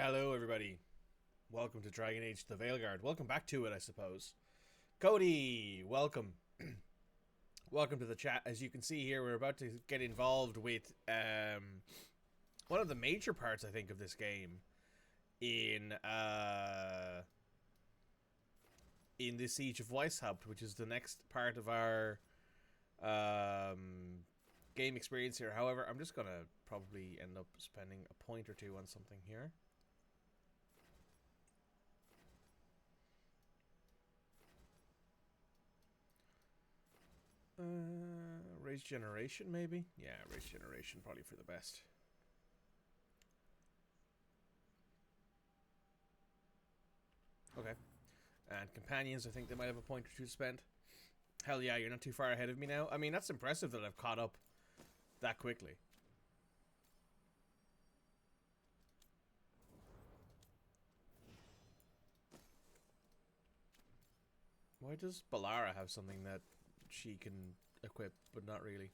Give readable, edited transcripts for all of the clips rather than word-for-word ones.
Hello, everybody. Welcome to Dragon Age the Veilguard. Welcome back to it, I suppose. Cody, welcome. Welcome to the chat. As you can see here, we're about to get involved with one of the major parts, I think, of this game in the Siege of Weishaupt, which is the next part of our game experience here. However, I'm just going to probably end up spending a point or two on something here. Race generation, maybe? Yeah, race generation, probably for the best. Okay. And companions, I think they might have a point or two to spend. Hell yeah, you're not too far ahead of me now. I mean, that's impressive that I've caught up that quickly. Why does Balara have something that she can equip, but not really?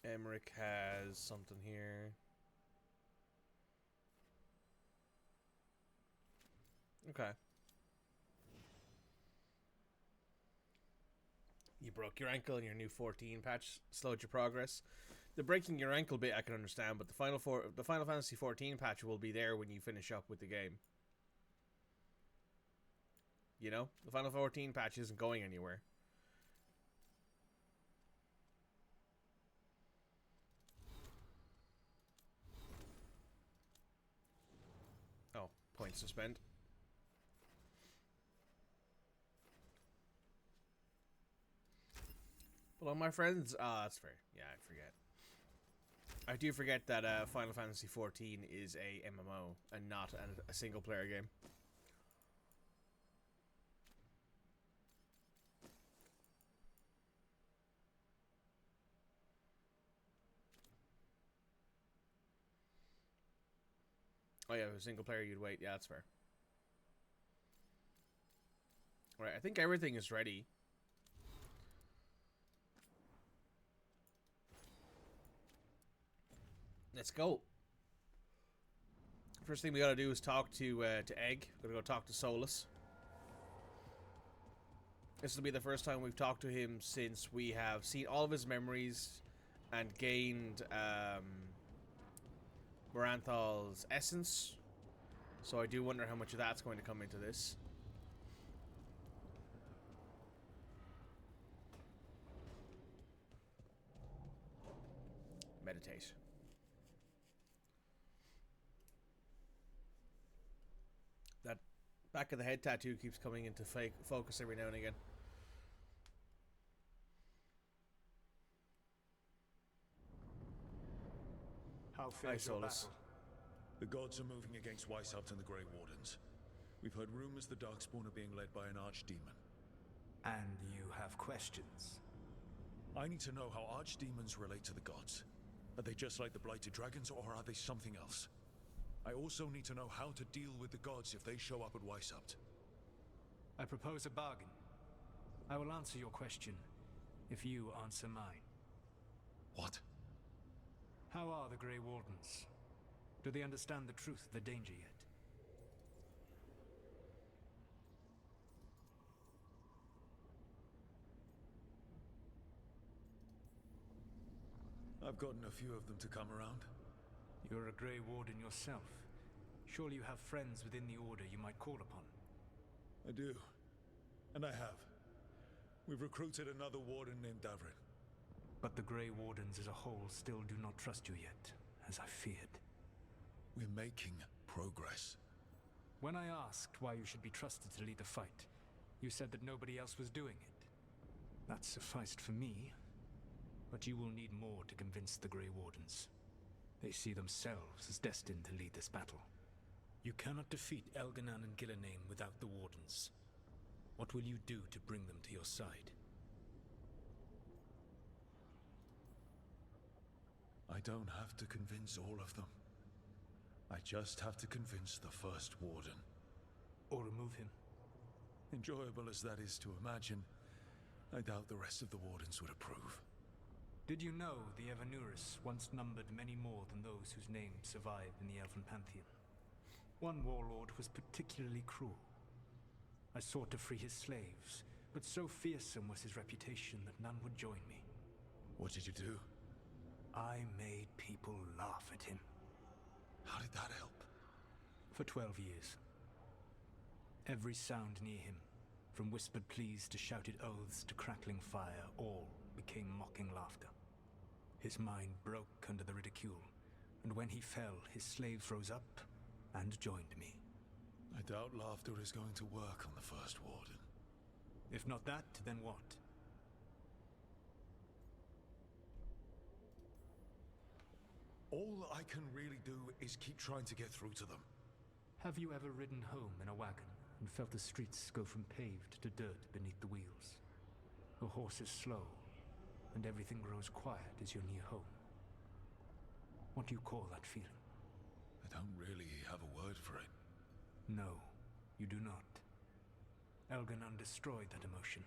Emmerich has something here. Okay. You broke your ankle and your new 14 patch slowed your progress. The breaking your ankle bit I can understand, but the Final Fantasy 14 patch will be there when you finish up with the game. You know? The Final 14 patch isn't going anywhere. Oh, points to spend. Hello, my friends. That's fair. Yeah, I forget. I do forget that Final Fantasy 14 is a MMO and not a single player game. Oh yeah, if it was a single player you'd wait. Yeah, that's fair. Alright, I think everything is ready. Let's go. First thing we gotta do is talk to Egg. We're gonna go talk to Solus. This will be the first time we've talked to him since we have seen all of his memories and gained Moranthal's essence. So I do wonder how much of that's going to come into this. Meditate. That back of the head tattoo keeps coming into focus every now and again. How fares your battle? The gods are moving against Weishaupt and the Grey Wardens. We've heard rumors the Darkspawn are being led by an archdemon. And you have questions? I need to know how archdemons relate to the gods. Are they just like the Blighted Dragons, or are they something else? I also need to know how to deal with the gods if they show up at Weishaupt. I propose a bargain. I will answer your question if you answer mine. What? How are the Grey Wardens? Do they understand the truth of the danger yet? I've gotten a few of them to come around. You're a Grey Warden yourself. Surely you have friends within the Order you might call upon. I do. And I have. We've recruited another Warden named Davrin. But the Grey Wardens as a whole still do not trust you yet, as I feared. We're making progress. When I asked why you should be trusted to lead the fight, you said that nobody else was doing it. That sufficed for me. But you will need more to convince the Grey Wardens. They see themselves as destined to lead this battle. You cannot defeat Elganan and Gillenane without the Wardens. What will you do to bring them to your side? I don't have to convince all of them. I just have to convince the first Warden. Or remove him. Enjoyable as that is to imagine, I doubt the rest of the Wardens would approve. Did you know the Evanurus once numbered many more than those whose names survive in the Elven Pantheon? One warlord was particularly cruel. I sought to free his slaves, but so fearsome was his reputation that none would join me. What did you do? I made people laugh at him. How did that help? For 12 years. Every sound near him, from whispered pleas to shouted oaths to crackling fire, all became mocking laughter. His mind broke under the ridicule, and when he fell, his slaves rose up and joined me. I doubt laughter is going to work on the First Warden. If not that, then what? All I can really do is keep trying to get through to them. Have you ever ridden home in a wagon and felt the streets go from paved to dirt beneath the wheels? The horse is slow, and everything grows quiet as you're near home. What do you call that feeling? I don't really have a word for it. No, you do not. Elganon destroyed that emotion.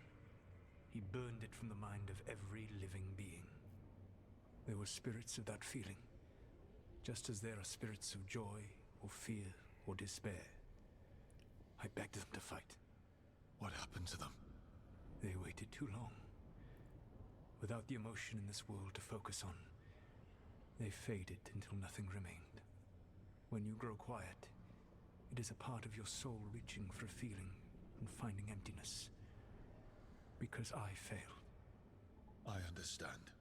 He burned it from the mind of every living being. There were spirits of that feeling, just as there are spirits of joy, or fear, or despair. I begged them to fight. What happened to them? They waited too long. Without the emotion in this world to focus on, they faded until nothing remained. When you grow quiet, it is a part of your soul reaching for a feeling and finding emptiness. Because I failed. I understand.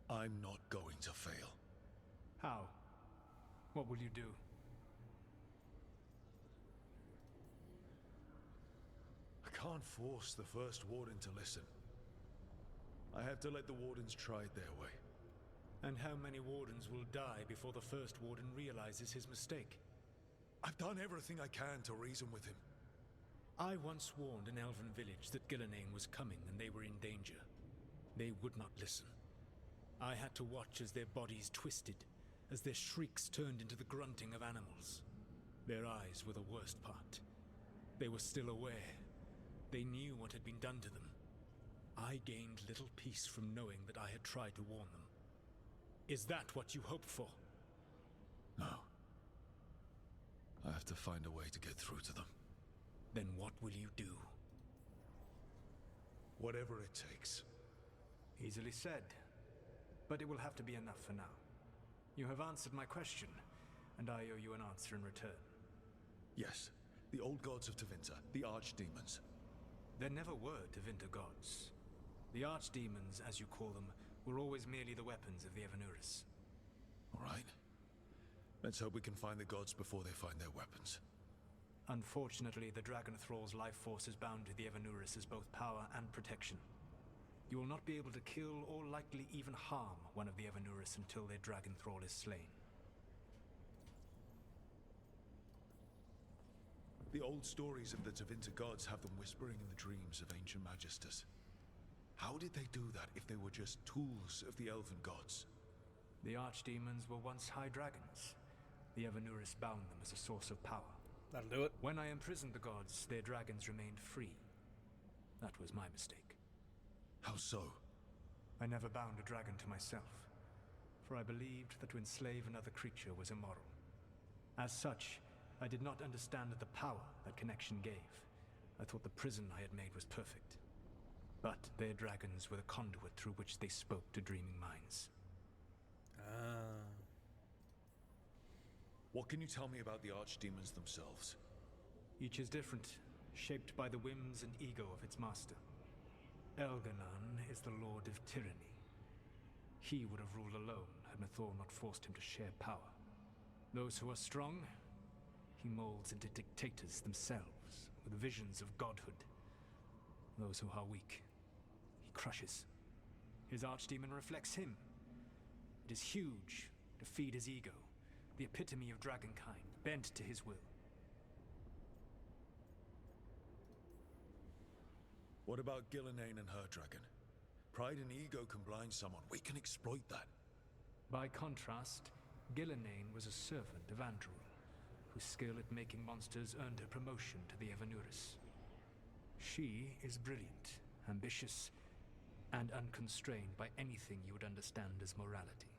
I'm not going to fail. How? What will you do? I can't force the First Warden to listen. I have to let the Wardens try it their way. And how many Wardens will die before the First Warden realizes his mistake? I've done everything I can to reason with him. I once warned an elven village that Gillenane was coming and they were in danger. They would not listen. I had to watch as their bodies twisted, as their shrieks turned into the grunting of animals. Their eyes were the worst part. They were still aware. They knew what had been done to them. I gained little peace from knowing that I had tried to warn them. Is that what you hope for? No. I have to find a way to get through to them. Then what will you do? Whatever it takes. Easily said. But it will have to be enough for now. You have answered my question, and I owe you an answer in return. Yes, the old gods of Tevinter, the archdemons. There never were Tevinter gods. The archdemons, as you call them, were always merely the weapons of the Evanurus. All right. Let's hope we can find the gods before they find their weapons. Unfortunately, the Dragon Thrall's life force is bound to the Evanurus as both power and protection. You will not be able to kill or likely even harm one of the Evanurus until their Dragon Thrall is slain. The old stories of the Tevinter gods have them whispering in the dreams of ancient magisters. How did they do that if they were just tools of the elven gods? The archdemons were once high dragons. The Evanurus bound them as a source of power. That'll do it. When I imprisoned the gods, their dragons remained free. That was my mistake. How so? I never bound a dragon to myself, for I believed that to enslave another creature was immoral. As such, I did not understand the power that connection gave. I thought the prison I had made was perfect. But their dragons were the conduit through which they spoke to dreaming minds. What can you tell me about the archdemons themselves? Each is different, shaped by the whims and ego of its master. Elganon is the Lord of Tyranny. He would have ruled alone had Nathor not forced him to share power. Those who are strong, he molds into dictators themselves, with visions of godhood. Those who are weak, he crushes. His archdemon reflects him. It is huge to feed his ego, the epitome of dragonkind, bent to his will. What about Gillenane and her dragon? Pride and ego can blind someone. We can exploit that. By contrast, Gillenane was a servant of Andrew, whose skill at making monsters earned her promotion to the Evanurus. She is brilliant, ambitious, and unconstrained by anything you would understand as morality.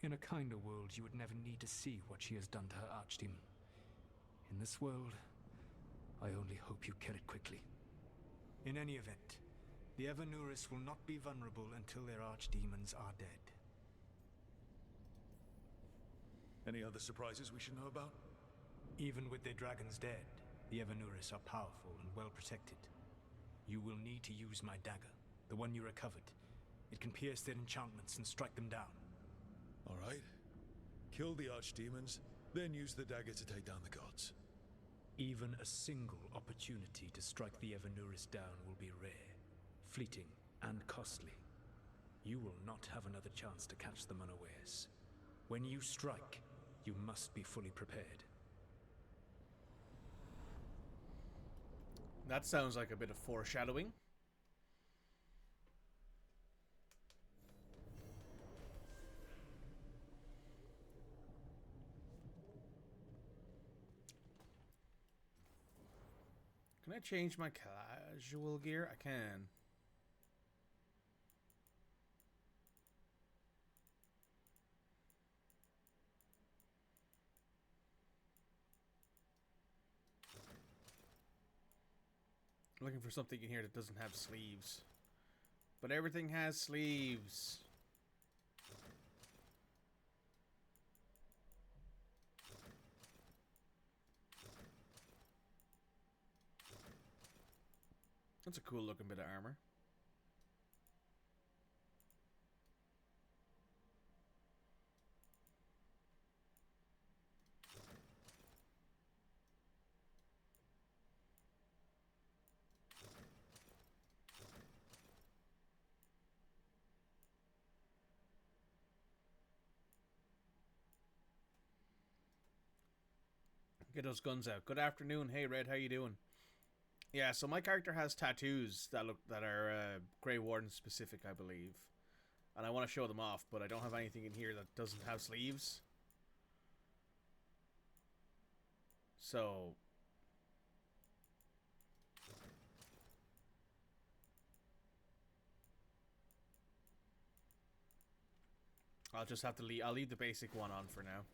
In a kinder world, you would never need to see what she has done to her archdemon. In this world, I only hope you kill it quickly. In any event, the Evanuris will not be vulnerable until their archdemons are dead. Any other surprises we should know about? Even with their dragons dead, the Evanuris are powerful and well protected. You will need to use my dagger, the one you recovered. It can pierce their enchantments and strike them down. All right. Kill the archdemons, then use the dagger to take down the gods. Even a single opportunity to strike the Evanuris down will be rare, fleeting, and costly. You will not have another chance to catch them unawares. When you strike, you must be fully prepared. That sounds like a bit of foreshadowing. Can I change my casual gear? I can. I'm looking for something in here that doesn't have sleeves. But everything has sleeves. That's a cool looking bit of armor. Get those guns out. Good afternoon. Hey Red, how you doing? Yeah, so my character has tattoos that are Grey Warden specific, I believe. And I want to show them off, but I don't have anything in here that doesn't have sleeves. So I'll just have to leave. I'll leave the basic one on for now.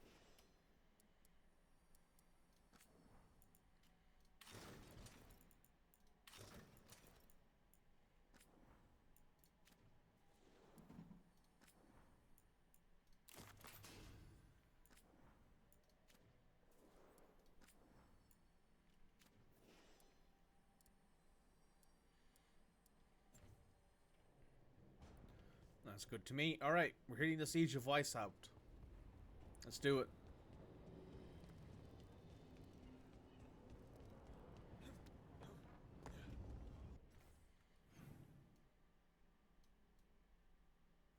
That's good to me. Alright, we're hitting the Siege of Weishaupt. Let's do it.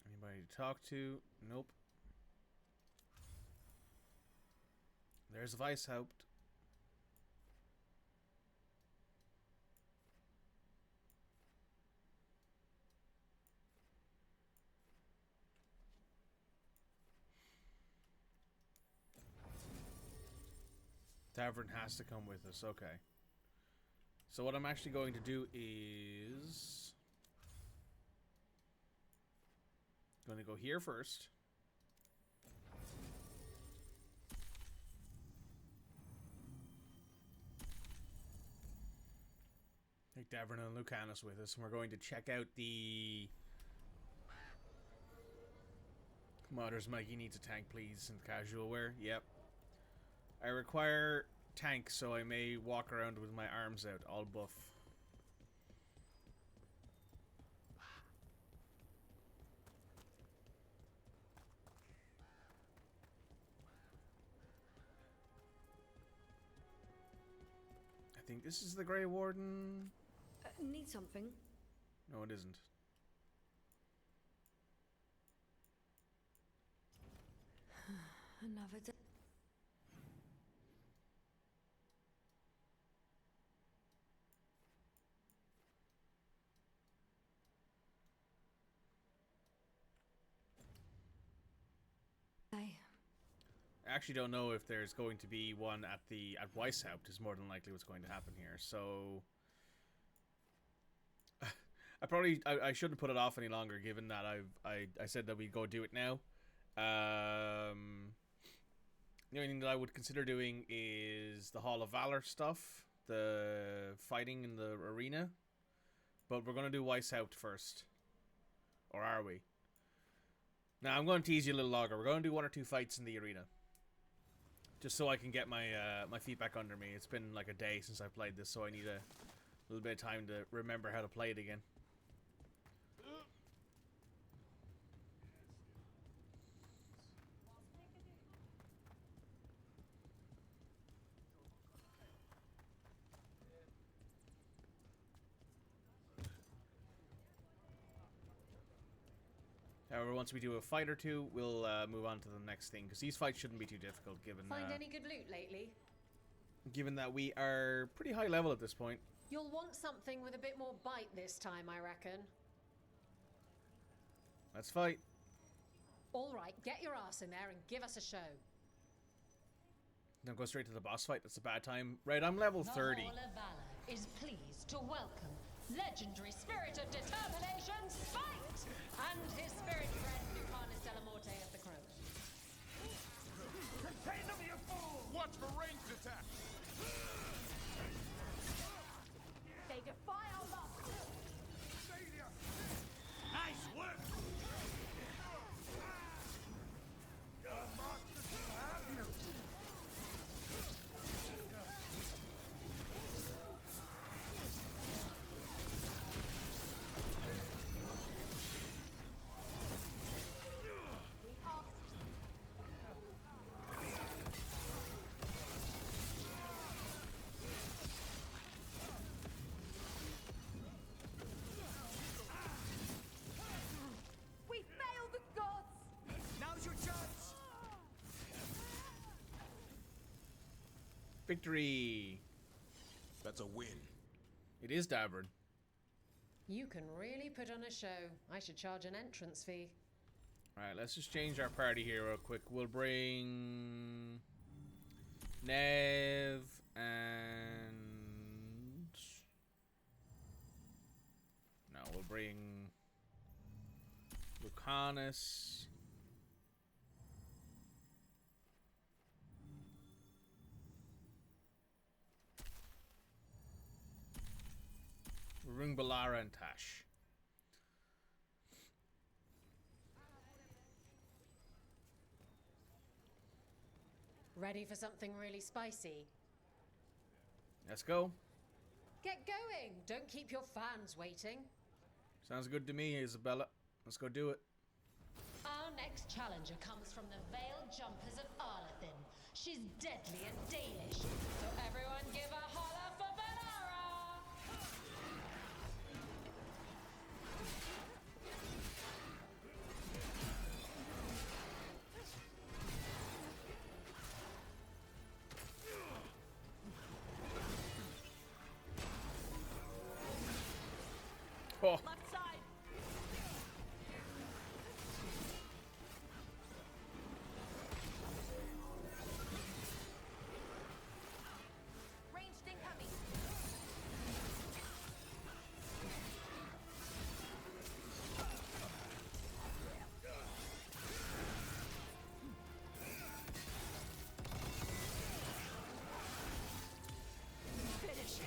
Anybody to talk to? Nope. There's Weishaupt. Tavern has to come with us. Okay. So what I'm actually going to do is going to go here first. Take Tavern and Lucanus with us, and we're going to check out the Modders. Mikey needs a tank, please, and casual wear. Yep. I require tank, so I may walk around with my arms out, all buff. I think this is the Grey Warden. Need something? No, it isn't. Another day. I actually don't know if there's going to be one at Weishaupt is more than likely what's going to happen here. So I shouldn't put it off any longer, given that I said that we'd go do it now. The only thing that I would consider doing is the Hall of Valor stuff, the fighting in the arena. But we're going to do Weishaupt first. Or are we? Now, I'm going to tease you a little longer. We're going to do 1 or 2 fights in the arena. Just so I can get my my feet back under me. It's been like a day since I played this, so I need a little bit of time to remember how to play it again. However, once we do a fight or two, we'll move on to the next thing, because these fights shouldn't be too difficult, given Find any good loot lately? Given that we are pretty high level at this point. You'll want something with a bit more bite this time, I reckon. Let's fight. All right, get your ass in there and give us a show. Don't go straight to the boss fight. That's a bad time. Right, I'm level 30. The Hall of Valor is pleased to welcome legendary spirit of determination, Spite, and his spirit friend, Lucanus de la Morte of the Crow. Contain them, you fool! Watch for ranged attack! They defy our love. Nice work! Your masters will have you! We fail the gods! Now's your chance! Victory! That's a win. It is Davern. You can really put on a show. I should charge an entrance fee. Alright, let's just change our party here real quick. We'll bring Nev and... No, we'll bring Lucanus. We'll bring Balara and Tash. Ready for something really spicy? Let's go. Get going! Don't keep your fans waiting. Sounds good to me, Isabella. Let's go do it. Our next challenger comes from the Veiled Jumpers of Arlethin. She's deadly and Danish, so everyone give a holler for Balara! Oh, Left side! Ranged incoming! Finish it!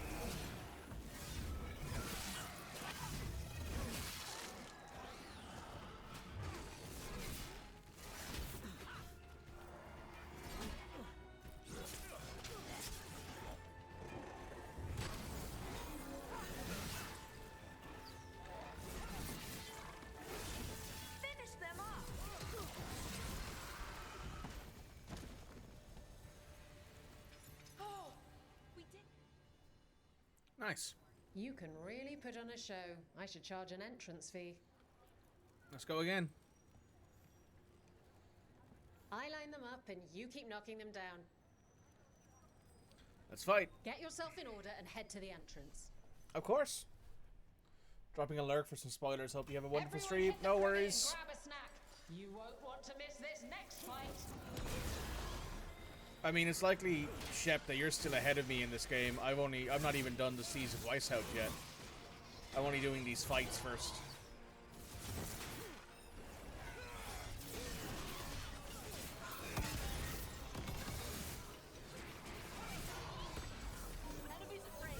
Finish them off! Oh, we did. nice. You can really put on a show. I should charge an entrance fee. Let's go again. I line them up and you keep knocking them down. Let's fight. Get yourself in order and head to the entrance. Of course. Dropping a lurk for some spoilers. Hope you have a wonderful Everyone stream. hit the No pavilion, worries. Grab a snack. You won't want to miss this next fight. I mean, it's likely, Shep, that you're still ahead of me in this game. I'm not even done the Siege of Weishaupt yet. I'm only doing these fights first. Enemies at range.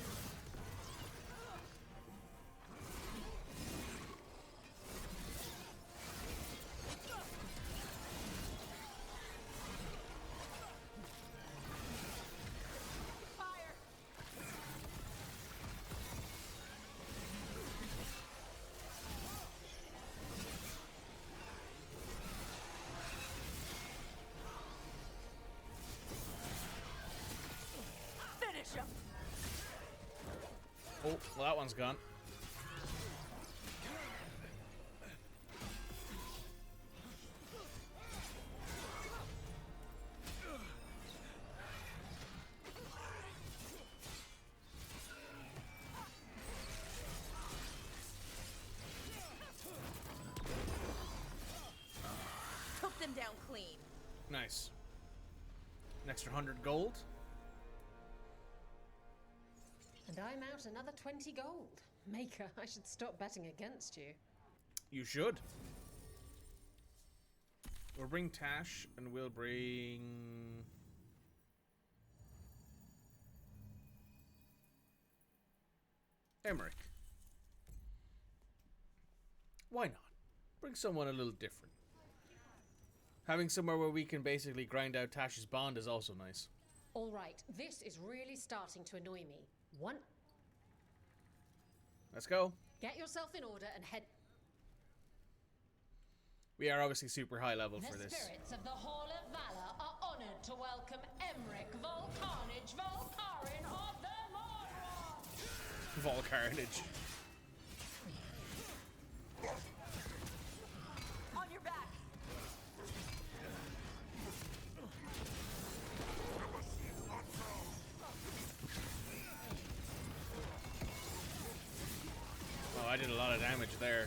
Fire. Finish him. Oh, well, that one's gone. Took them down clean. Nice. An extra 100 gold. And I'm out another 20 gold. Maker, I should stop betting against you. You should. We'll bring Tash, and we'll bring... Emmerich. Why not? Bring someone a little different. Having somewhere where we can basically grind out Tash's bond is also nice. All right, this is really starting to annoy me. Let's go. Get yourself in order and head. We are obviously super high level for The this. spirits of the Hall of Valor are honored to welcome Emmerich Volcarnage Volcarin of the Mordor. Volcarnage. On your back. Oh, I did a lot of damage there.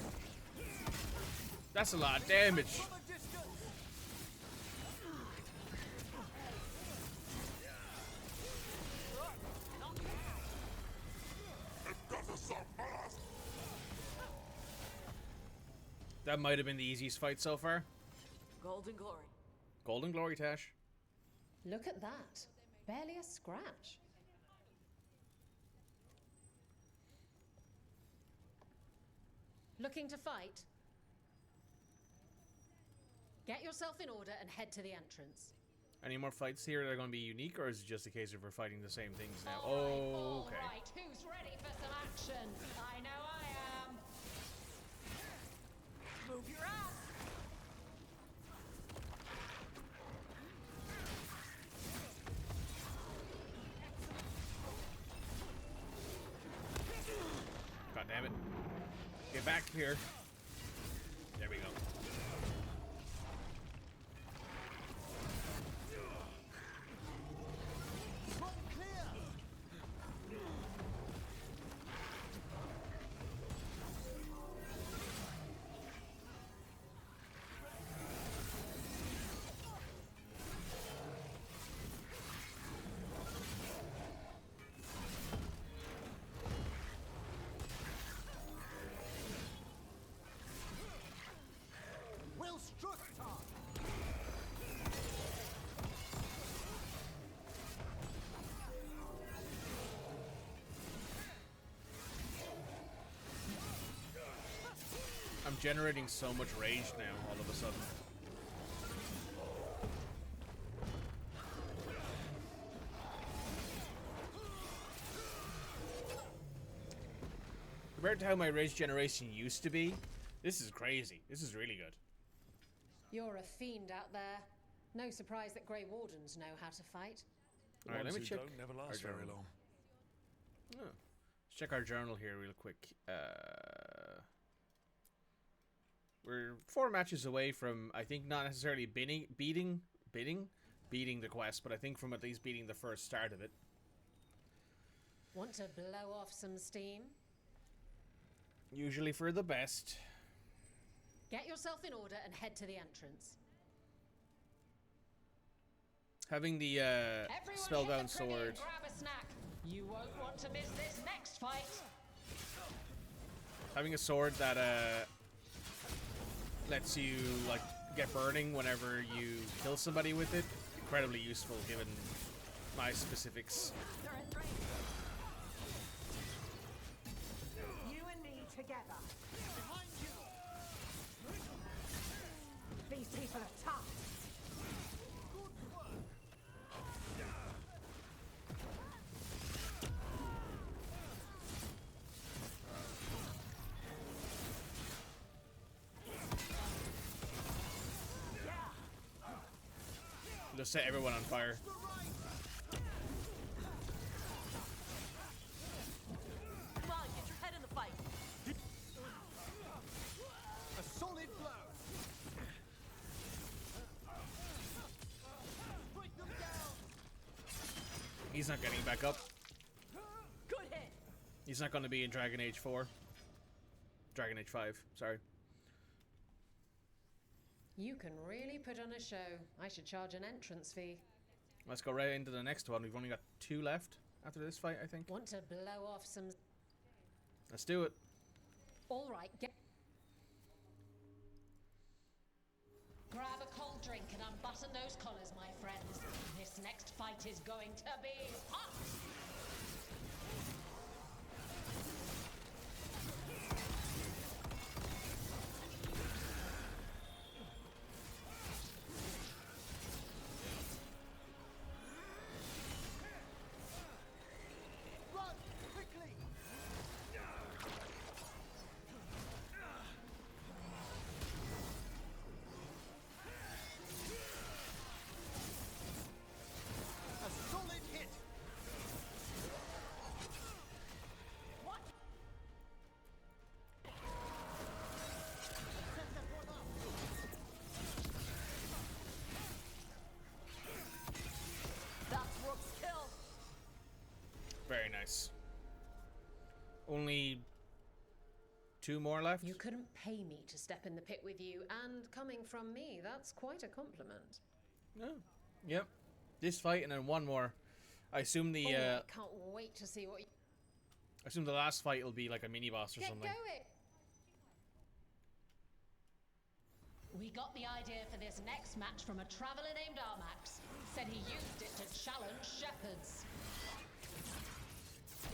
That's a lot of damage. That might have been the easiest fight so far. Golden glory. Golden Glory, Tash. Look at that. Barely a scratch. Looking to fight? Get yourself in order and head to the entrance. Any more fights here that are going to be unique, or is it just a case of we're fighting the same things now? All Okay. right. Who's ready for some action? I know I am. Move your ass. God damn it. Get back here. There we go. Will struck top. I'm generating so much rage now, all of a sudden. Compared to how my rage generation used to be, this is crazy. This is really good. You're a fiend out there. No surprise that Grey Wardens know how to fight. The Alright, let ones me who check don't never our last very journal. long. Oh. Let's check our journal here real quick. We're 4 matches away from, I think, not necessarily beating the quest, but I think from at least beating the first start of it. Want to blow off some steam? Usually for the best. Get yourself in order and head to the entrance. Having the Everyone spellbound hit the trigger sword. and grab a snack. You won't want to miss this next fight. Having a sword that lets you like get burning whenever you kill somebody with it, incredibly useful given my specifics. They're in range. You and me together. Behind you. These people are tough. Just set everyone on fire. Come on, get your head in the fight. A solid blow. Break them down. He's not getting back up. Good hit. He's not going to be in Dragon Age 4. Dragon Age 5, sorry. You can really put on a show. I should charge an entrance fee. Let's go right into the next one. We've only got 2 left after this fight, I think. Want to blow off some... Let's do it. All right, get... Grab a cold drink and unbutton those collars, my friends. This next fight is going to be hot! Run quickly. A solid hit. What? Set that one up. That's Rook's kill. Very nice. Only 2 more left? You couldn't pay me to step in the pit with you, and coming from me, that's quite a compliment. No. Yep. This fight and then 1 more. I assume the I can't wait to see what you... I assume the last fight will be like a mini boss or Get something. going! We got the idea for this next match from a traveler named Armax. Said he used it to challenge shepherds.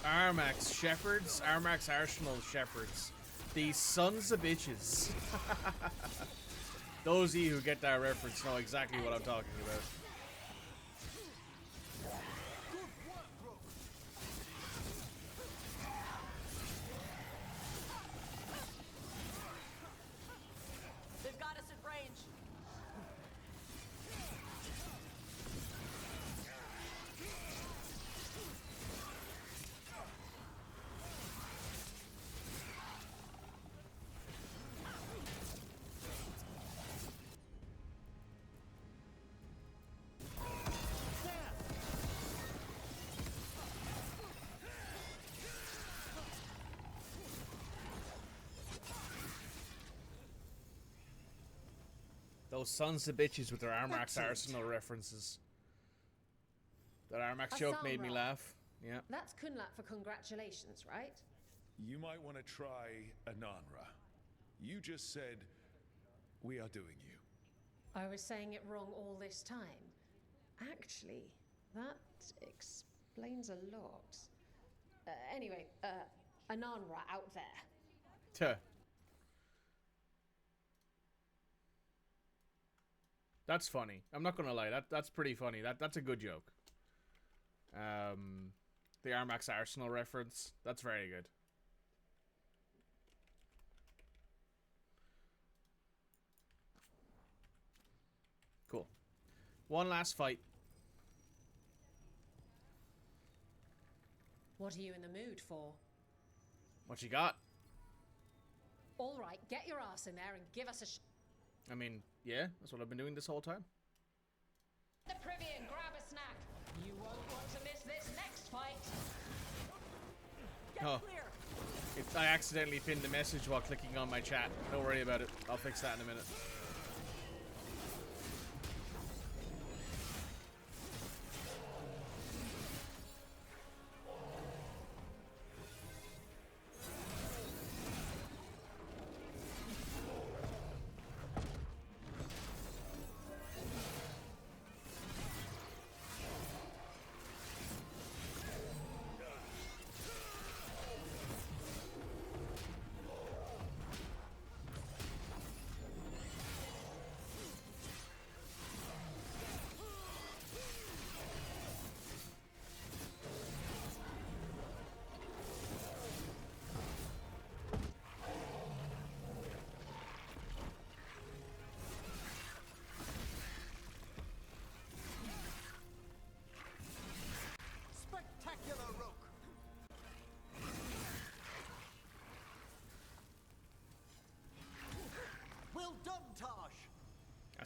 Armax Shepherds? Armax Arsenal Shepherds. These sons of bitches. Those of you who get that reference know exactly what I'm talking about. They've got us at range. Those sons of bitches with their Armax Excellent. Arsenal references. That Armax joke made me Assamra. laugh. Yeah. That's Kunlat for congratulations, right? You might want to try Ananra. You just said, we are doing you. I was saying it wrong all this time. Actually, that explains a lot. Anyway, Ananra out there. Tuh. That's funny. I'm not gonna lie. That's pretty funny. That's a good joke. The Armax Arsenal reference. That's very good. Cool. One last fight. What are you in the mood for? What you got? All right, get your ass in there and give us a I mean, yeah, that's what I've been doing this whole time. the privy and grab a snack. You won't want to miss this next fight. Get Oh. clear. I accidentally pinned a message while clicking on my chat. Don't worry about it. I'll fix that in a minute.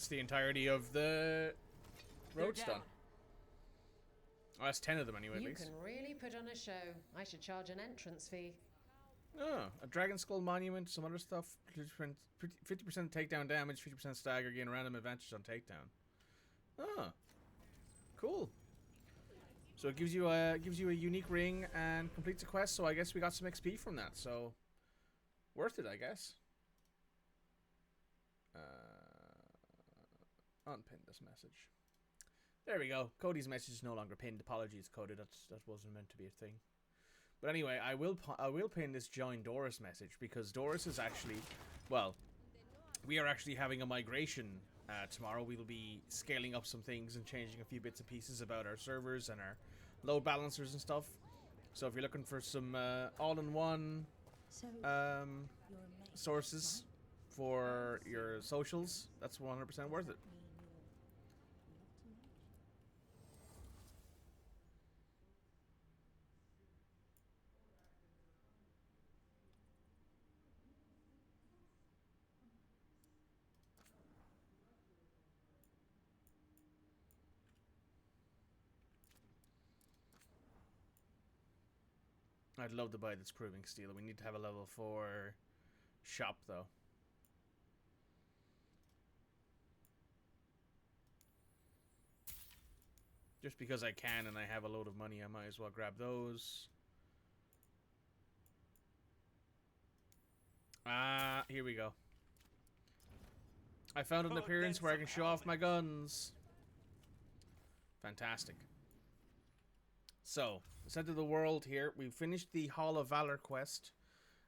that's the entirety of the road They're done. down. Oh, that's 10 of them anyway, at You least. can really put on a show. I should charge an entrance fee. Oh, a Dragon Skull Monument, some other stuff. 50% takedown damage, 50% stagger, gain a random advantage on takedown. Oh, cool. So it gives you a unique ring and completes a quest. So I guess we got some XP from that. So worth it, I guess. Unpin this message. There we go. Cody's message is no longer pinned. Apologies, Cody. That wasn't meant to be a thing. But anyway, I will pin this join Doris message because Doris is actually, well, we are actually having a migration tomorrow. We will be scaling up some things and changing a few bits and pieces about our servers and our load balancers and stuff. So if you're looking for some all-in-one sources for your socials, that's 100% worth it. I'd love to buy this Proving Steel. We need to have a level 4 shop, though. Just because I can and I have a load of money, I might as well grab those. Here we go. I found an appearance where I can show off my guns. Fantastic. So, the center of the world here. We've finished the Hall of Valor quest.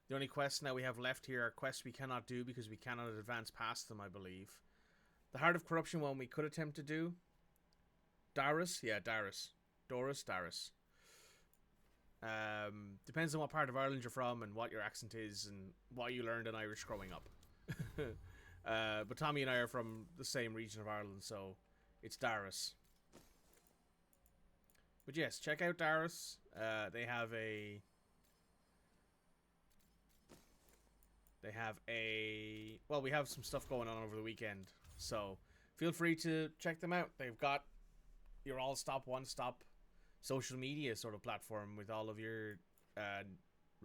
The only quests now we have left here are quests we cannot do because we cannot advance past them, I believe. The Heart of Corruption one we could attempt to do. Darius? Yeah, Darius. Darius. Depends on what part of Ireland you're from and what your accent is and what you learned in Irish growing up. But Tommy and I are from the same region of Ireland, so it's Darius. But yes, check out Darius. They have a well, we have some stuff going on over the weekend, so feel free to check them out. They've got your all-stop, one-stop social media sort of platform with all of your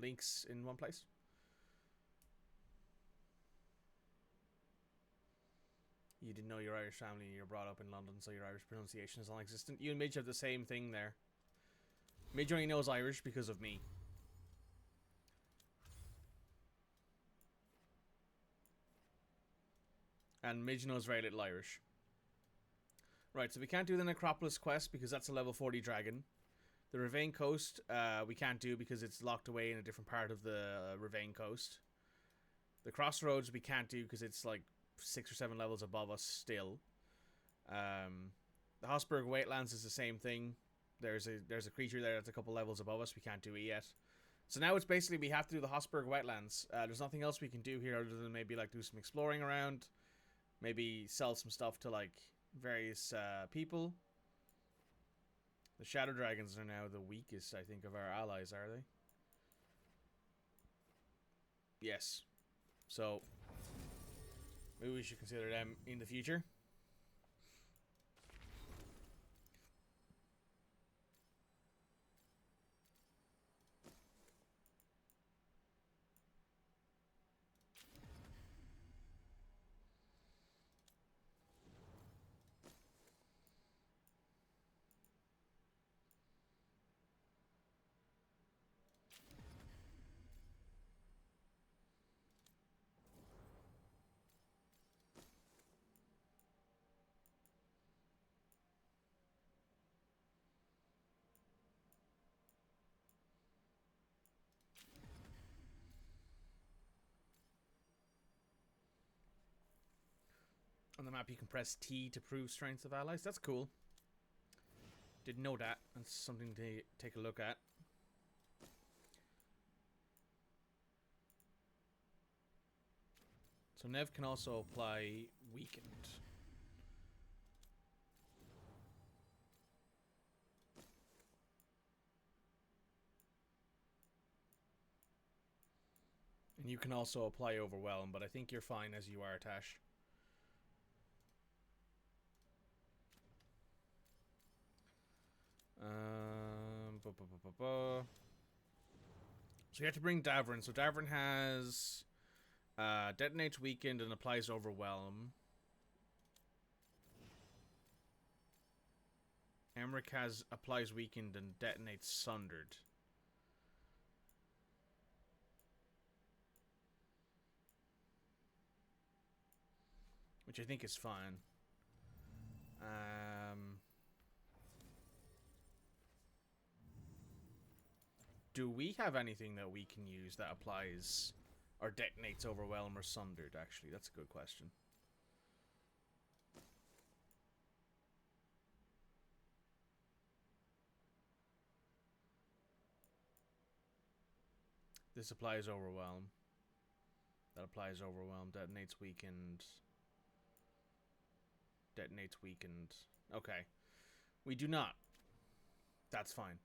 links in one place. You didn't know your Irish family, you're brought up in London, so your Irish pronunciation is non-existent. You and Midge have the same thing there. Midge only knows Irish because of me. And Midge knows very little Irish. Right, so we can't do the Necropolis quest because that's a level 40 dragon. The Ravane Coast we can't do because it's locked away in a different part of the Ravane Coast. The Crossroads we can't do because it's like 6 or 7 levels above us still. The Hosberg Wastelands is the same thing. There's a creature there that's a couple levels above us. We can't do it yet. So now it's basically we have to do the Hosberg Wetlands. There's nothing else we can do here other than maybe like do some exploring around. Maybe sell some stuff to like various people. The Shadow Dragons are now the weakest, I think, of our allies, are they? Yes. So maybe we should consider them in the future. On the map, you can press T to prove strengths of allies. That's cool. Didn't know that. That's something to take a look at. So Nev can also apply Weakened. And you can also apply Overwhelm, but I think you're fine as you are, Tash. Bu- bu- bu- bu- bu. So you have to bring Davrin. So Davrin has detonates weakened and applies overwhelm. Emmerich has applies weakened and detonates sundered. Which I think is fine. Do we have anything that we can use that applies or detonates overwhelm or sundered? Actually, that's a good question. This applies overwhelm. That applies overwhelm. Detonates weakened. Detonates weakened. Okay. We do not. That's fine.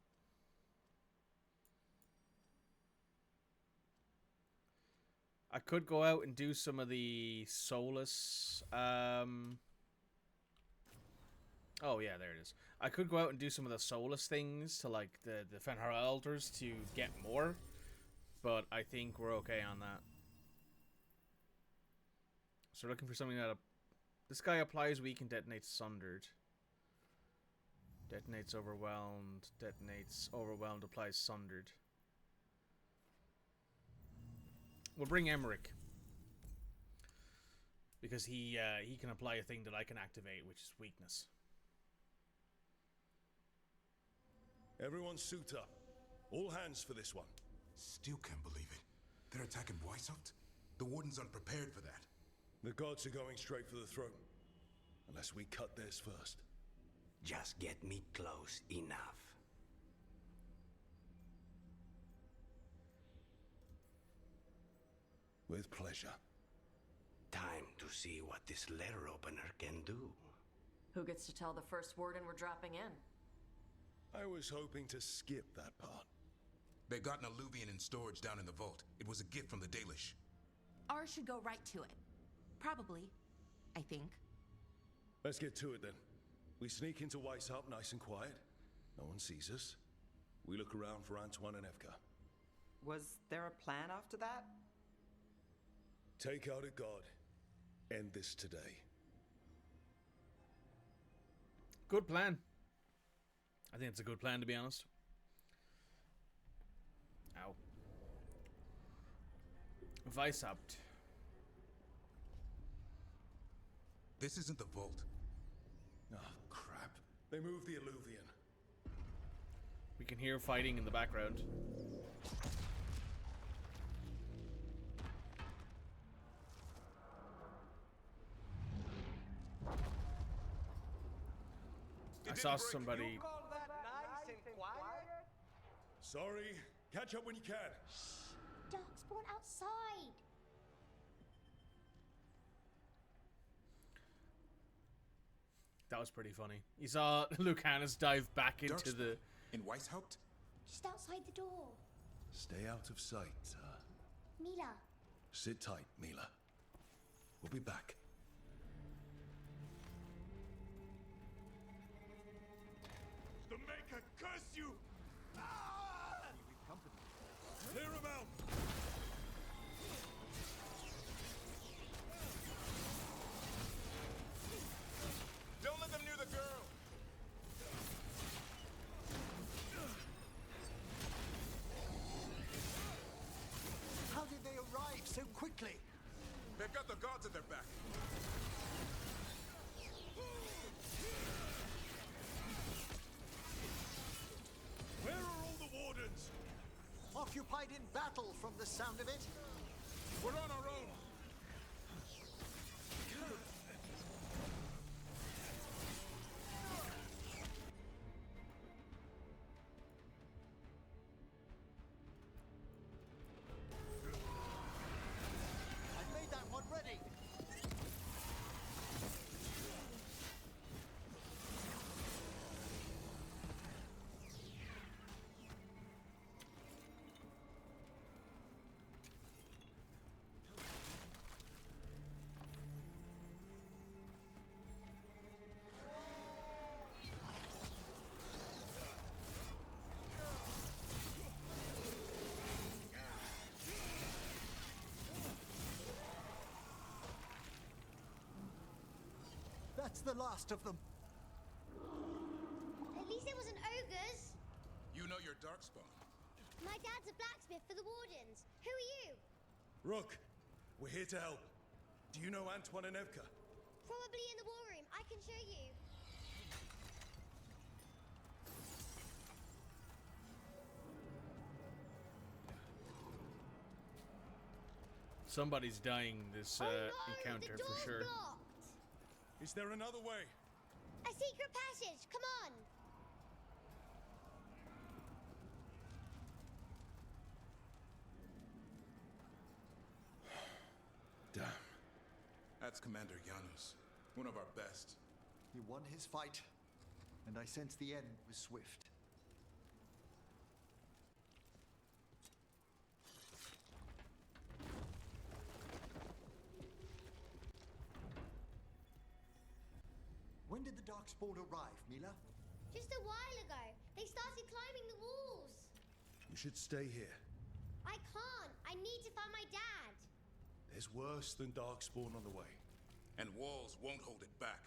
I could go out and do some of the Solus. Oh, yeah, there it is. I could go out and do some of the Solus things to, like, the Fenrir Elders to get more. But I think we're okay on that. So we're looking for something that... This guy applies weak and detonates sundered. Detonates overwhelmed. Detonates overwhelmed. Applies sundered. We'll bring Emmerich. Because he can apply a thing that I can activate, which is weakness. Everyone suit up. All hands for this one. Still can't believe it. They're attacking Weishaupt? The Warden's unprepared for that. The gods are going straight for the throne. Unless we cut theirs first. Just get me close enough. With pleasure. Time to see what this letter opener can do. Who gets to tell the first Warden we're dropping in? I was hoping to skip that part. They got an alluvian in storage down in the vault. It was a gift from the Dalish. Ours should go right to it. Probably. I think. Let's get to it then. We sneak into Weishaupt nice and quiet. No one sees us. We look around for Antoine and Evka. Was there a plan after that? Take out a god. End this today. Good plan. I think it's a good plan, to be honest. Ow. Weishaupt. This isn't the vault. Oh, crap. They moved the alluvian. We can hear fighting in the background. I saw somebody... Sorry. Catch up when you can. Dark spawn outside. That was pretty funny. You saw Lucanus dive back into Darkspawn. the... In Weishaupt? Just outside the door. Stay out of sight. Mila. Sit tight, Mila. We'll be back. The Maker curse you! Clear him out! Don't let them near the girl! How did they arrive so quickly? They've got the gods at their back. Where are all the wardens? Occupied in battle from the sound of it. We're on our own. I've made that one ready. That's the last of them. At least it wasn't ogres. You know your darkspawn. My dad's a blacksmith for the Wardens. Who are you? Rook, we're here to help. Do you know Antoine and Evka? Probably in the war room. I can show you. Somebody's dying this Oh no, encounter the door's for sure. blocked. Is there another way? A secret passage. Come on. Damn. That's Commander Janus, one of our best. He won his fight, and I sense the end was swift. When did the Darkspawn arrive, Mila? Just a while ago, they started climbing the walls. You should stay here. I can't. I need to find my dad. There's worse than Darkspawn on the way. And walls won't hold it back.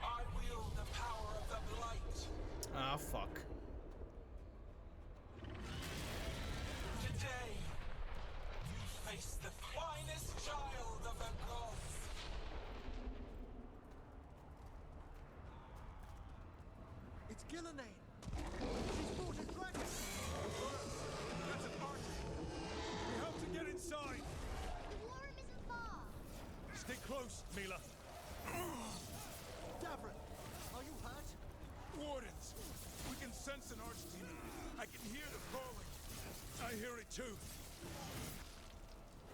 I wield the power of the blight. Ah, fuck. Today, you face the finest child of the gods. It's Gillenane. She's fought a dragon. That's an archer. We have to get inside. The war room isn't far. Stay close, Mila. Davrin, are you hurt? Wardens! We can sense an archdemon. I can hear the calling. I hear it too.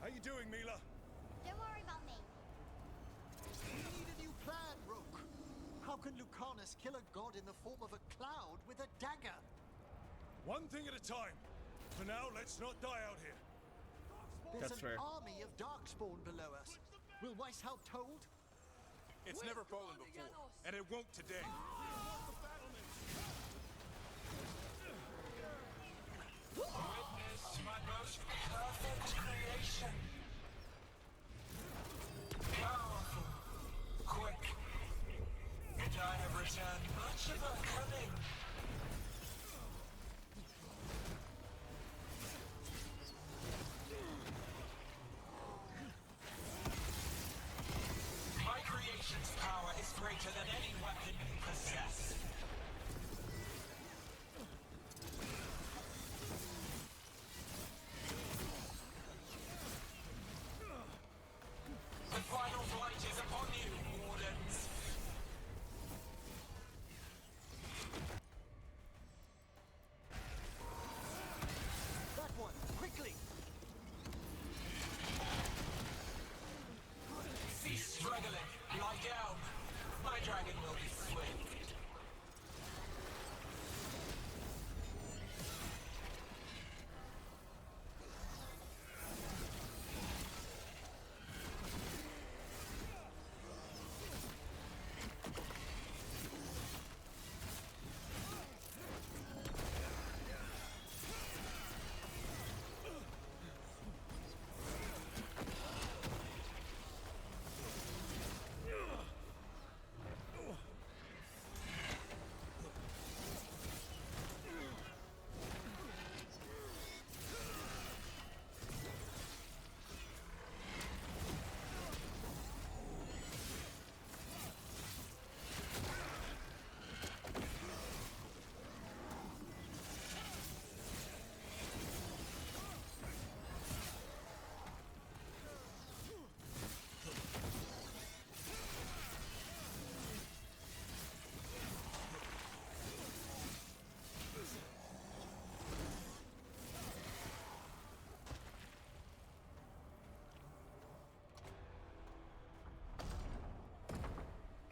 How you doing, Mila? Don't worry about me. We need a new plan, Rook. How can Lucanus kill a god in the form of a cloud with a dagger? One thing at a time. For now, let's not die out here. There's That's an fair. army of Darkspawn below us. Will Weiss help told? It's never fallen before, and it won't today. Witness my most perfect creation. Powerful, quick, and I have returned much of her cunning. My creation's power is greater than any weapon you possess. The final blight is upon you, Wardens. That one, quickly! Cease struggling. Lie down. My dragon will be swift.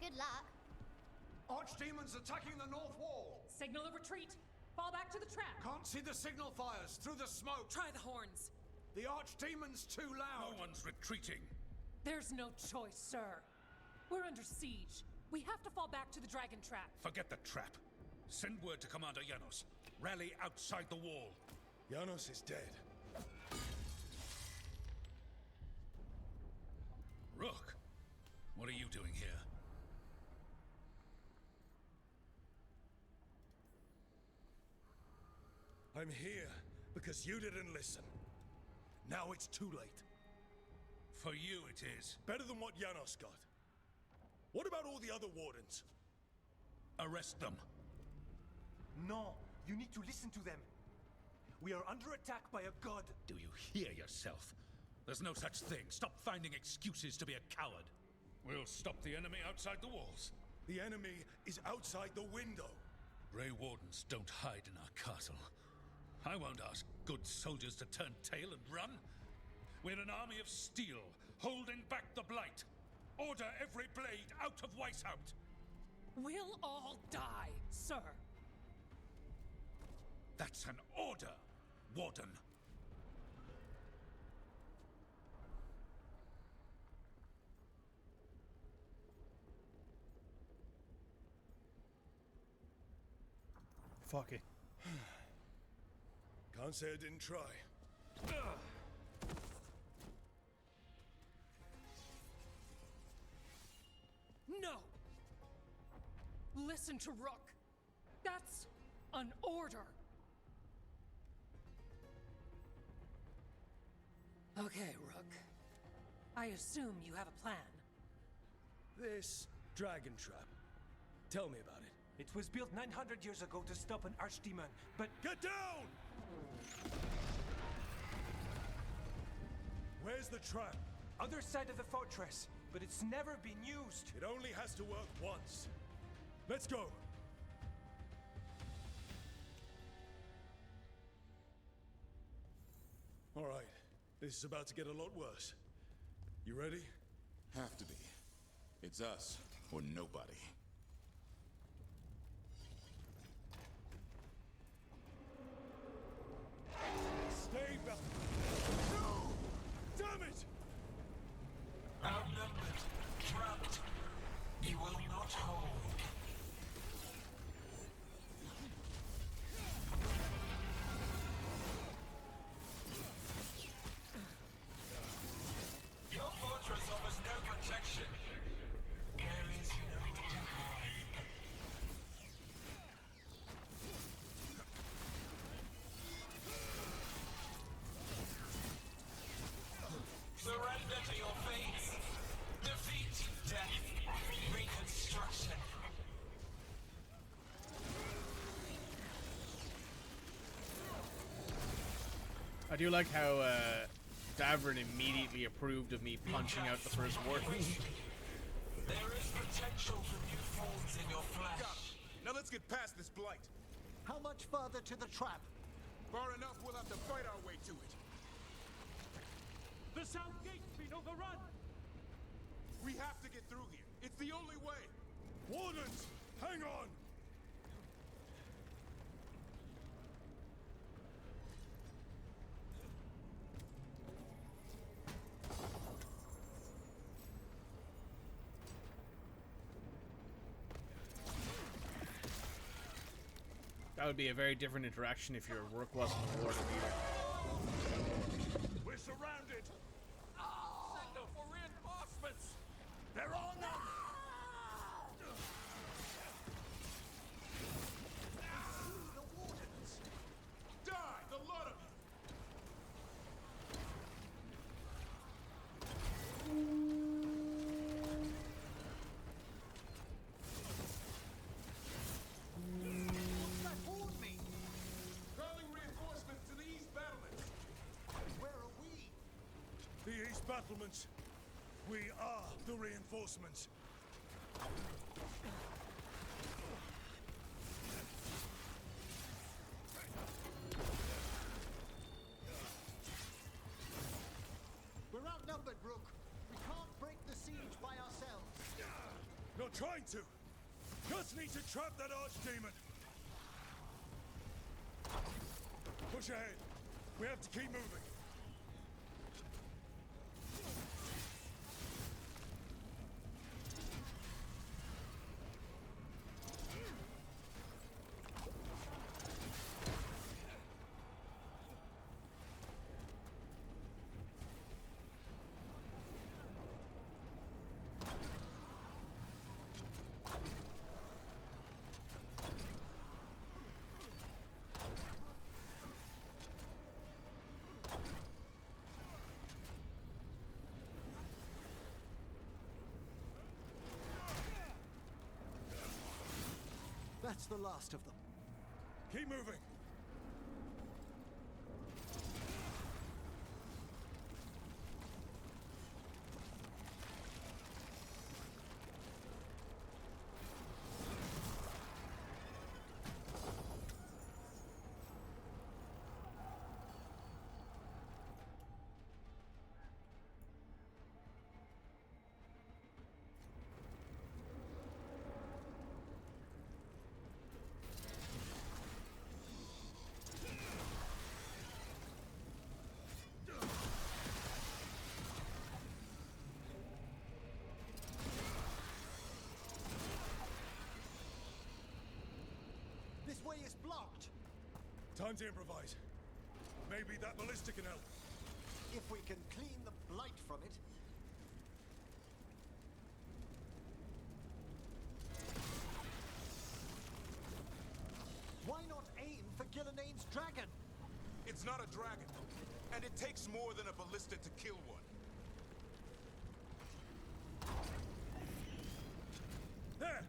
Good luck. Archdemons attacking the north wall! Signal a retreat! Fall back to the trap! Can't see the signal fires through the smoke! Try the horns! The Archdemon's too loud! No one's retreating. There's no choice, sir. We're under siege. We have to fall back to the dragon trap. Forget the trap. Send word to Commander Janos. Rally outside the wall. Janos is dead. Rook, what are you doing here? I'm here because you didn't listen. Now it's too late. For you it is. Better than what Janos got. What about all the other wardens? Arrest them. No, you need to listen to them. We are under attack by a god. Do you hear yourself? There's no such thing. Stop finding excuses to be a coward. We'll stop the enemy outside the walls. The enemy is outside the window. Grey Wardens don't hide in our castle. I won't ask good soldiers to turn tail and run. We're an army of steel, holding back the Blight. Order every blade out of Weishaupt. We'll all die, sir. That's an order, Warden. Fuck it. Can't say I didn't try. No! Listen to Rook. That's an order. Okay, Rook. I assume you have a plan. This dragon trap. Tell me about it. It was built 900 years ago to stop an archdemon, but... Get down! Where's the trap? Other side of the fortress, but it's never been used. It only has to work once. Let's go. All right. This is about to get a lot worse. You ready? Have to be. It's us or nobody. Stay back! No! Damn it! Outnumbered, trapped. You will not hold. Your fortress offers no protection. There is no to hide. Surrender to your fate. Defeat, death, reconstruction. I do like how Davern immediately approved of me punching out the first warden. There is potential for new forms in your flesh. Now let's get past this blight. How much further to the trap? Far enough, we'll have to fight our way to it. The south gate's been overrun! We have to get through here. It's the only way. Wardens, hang on! That would be a very different interaction if your Rook wasn't a warden either. We're surrounded! Signal for reinforcements! They're on them! The wardens! Die, the lot of you! Calling reinforcements to the east battlements. Where are we? The East battlements. We are the reinforcements. We're outnumbered, Rook. We can't break the siege by ourselves. Not trying to. Just need to trap that archdemon. Push ahead. We have to keep moving. That's the last of them. Keep moving. This way is blocked. Time to improvise. Maybe that ballista can help. If we can clean the blight from it. Why not aim for Gillanane's dragon? It's not a dragon, and it takes more than a ballista to kill one. There!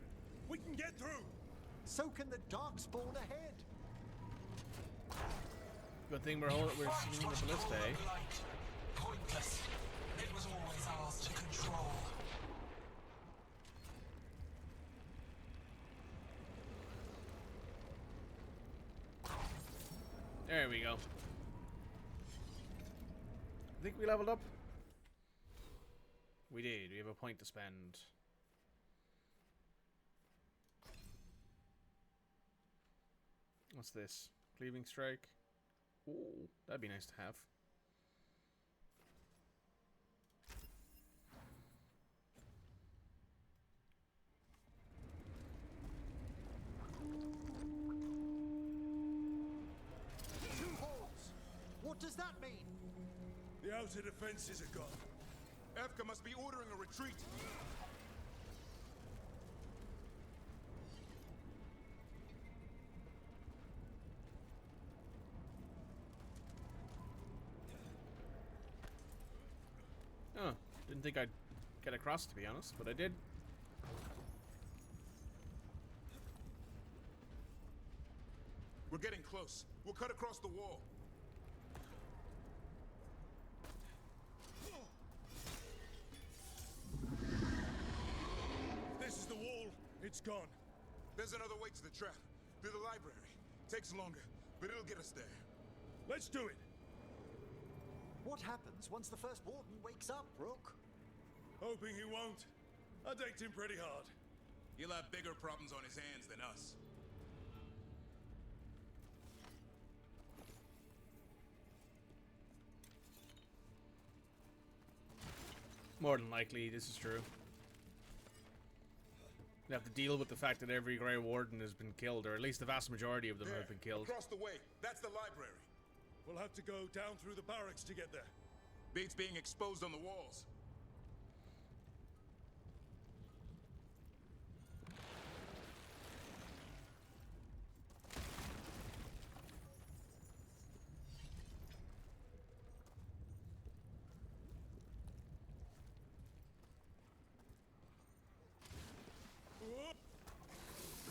We can get through! So can the Darkspawn ahead. Good thing we're swinging the ballista, eh? Pointless. It was always ours to control. There we go. I think we leveled up. We did. We have a point to spend. What's this? Cleaving strike. Ooh, that'd be nice to have. Two holes. What does that mean? The outer defenses are gone. Evka must be ordering a retreat. Oh, didn't think I'd get across, to be honest, but I did. We're getting close. We'll cut across the wall. This is the wall. It's gone. There's another way to the trap. Through the library. Takes longer, but it'll get us there. Let's do it. What happens once the first Warden wakes up, Rook? Hoping he won't. I daked him pretty hard. He'll have bigger problems on his hands than us. More than likely, this is true. We have to deal with the fact that every Grey Warden has been killed, or at least the vast majority of them have been killed. Across the way. That's the library. We'll have to go down through the barracks to get there. Beats being exposed on the walls.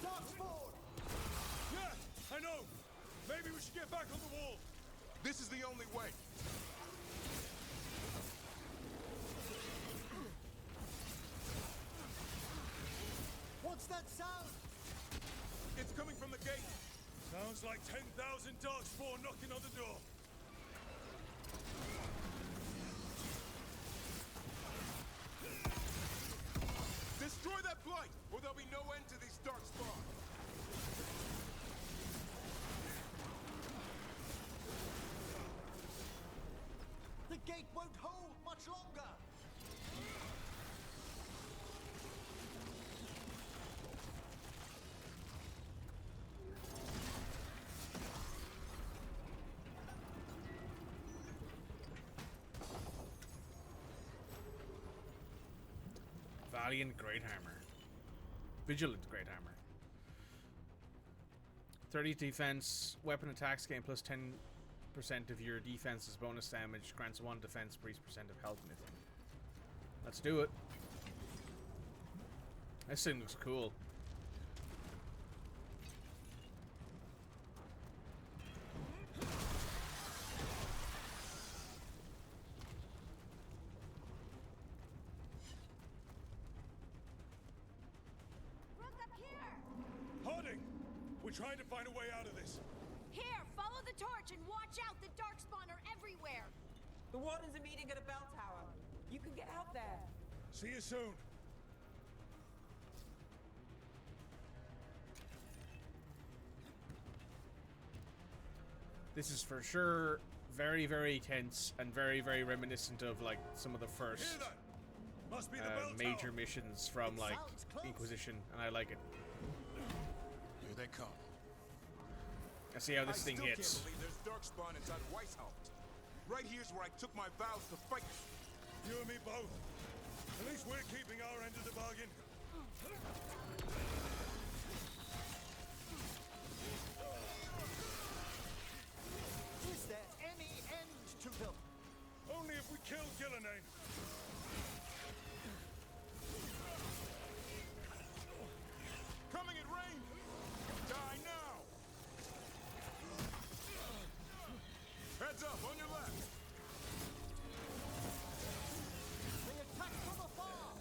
Darkspawn! Yeah, I know. Maybe we should get back on the wall. This is the only way. What's that sound? It's coming from the gate. Sounds like 10,000 Darkspawn knocking on the door. Destroy that blight, or there'll be no end to these Darkspawn. The gate won't hold much longer. Valiant Great Hammer. Vigilant Great Hammer. 30 defense. Weapon attacks gain plus 10% of your defense's bonus damage. Grants 1 defense per each percent of health missing. Let's do it. This thing looks cool. trying to find a way out of this. Here, follow the torch and watch out. The Darkspawn are everywhere. The Warden's are meeting at a bell tower. You can get out there. See you soon. This is for sure very, very tense and very, very reminiscent of like some of the first Must be the bell major tower. missions from like Inquisition, and I like it. Here they come. I see how this thing I hits. still can't believe there's Darkspawn inside Weishaupt. Right here's where I took my vows to fight. You and me both. At least we're keeping our end of the bargain. Is there any end to them? Only if we kill Gillenane. Coming in range! Die now! Heads up, on your left! They attack from afar!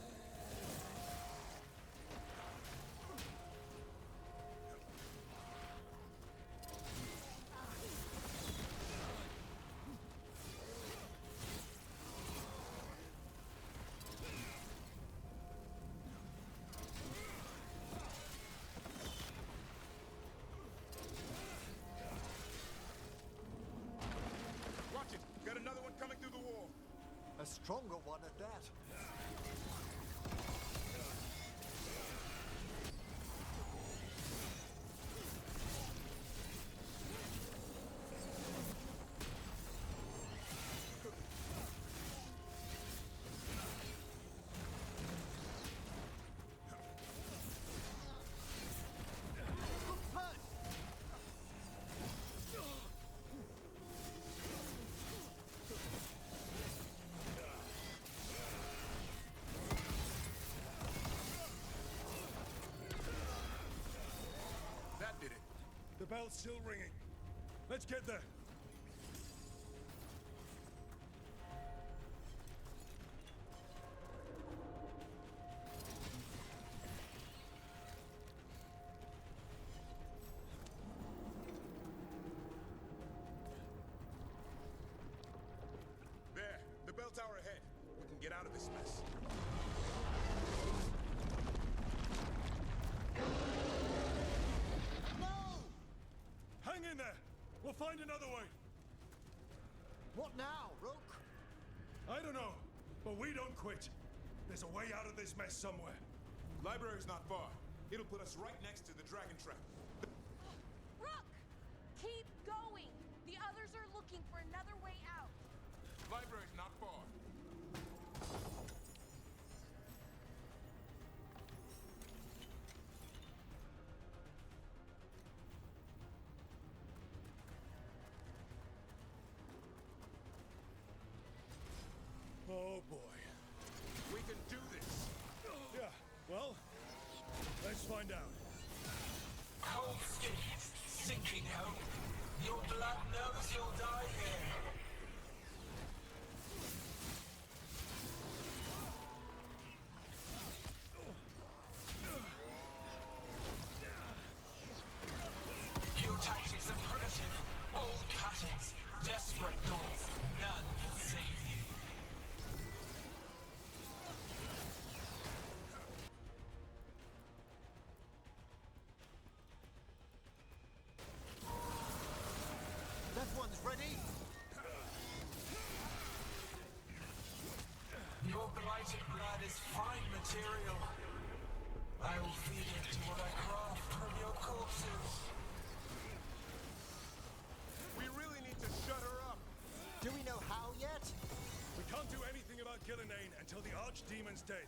Watch it! Got another one coming through the wall! A stronger one at that. That did it. The bell's still ringing. Let's get there. There, the bell tower ahead. We can get out of this mess. Hang in there. We'll find another way. What now, Rook? I don't know, but we don't quit. There's a way out of this mess somewhere. Library's not far. It'll put us right next to the dragon trap. Rook! Keep going. The others are looking for another way out. Library's not far. Oh boy. We can do this. Yeah, well, let's find out. Cold skin, sinking hope. Your blood knows you'll die here. Your tactics are primitive. Old cuttings, desperate doors. None can save you. That one's ready. Your blighted blood is fine material. I will feed it to what I craft from your corpses. We really need to shut her up. Do we know how yet? We can't do anything about Gillenane until the Archdemon's dead.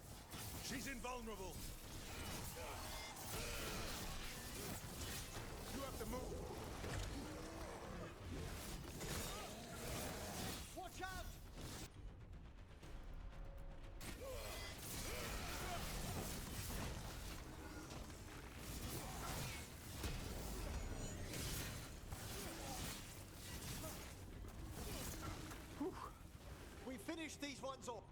She's invulnerable. You have to move. Watch out! Whew. We finished these ones off.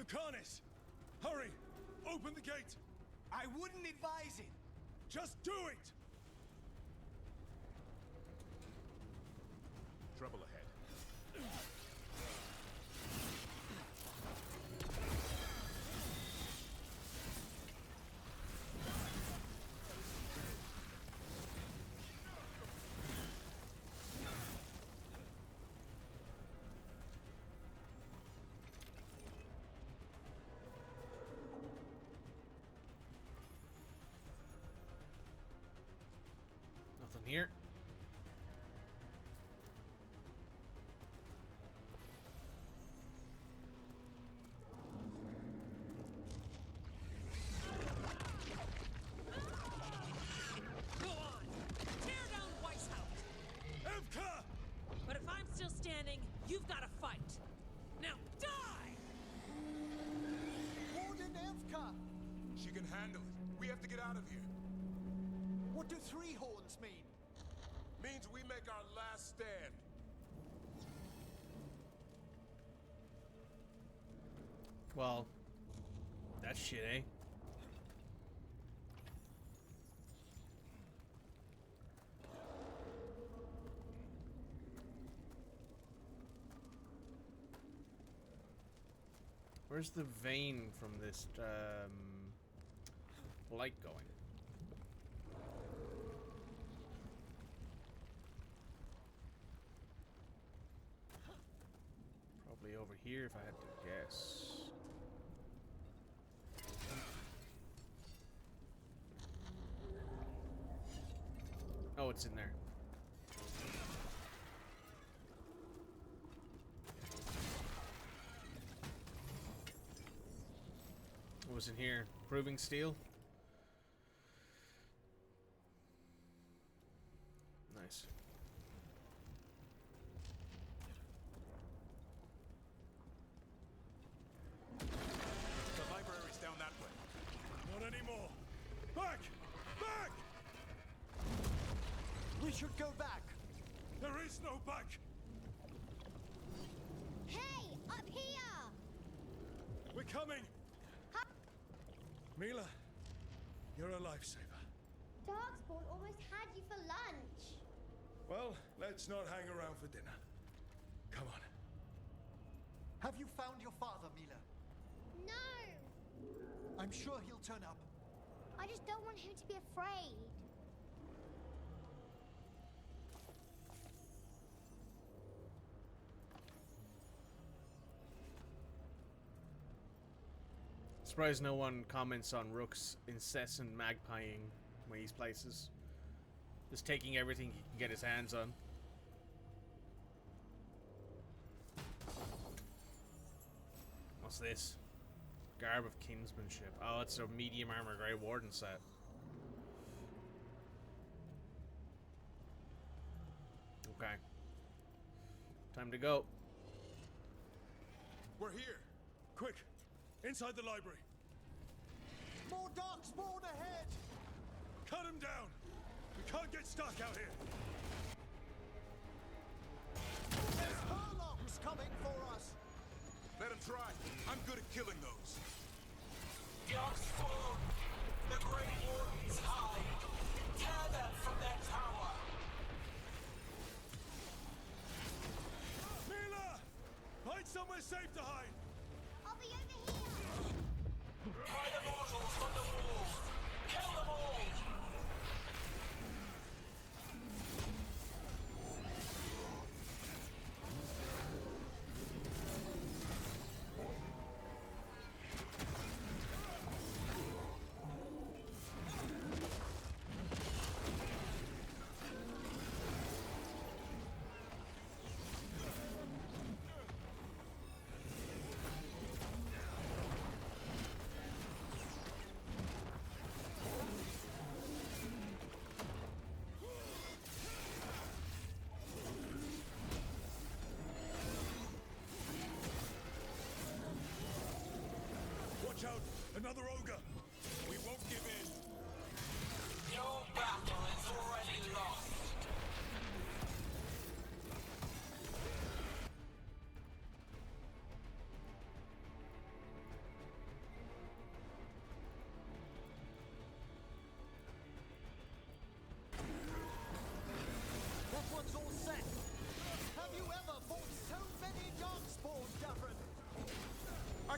Lucanus! Hurry! Open the gate! I wouldn't advise it! Just do it! Trouble ahead. Nothing here. Go on! Tear down Weishaupt! Evka! But if I'm still standing, you've got to fight. Now die! Warden Evka! She can handle it. We have to get out of here. What do three horns mean? Means we make our last stand. Well, that's shit, eh? Where's the vein from this light going? Probably over here if I had to guess. Oh, it's in there. What was in here? Proving steel? Nice. The library's down that way. Not anymore! Back! Back! We should go back. There is no back! Hey, up here! We're coming! Mila, you're a lifesaver. Darkspawn almost had you for lunch. Well, let's not hang around for dinner. Come on. Have you found your father, Mila? No! I'm sure he'll turn up. I just don't want him to be afraid. Surprised no one comments on Rook's incessant magpieing when these places. Just taking everything he can get his hands on. What's this? Garb of Kinsmanship. Oh, it's a medium armor Grey Warden set. Okay. Time to go. We're here. Quick! Inside the library! More Darkspawn ahead! Cut him down! We can't get stuck out here! There's Hurlongs coming for us! Let him try. I'm good at killing those. Darkspawn! The Great Warden's hide! Tear them from their tower! Mila! Find somewhere safe to hide! I'll be over here! Pry the mortals from the walls! Kill them all! Watch out! Another ogre! We won't give in. Your battle is already lost!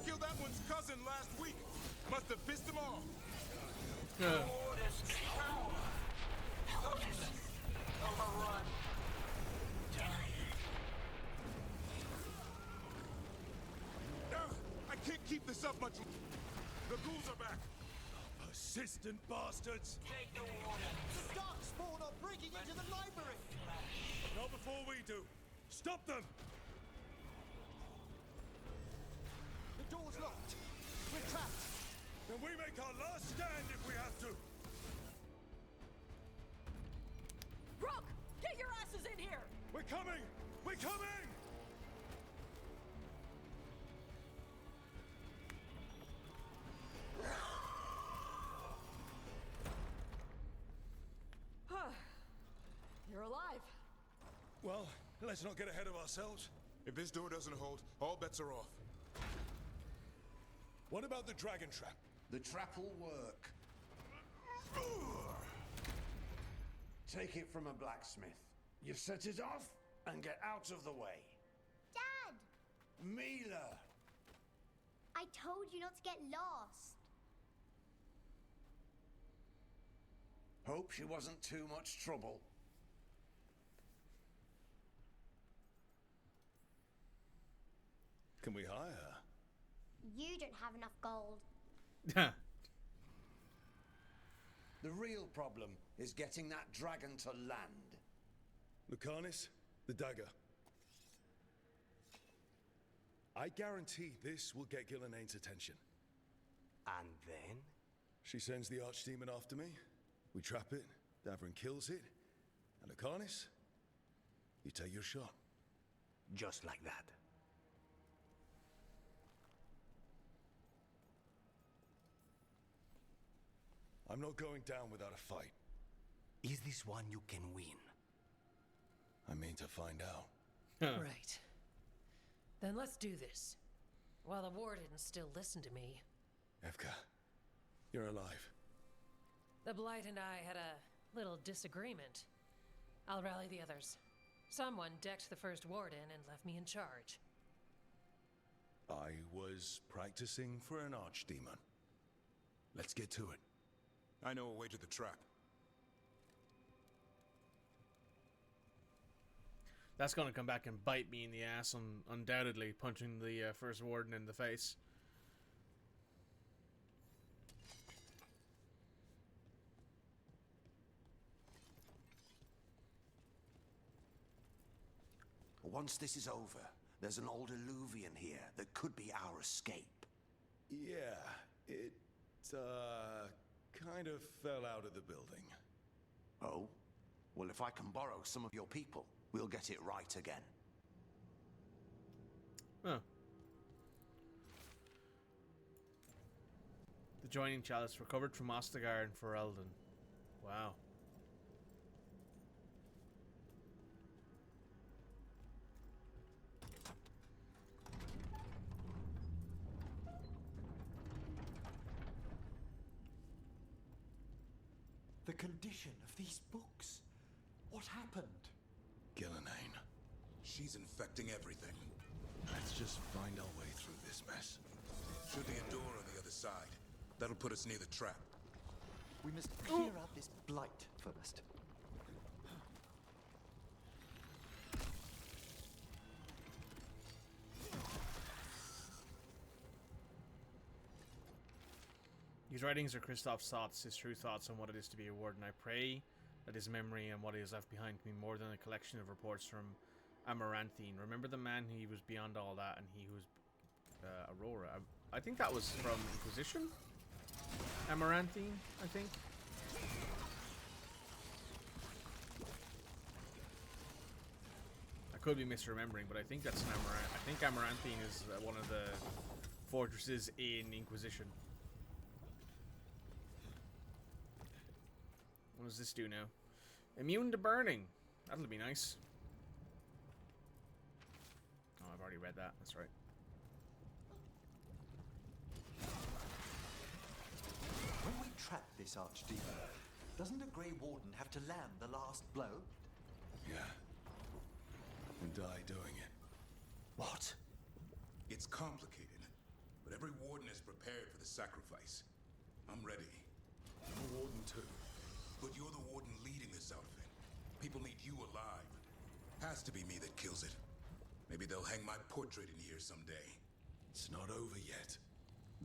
killed that one's cousin last week. Must have pissed him off. Orders power. Hopeless. Overrun. I can't keep this up much. The ghouls are back. Persistent bastards. Take the warden. The Darkspawn are breaking into the library. Not before we do. Stop them! The door's locked. We're trapped. Then we make our last stand if we have to. Rook, get your asses in here! We're coming! We're coming! You're alive. Well, let's not get ahead of ourselves. If this door doesn't hold, all bets are off. What about the dragon trap? The trap will work. Take it from a blacksmith. You set it off and get out of the way. Dad! Mila! I told you not to get lost. Hope she wasn't too much trouble. Can we hire her? You don't have enough gold. The real problem is getting that dragon to land. Lucanis, the dagger. I guarantee this will get Gillenaine's attention. And then? She sends the archdemon after me. We trap it, Davrin kills it. And Lucanis, you take your shot. Just like that. I'm not going down without a fight. Is this one you can win? I mean to find out. Right. Then let's do this. While the Warden still listen to me. Evka, you're alive. The Blight and I had a little disagreement. I'll rally the others. Someone decked the first Warden and left me in charge. I was practicing for an archdemon. Let's get to it. I know a way to the trap. That's going to come back and bite me in the ass, undoubtedly, punching the first Warden in the face. Once this is over, there's an old Illuvian here that could be our escape. Yeah, it, kind of fell out of the building. Oh? Well, if I can borrow some of your people, we'll get it right again. Huh. The joining chalice recovered from Ostagar and Ferelden. Wow. The condition of these books. What happened? Gillenane. She's infecting everything. Let's just find our way through this mess. Should be a door on the other side. That'll put us near the trap. We must clear out this blight first. These writings are Kristoff's thoughts, his true thoughts on what it is to be a warden. I pray that his memory and what he has left behind can be more than a collection of reports from Amaranthine. Remember the man who was beyond all that, and he was Aurora. I think that was from Inquisition? Amaranthine, I think. I could be misremembering, but I think that's an Amaranthine. I think Amaranthine is one of the fortresses in Inquisition. What does this do now? Immune to burning. That'll be nice. Oh, I've already read that. That's right. When we trap this archdemon, doesn't a Grey Warden have to land the last blow? Yeah. And die doing it. What? It's complicated, but but every warden is prepared for the sacrifice. I'm ready. I'm a warden too. But you're the warden leading this outfit. People need you alive. Has to be me that kills it. Maybe they'll hang my portrait in here someday. It's not over yet.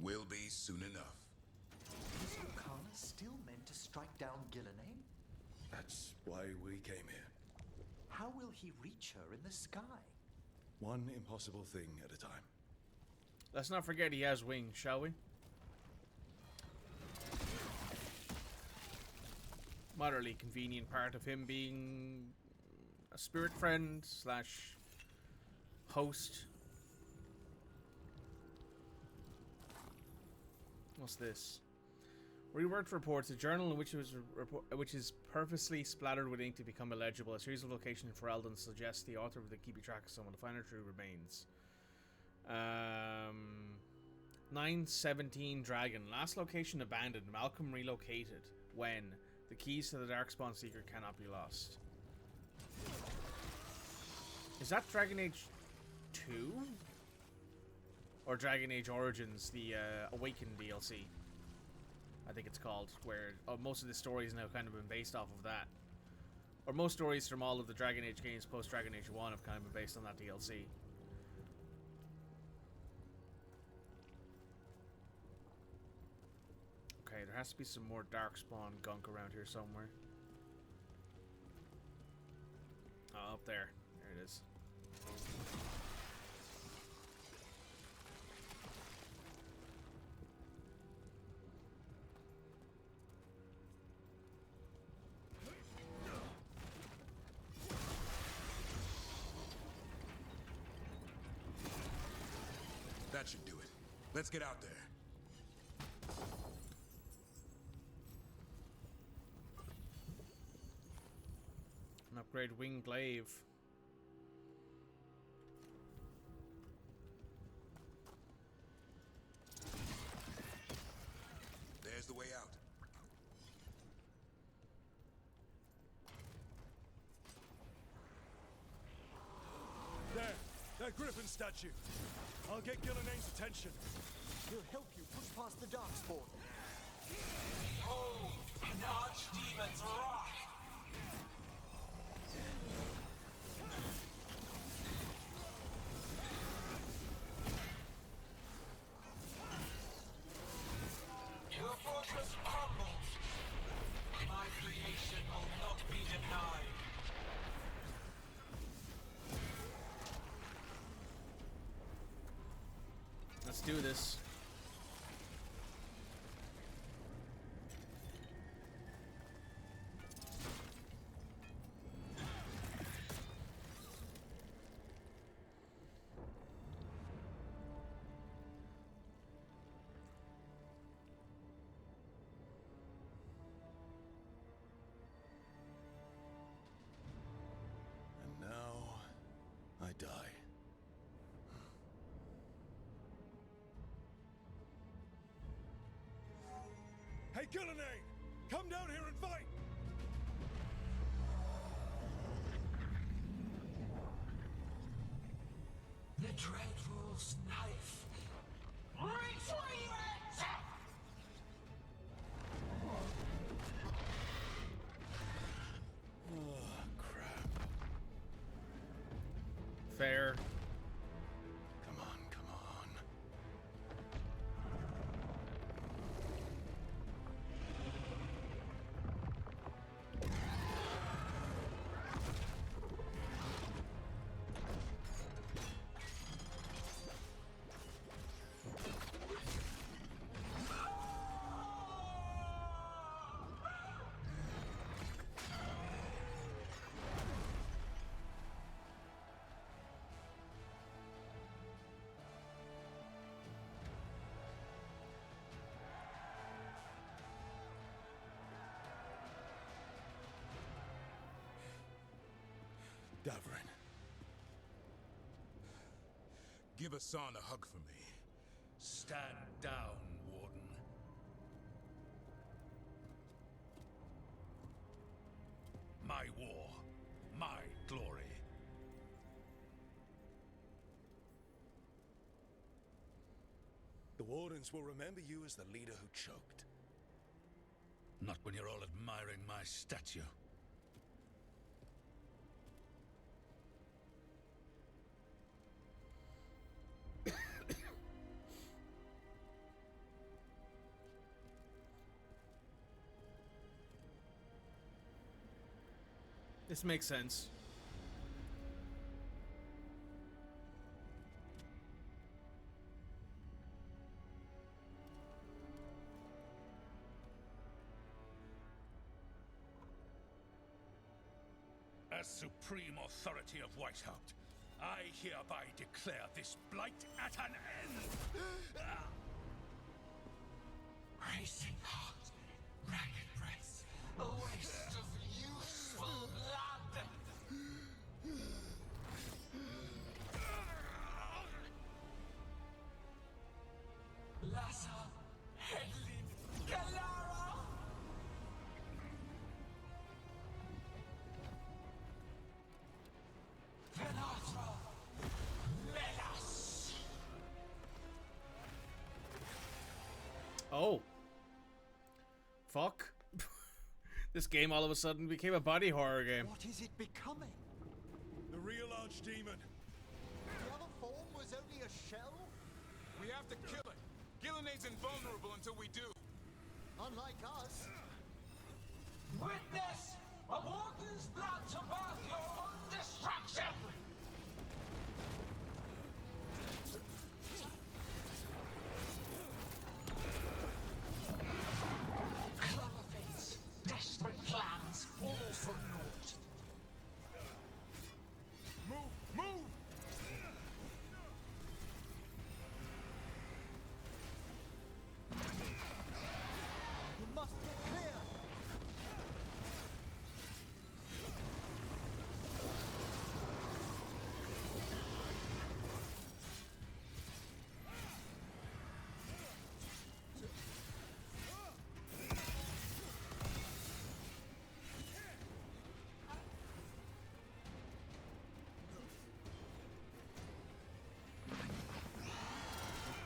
Will be soon enough. Is Lucana still meant to strike down Gillenane? That's why we came here. How will he reach her in the sky? One impossible thing at a time. Let's not forget he has wings, shall we? Moderately convenient part of him being a spirit friend slash host. What's this? Reworked reports, a journal in which is purposely splattered with ink to become illegible. A series of locations in Ferelden suggests the author of the keeping track of someone. The final truth remains. 917 Dragon. Last location abandoned. Malcolm relocated. When? The keys to the Darkspawn secret cannot be lost. Is that Dragon Age 2? Or Dragon Age Origins, the Awakened DLC? I think it's called, where most of the stories now kind of been based off of that. Or most stories from all of the Dragon Age games post Dragon Age 1 have kind of been based on that DLC. Okay, there has to be some more Darkspawn gunk around here somewhere. Oh, up there. There it is. That should do it. Let's get out there. An upgrade wing glaive. There's the way out. There! That griffin statue! I'll get Gillenane's attention. He'll help you push past the Darkspawn. Behold, an archdemon's rock! Your fortress crumbles. My creation will not be denied. Let's do this. And now, I die. Hey, Gillenane! Come down here and fight! The Dreadful's knife. Retrieve it! Oh, crap. Fair. Come on, come on. Davrin. Give Hassan a hug for me. Stand down, Warden. My war, my glory. The Wardens will remember you as the leader who choked. Not when you're all admiring my statue. This makes sense. As supreme authority of Whitehaupt, I hereby declare this blight at an end! Racing heart, ragged race, a waste of useful blood! Lassa, Hedlin, Galara! Venatra, Melas! Oh. Fuck. This game all of a sudden became a body horror game. What is it becoming? The real Archdemon. The other form was only a shell? We have to kill it. Gillenay's invulnerable until we do. Unlike us. Witness a Warden's blood to birth your own destruction! Clever fates, desperate plans, all for naught. Move! Move! You must get clear.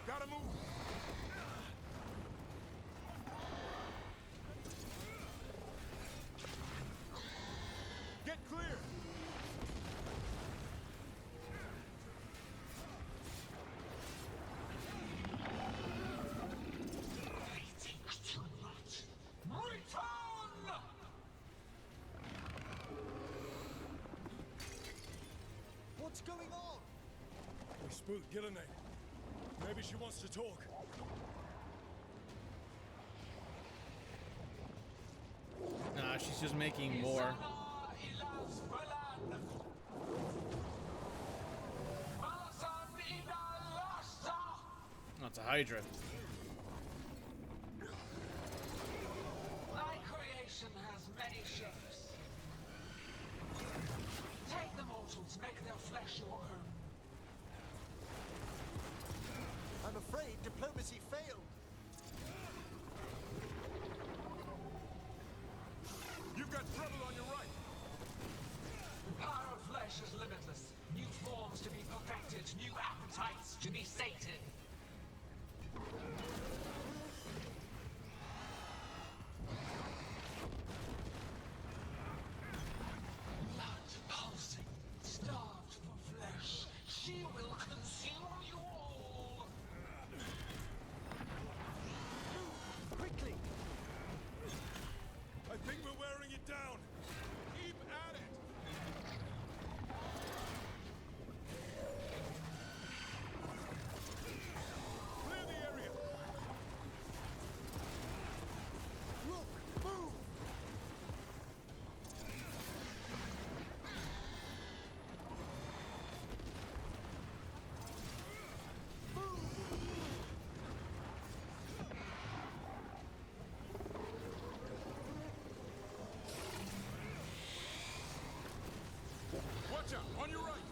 Gotta move! Get clear! Too much. Return! What's going on? We spooked Gillenay. Maybe she wants to talk. Nah, she's just making more. Oh, it's a Hydra. My creation has many shapes. Take the mortals, make their flesh your own. I'm afraid diplomacy failed. You've got trouble on your right! The power of flesh is limitless. New forms to be perfected, new appetites to be sated. Blood pulsing, starved for flesh. She will consume you all. Quickly! I think we're wearing it down. Keep at it! Clear the area! Rook, move! Watch out! On your right!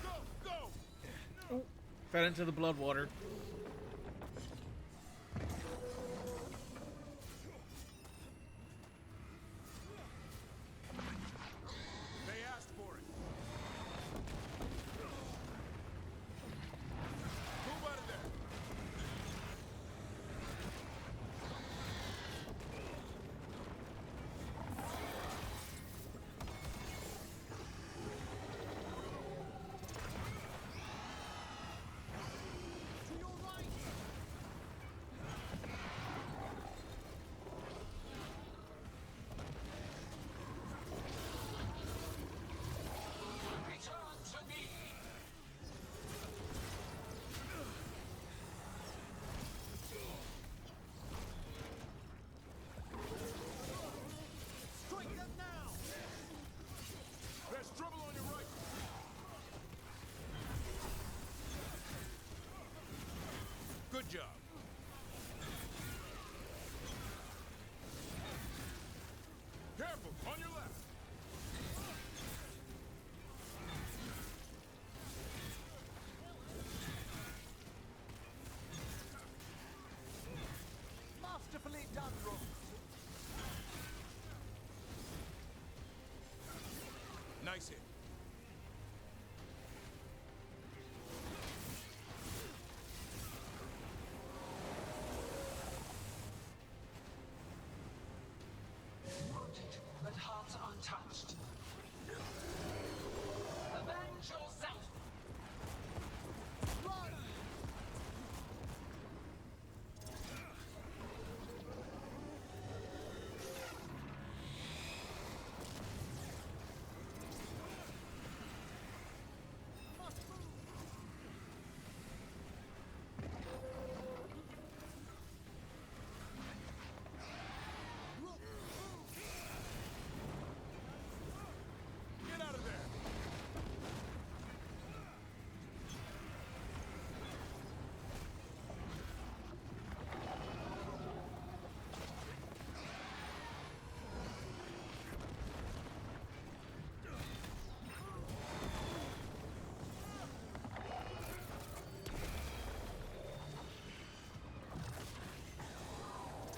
Go! Go! Fed into the blood water. They asked for it. job. Careful, on your left. Masterfully done, Rook. Nice hit. But hearts untouched. Avenge yourself! Run! Get out of there.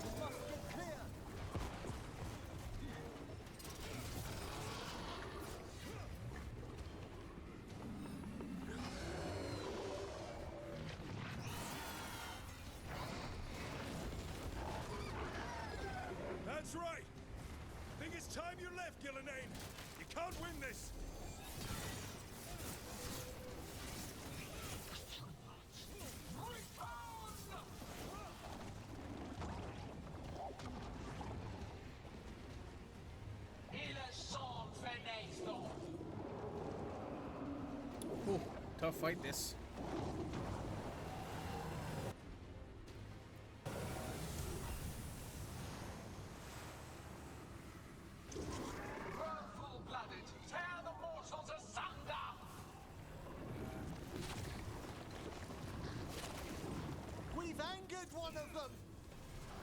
We must get clear. That's right! Think it's time you left, Gillenane! You can't win this! Il est sans fenêtre. Ooh, tough fight this. Run full-blooded. Tear the mortals asunder. We've angered one of them.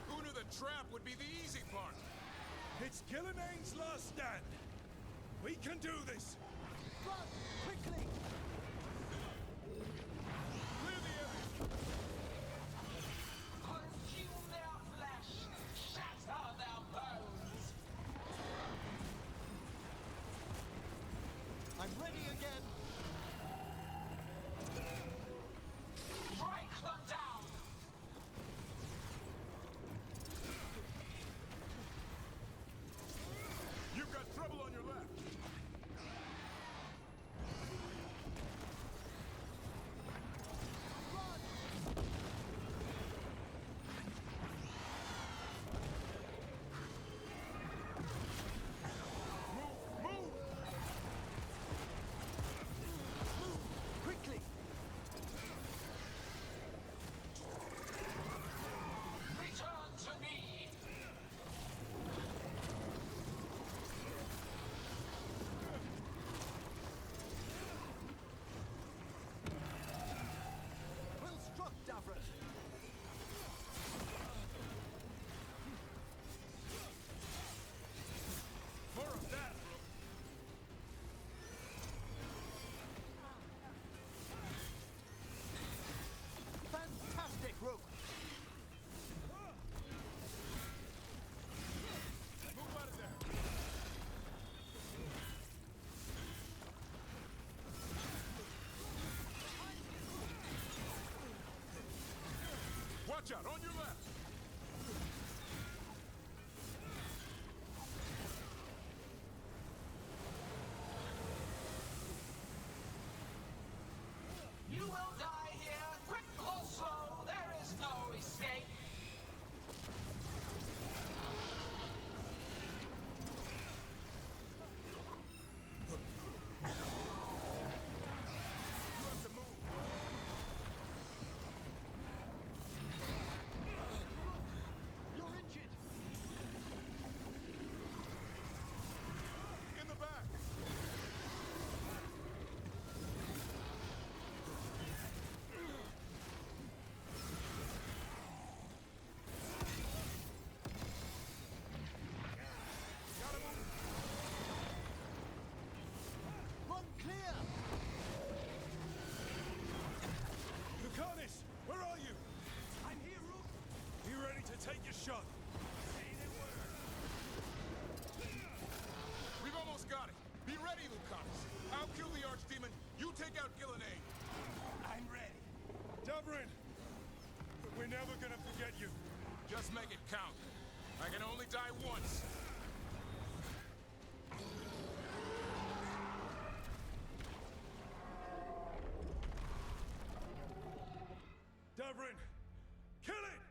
Who knew the trap would be the easy part? It's Gillenane's last stand! We can do this! Run, quickly. Clear the area. Consume their flesh. Shatter their bones. I'm ready again. Strike them down. You've got trouble on your left. Quickly. Return to me. Well struck, Davros. More of that, Rook. Fantastic, Rook. Move out of there. Watch out, on your left. You will die here, quick or slow. There is no escape. You have to move. take your shot. We've almost got it. Be ready, Lucanus. I'll kill the Archdemon. You take out Qunari. I'm ready. Davrin! We're never gonna forget you. Just make it count. I can only die once. Davrin! Kill it!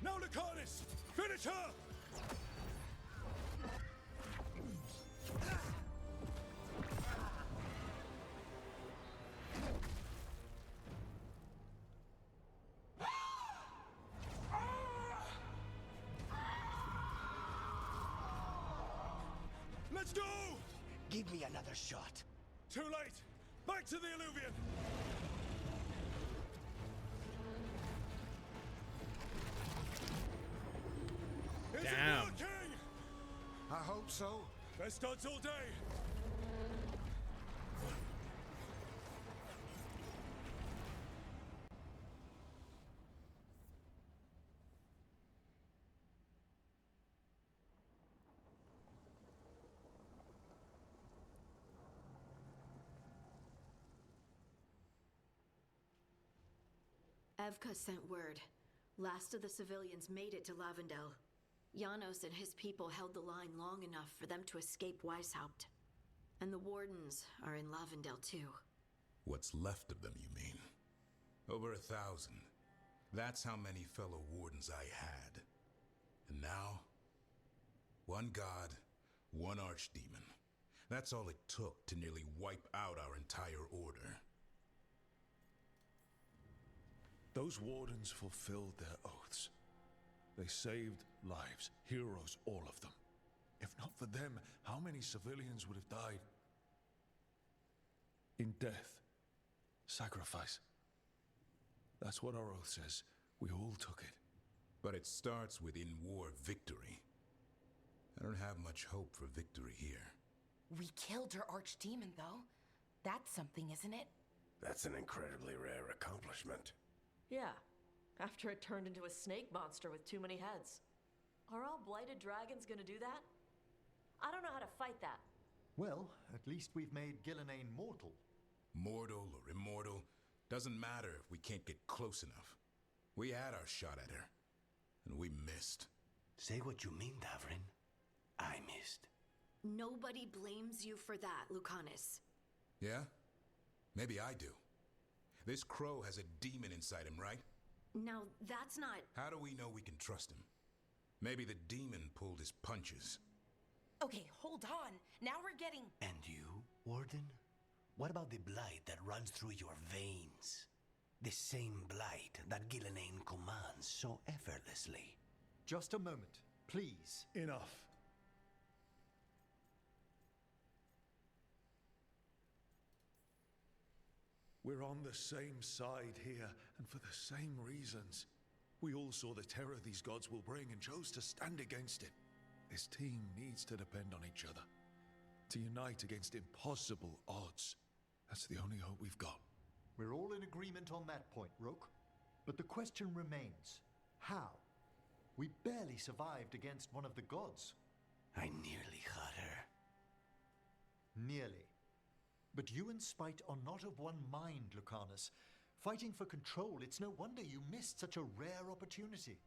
Now, Lucanus! Finish her! Let's go! Give me another shot. Too late! Back to the Illuvian! Is Damn. it working? I hope so. Best odds all day. Evka sent word. Last of the civilians made it to Lavendel. Janos and his people held the line long enough for them to escape Weishaupt. And the Wardens are in Lavendel too. What's left of them, you mean? Over 1,000. That's how many fellow Wardens I had. And now, one god, one Archdemon. That's all it took to nearly wipe out our entire order. Those Wardens fulfilled their oaths. They saved lives, heroes, all of them. If not for them, how many civilians would have died? In death, sacrifice. That's what our oath says. We all took it. But it starts with in-war victory. I don't have much hope for victory here. We killed her Archdemon, though. That's something, isn't it? That's an incredibly rare accomplishment. Yeah, after it turned into a snake monster with too many heads. Are all blighted dragons gonna do that? I don't know how to fight that. Well, at least we've made Gillenane mortal. Mortal or immortal, doesn't matter if we can't get close enough. We had our shot at her, and we missed. Say what you mean, Davrin. I missed. Nobody blames you for that, Lucanus. Yeah? Maybe I do. This crow has a demon inside him, right? Now, that's not... How do we know we can trust him? Maybe the demon pulled his punches. Okay, hold on. Now we're getting... And you, Warden? What about the blight that runs through your veins? The same blight that Gillenane commands so effortlessly. Just a moment, please. Enough. We're on the same side here, and for the same reasons. We all saw the terror these gods will bring and chose to stand against it. This team needs to depend on each other. To unite against impossible odds. That's the only hope we've got. We're all in agreement on that point, Rook. But the question remains, how? We barely survived against one of the gods. I nearly had her. Nearly. But you and Spite are not of one mind, Lucanus. Fighting for control, it's no wonder you missed such a rare opportunity.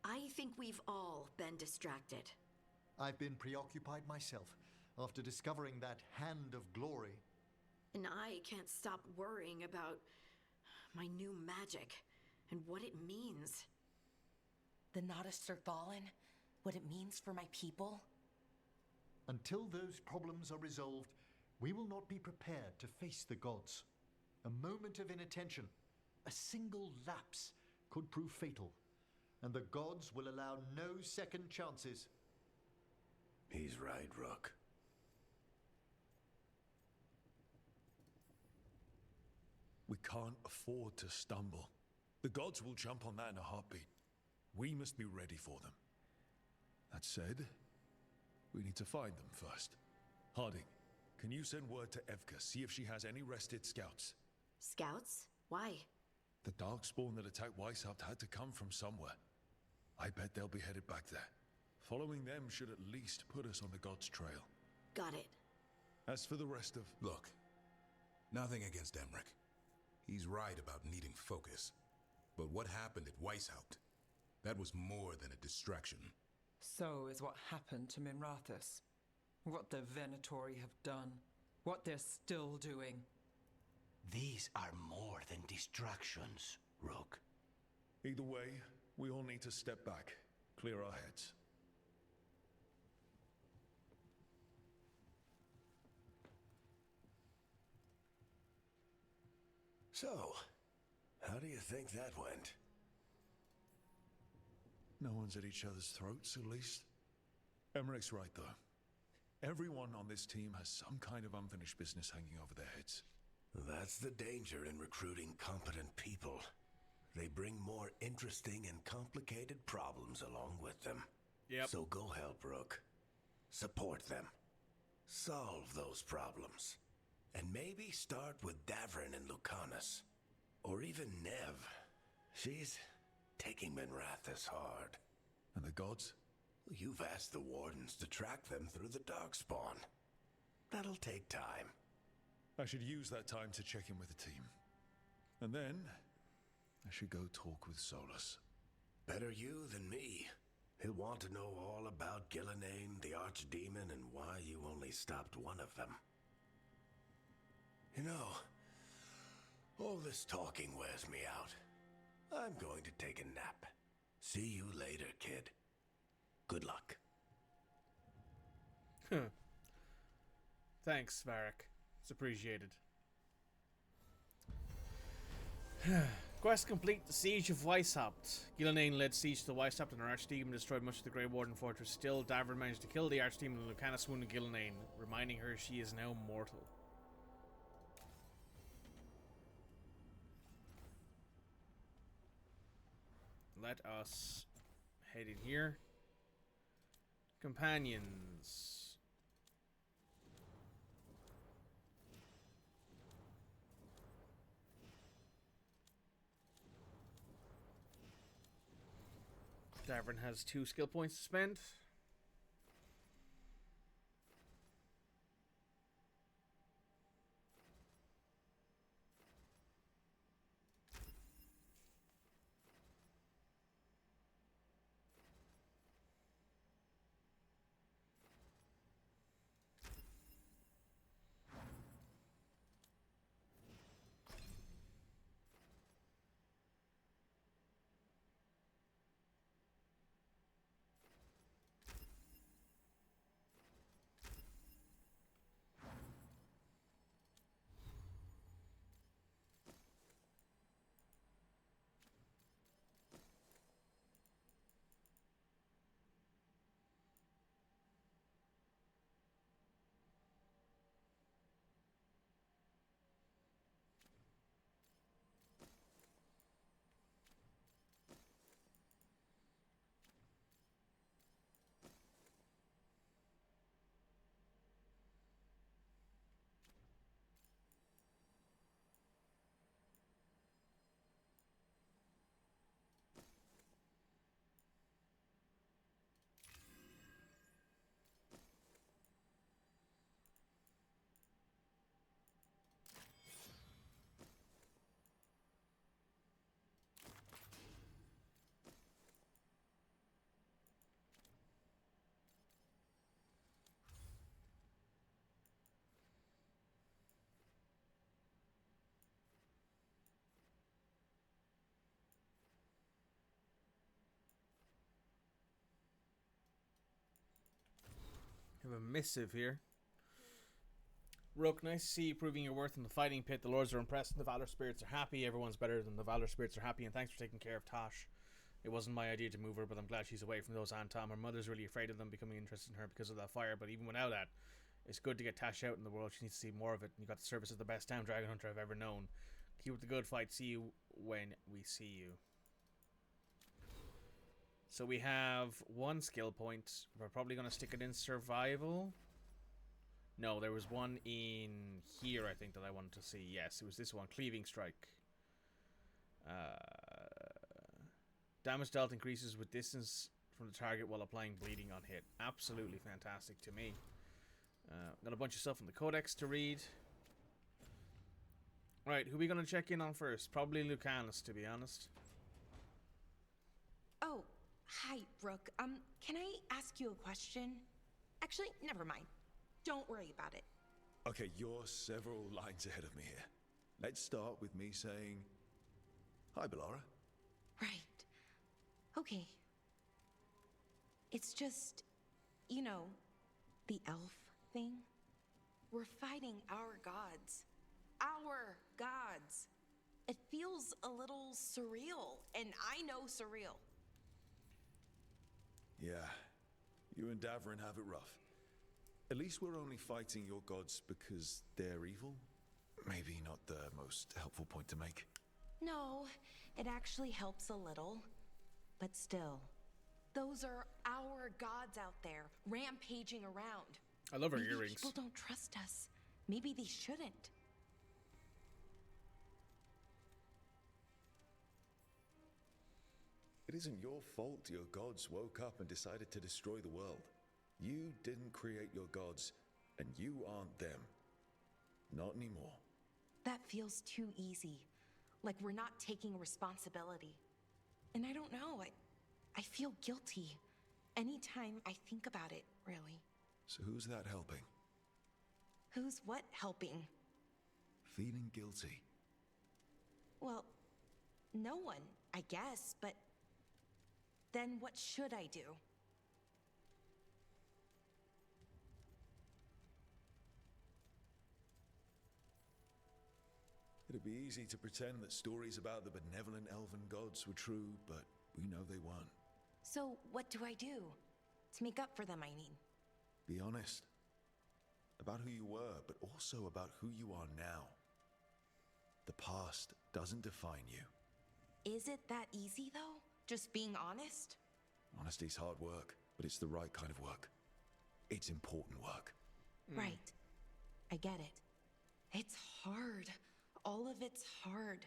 I think we've all been distracted. I've been preoccupied myself after discovering that hand of glory. And I can't stop worrying about my new magic and what it means. The Nodists are fallen? What it means for my people? Until those problems are resolved, we will not be prepared to face the gods. A moment of inattention, a single lapse, could prove fatal, and the gods will allow no second chances. He's right, Rook. We can't afford to stumble. The gods will jump on that in a heartbeat. We must be ready for them. That said, we need to find them first. Harding, can you send word to Evka, see if she has any rested scouts? Scouts? Why? The Darkspawn that attacked Weishaupt had to come from somewhere. I bet they'll be headed back there. Following them should at least put us on the God's trail. Got it. As for the rest of... Look, nothing against Emmerich. He's right about needing focus. But what happened at Weishaupt? That was more than a distraction. So is what happened to Minrathous. What the Venatori have done. What they're still doing. These are more than distractions, Rook. Either way, we all need to step back, clear our heads. So, how do you think that went? No one's at each other's throats, at least. Emmerich's right, though. Everyone on this team has some kind of unfinished business hanging over their heads. That's the danger in recruiting competent people. They bring more interesting and complicated problems along with them. Yep. So go help Rook. Support them. Solve those problems. And maybe start with Davrin and Lucanus. Or even Nev. She's taking Minrathous hard. And the gods? You've asked the Wardens to track them through the Darkspawn. That'll take time. I should use that time to check in with the team. And then, I should go talk with Solus. Better you than me. He'll want to know all about Gillenane, the Archdemon, and why you only stopped one of them. You know, all this talking wears me out. I'm going to take a nap. See you later, kid. Good luck. Thanks, Varric. It's appreciated. Quest complete: the Siege of Weishaupt. Gillenane led siege to the Weishaupt and her Archdemon destroyed much of the Grey Warden fortress. Still, Davrin managed to kill the Archdemon and Lucanus wounded Gillenane, reminding her she is now mortal. Let us head in here. Companions. Davrin has 2 skill points to spend. We have a missive here. Rook, nice to see you proving your worth in the fighting pit. The lords are impressed and the Valor Spirits are happy. Everyone's better than the Valor Spirits are happy, and thanks for taking care of Tosh. It wasn't my idea to move her, but I'm glad she's away from those Antom. Her mother's really afraid of them becoming interested in her because of that fire, but even without that, it's good to get Tash out in the world. She needs to see more of it, and you got the service of the best town dragon hunter I've ever known. Keep up the good fight. See you when we see you. So we have 1 skill point. We're probably going to stick it in survival. No, there was one in here, I think, that I wanted to see. Yes, it was this one, Cleaving Strike. Damage dealt increases with distance from the target while applying bleeding on hit. Absolutely fantastic to me. Got a bunch of stuff in the codex to read. Right, who are we going to check in on first? Probably Lucanus, to be honest. Oh, hi, Rook. Can I ask you a question? Actually, never mind. Don't worry about it. Okay, you're several lines ahead of me here. Let's start with me saying, hi, Bellara. Right. Okay. It's just, you know, the elf thing. We're fighting our gods. Our gods. It feels a little surreal, and I know surreal. Yeah, you and Davrin have it rough. At least we're only fighting your gods because they're evil? Maybe not the most helpful point to make. No, it actually helps a little. But still, those are our gods out there, rampaging around. I love her Maybe earrings. People don't trust us. Maybe they shouldn't. It isn't your fault your gods woke up and decided to destroy the world. You didn't create your gods, and you aren't them. Not anymore. That feels too easy. Like we're not taking responsibility. And I don't know, I feel guilty. Anytime I think about it, really. So who's that helping? Who's what helping? Feeling guilty. Well, no one, I guess, but then what should I do? It'd be easy to pretend that stories about the benevolent elven gods were true, but we know they weren't. So what do I do? To make up for them, I mean. Be honest. About who you were, but also about who you are now. The past doesn't define you. Is it that easy, though? Just being honest? Honesty's hard work, but it's the right kind of work. It's important work. Right. I get it. It's hard. All of it's hard.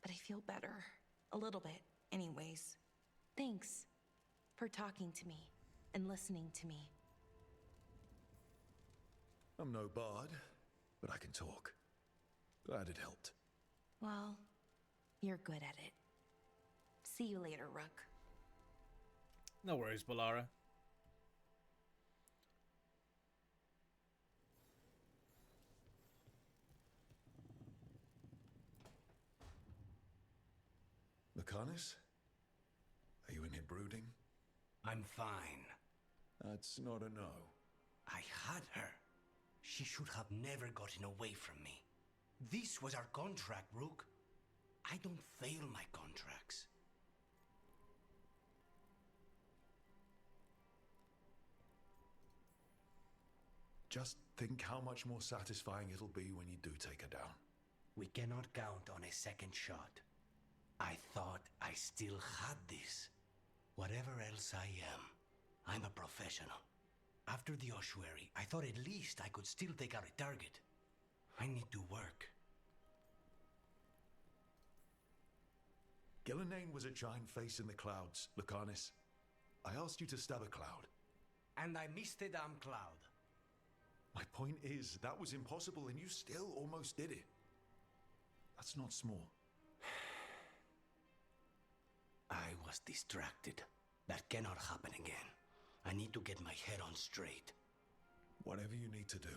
But I feel better. A little bit, anyways. Thanks for talking to me and listening to me. I'm no bard, but I can talk. Glad it helped. Well, you're good at it. See you later, Rook. No worries, Bellara. Lucanus? Are you in here brooding? I'm fine. That's not a no. I had her. She should have never gotten away from me. This was our contract, Rook. I don't fail my contracts. Just think how much more satisfying it'll be when you do take her down. We cannot count on a second shot. I thought I still had this. Whatever else I am, I'm a professional. After the ossuary, I thought at least I could still take out a target. I need to work. Gillenane was a giant face in the clouds, Lucanus. I asked you to stab a cloud. And I missed the damn cloud. My point is, that was impossible and you still almost did it. That's not small. I was distracted. That cannot happen again. I need to get my head on straight. Whatever you need to do.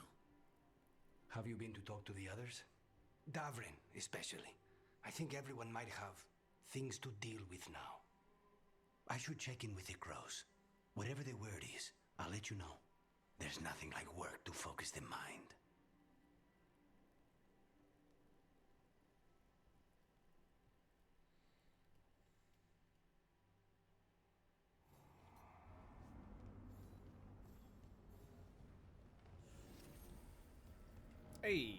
Have you been to talk to the others? Davrin, especially. I think everyone might have things to deal with now. I should check in with the crows. Whatever the word is, I'll let you know. There's nothing like work to focus the mind. Hey.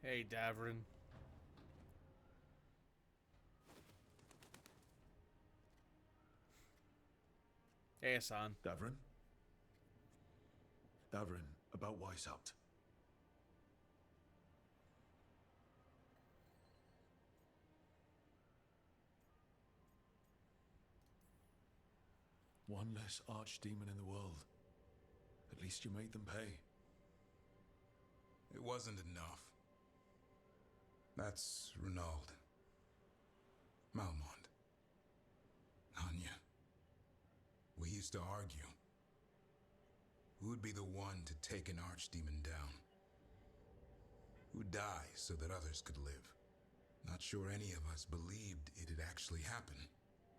Hey, Davrin. Hey, Hassan. Davrin? Davrin, about Weishaupt. One less archdemon in the world. At least you made them pay. It wasn't enough. That's Renaud. Malmont. Anya. We used to argue. Who would be the one to take an archdemon down? Who'd die so that others could live? Not sure any of us believed it'd actually happen.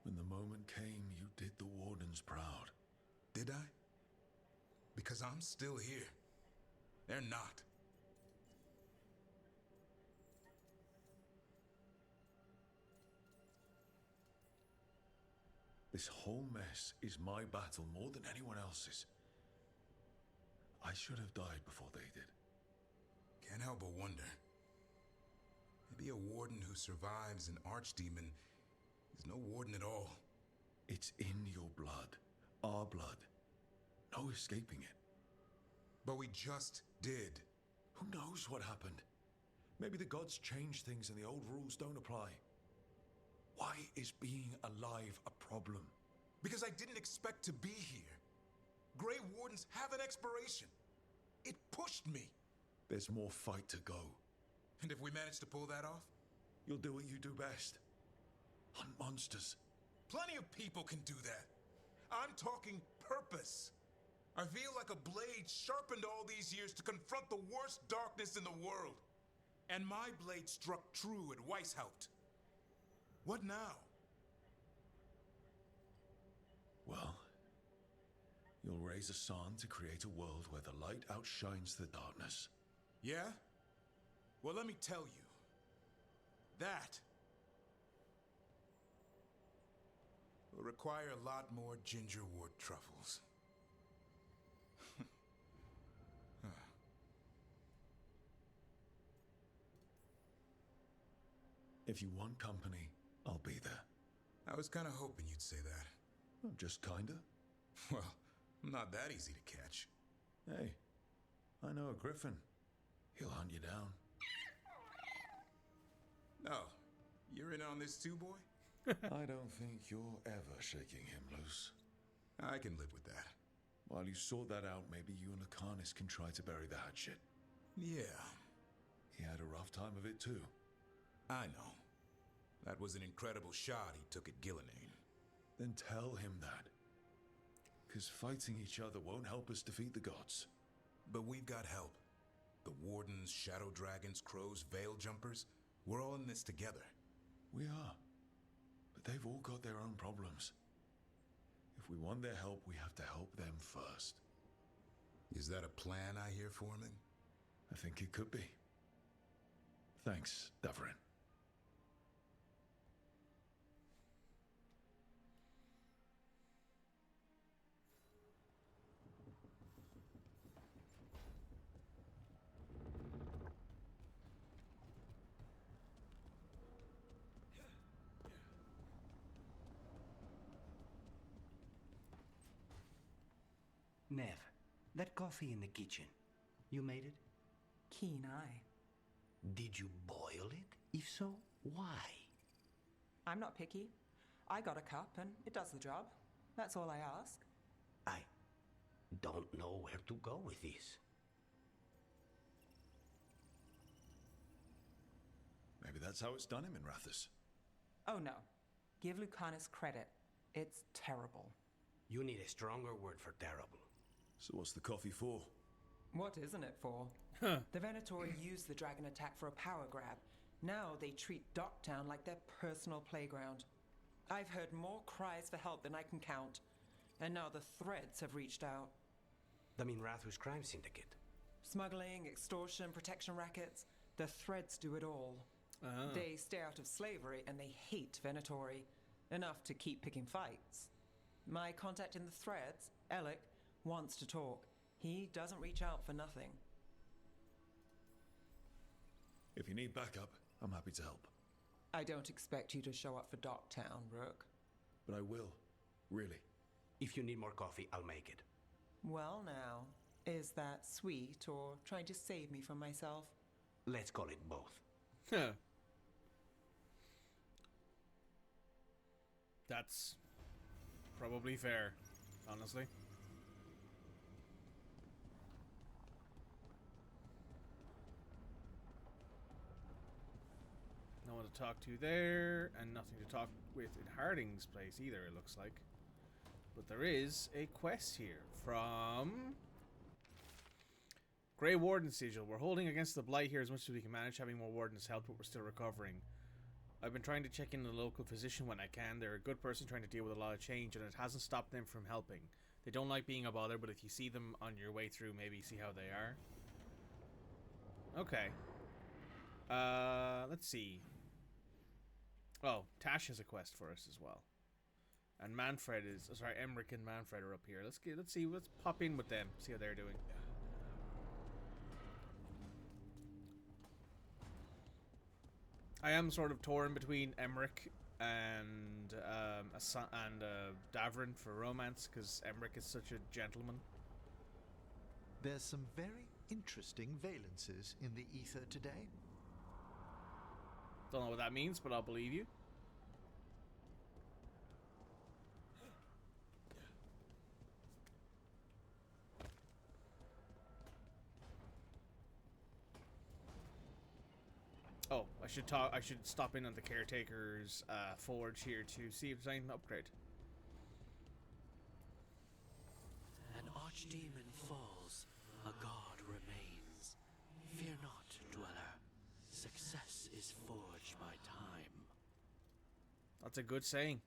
When the moment came, you did the Wardens proud. Did I? Because I'm still here. They're not. This whole mess is my battle more than anyone else's. I should have died before they did. Can't help but wonder. Maybe a warden who survives an archdemon is no warden at all. It's in your blood. Our blood. No escaping it. But we just did. Who knows what happened? Maybe the gods changed things and the old rules don't apply. Why is being alive a problem? Because I didn't expect to be here. Grey Wardens have an expiration. It pushed me. There's more fight to go. And if we manage to pull that off? You'll do what you do best. Hunt monsters. Plenty of people can do that. I'm talking purpose. I feel like a blade sharpened all these years to confront the worst darkness in the world. And my blade struck true at Weishaupt. What now? Well, you'll raise a San to create a world where the light outshines the darkness. Yeah? Well, let me tell you. That will require a lot more gingerwort truffles. If you want company, I'll be there. I was kind of hoping you'd say that. Well, just kinda. Well, I'm not that easy to catch. Hey, I know a griffin. He'll hunt you down. Oh, you're in on this too, boy? I don't think you're ever shaking him loose. I can live with that. While you sort that out, maybe you and Lucanus can try to bury the hatchet. Yeah. He had a rough time of it too. I know. That was an incredible shot he took at Gillinane. Then tell him that. Because fighting each other won't help us defeat the gods. But we've got help. The Wardens, Shadow Dragons, Crows, Veil Jumpers, we're all in this together. We are. But they've all got their own problems. If we want their help, we have to help them first. Is that a plan I hear, Foreman? I think it could be. Thanks, Davrin. Nev, that coffee in the kitchen, you made it? Keen eye. Did you boil it? If so, why? I'm not picky. I got a cup and it does the job. That's all I ask. I don't know where to go with this. Maybe that's how it's done him in Rathus. Oh no. Give Lucanus credit. It's terrible. You need a stronger word for terrible. So what's the coffee for? What isn't it for? The Venatori used the dragon attack for a power grab. Now they treat Docktown like their personal playground. I've heard more cries for help than I can count. And now the Threads have reached out. The Minrathus crime syndicate. Smuggling, extortion, protection rackets. The Threads do it all. They stay out of slavery and they hate Venatori. Enough to keep picking fights. My contact in the Threads, Alec, wants to talk. He doesn't reach out for nothing. If you need backup, I'm happy to help. I don't expect you to show up for Docktown, Rook. But I will. Really. If you need more coffee, I'll make it. Well now, is that sweet or trying to save me from myself? Let's call it both. Huh. That's probably fair, honestly. No one to talk to there, and nothing to talk with in Harding's place either, it looks like. But there is a quest here from Grey Warden Sigil. We're holding against the Blight here as much as we can manage. Having more Wardens help, but we're still recovering. I've been trying to check in the local physician when I can. They're a good person trying to deal with a lot of change, and it hasn't stopped them from helping. They don't like being a bother, but if you see them on your way through, maybe see how they are. Okay. Let's see. Oh, Tash has a quest for us as well. And Manfred is... sorry, Emmerich and Manfred are up here. Let's see, let's pop in with them, see how they're doing. I am sort of torn between Emmerich and Davrin for romance, because Emmerich is such a gentleman. There's some very interesting valences in the ether today. Don't know what that means, but I'll believe you. Oh, I should stop in on the caretaker's forge here to see if there's anything to upgrade. An archdemon falls, a god remains. Fear not, dweller. Success is forged by time. That's a good saying.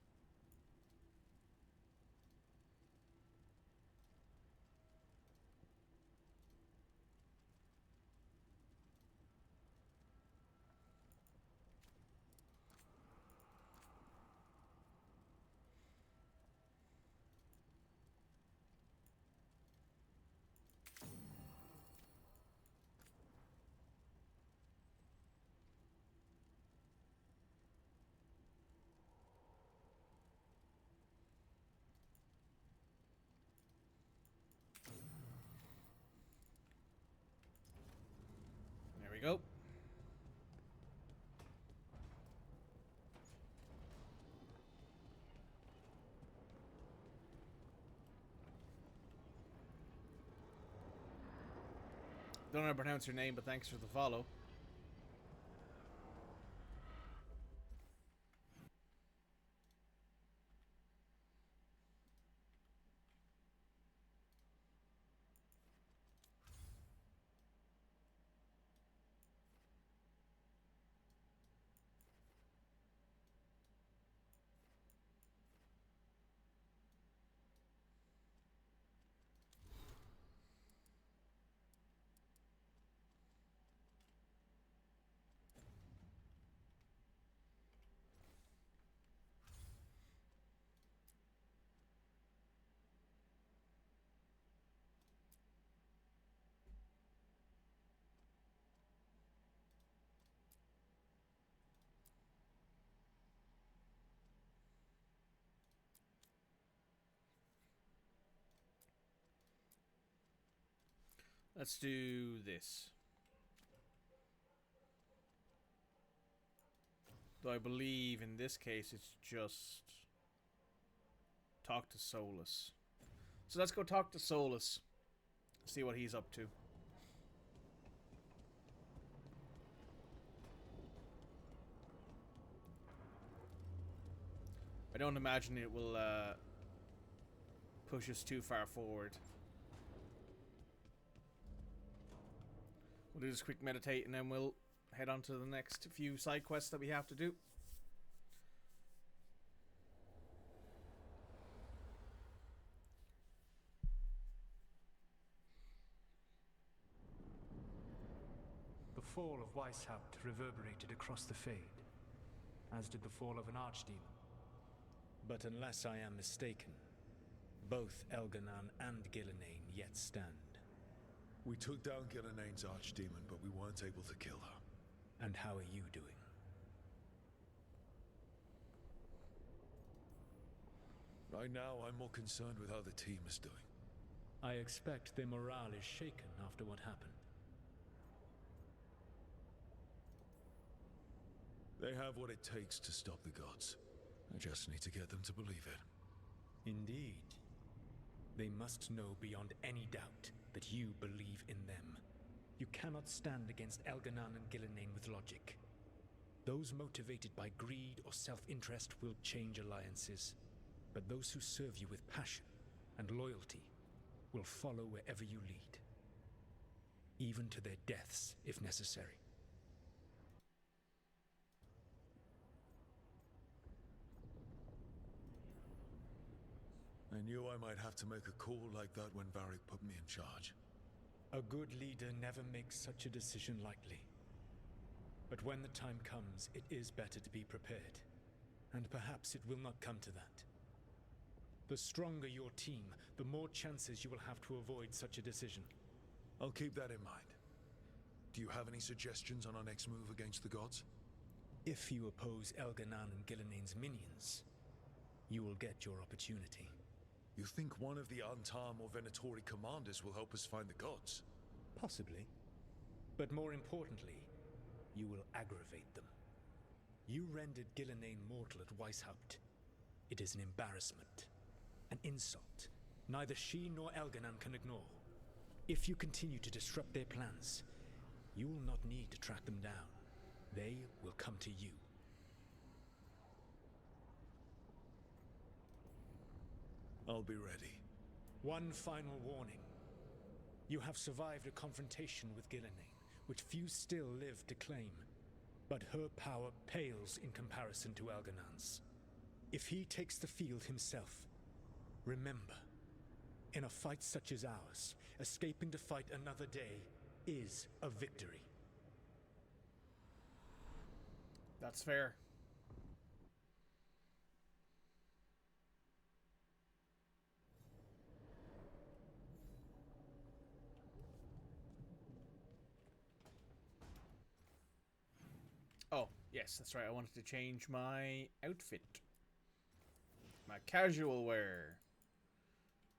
There we go. Don't know how to pronounce your name, but thanks for the follow. Let's do this. Though I believe in this case it's just talk to Solus. So let's go talk to Solus. See what he's up to. I don't imagine it will push us too far forward. We'll do this quick meditate and then we'll head on to the next few side quests that we have to do. The fall of Weishaupt reverberated across the Fade, as did the fall of an archdemon. But unless I am mistaken, both Elganan and Gillenane yet stand. We took down Gillenane's archdemon, but we weren't able to kill her. And how are you doing? Right now, I'm more concerned with how the team is doing. I expect their morale is shaken after what happened. They have what it takes to stop the gods. I just need to get them to believe it. Indeed. They must know beyond any doubt that you believe in them. You cannot stand against Elganan and Gillenane with logic. Those motivated by greed or self-interest will change alliances. But those who serve you with passion and loyalty will follow wherever you lead. Even to their deaths, if necessary. I knew I might have to make a call like that when Varric put me in charge. A good leader never makes such a decision lightly. But when the time comes, it is better to be prepared. And perhaps it will not come to that. The stronger your team, the more chances you will have to avoid such a decision. I'll keep that in mind. Do you have any suggestions on our next move against the gods? If you oppose Elganan and Gillenane's minions, you will get your opportunity. You think one of the Antam or Venatori commanders will help us find the gods? Possibly. But more importantly, you will aggravate them. You rendered Gillenane mortal at Weishaupt. It is an embarrassment. An insult. Neither she nor Elganan can ignore. If you continue to disrupt their plans, you will not need to track them down. They will come to you. I'll be ready. One final warning. You have survived a confrontation with Gillenane, which few still live to claim. But her power pales in comparison to Elganan's. If he takes the field himself, remember, in a fight such as ours, escaping to fight another day is a victory. That's fair. Oh, yes, that's right. I wanted to change my outfit. My casual wear.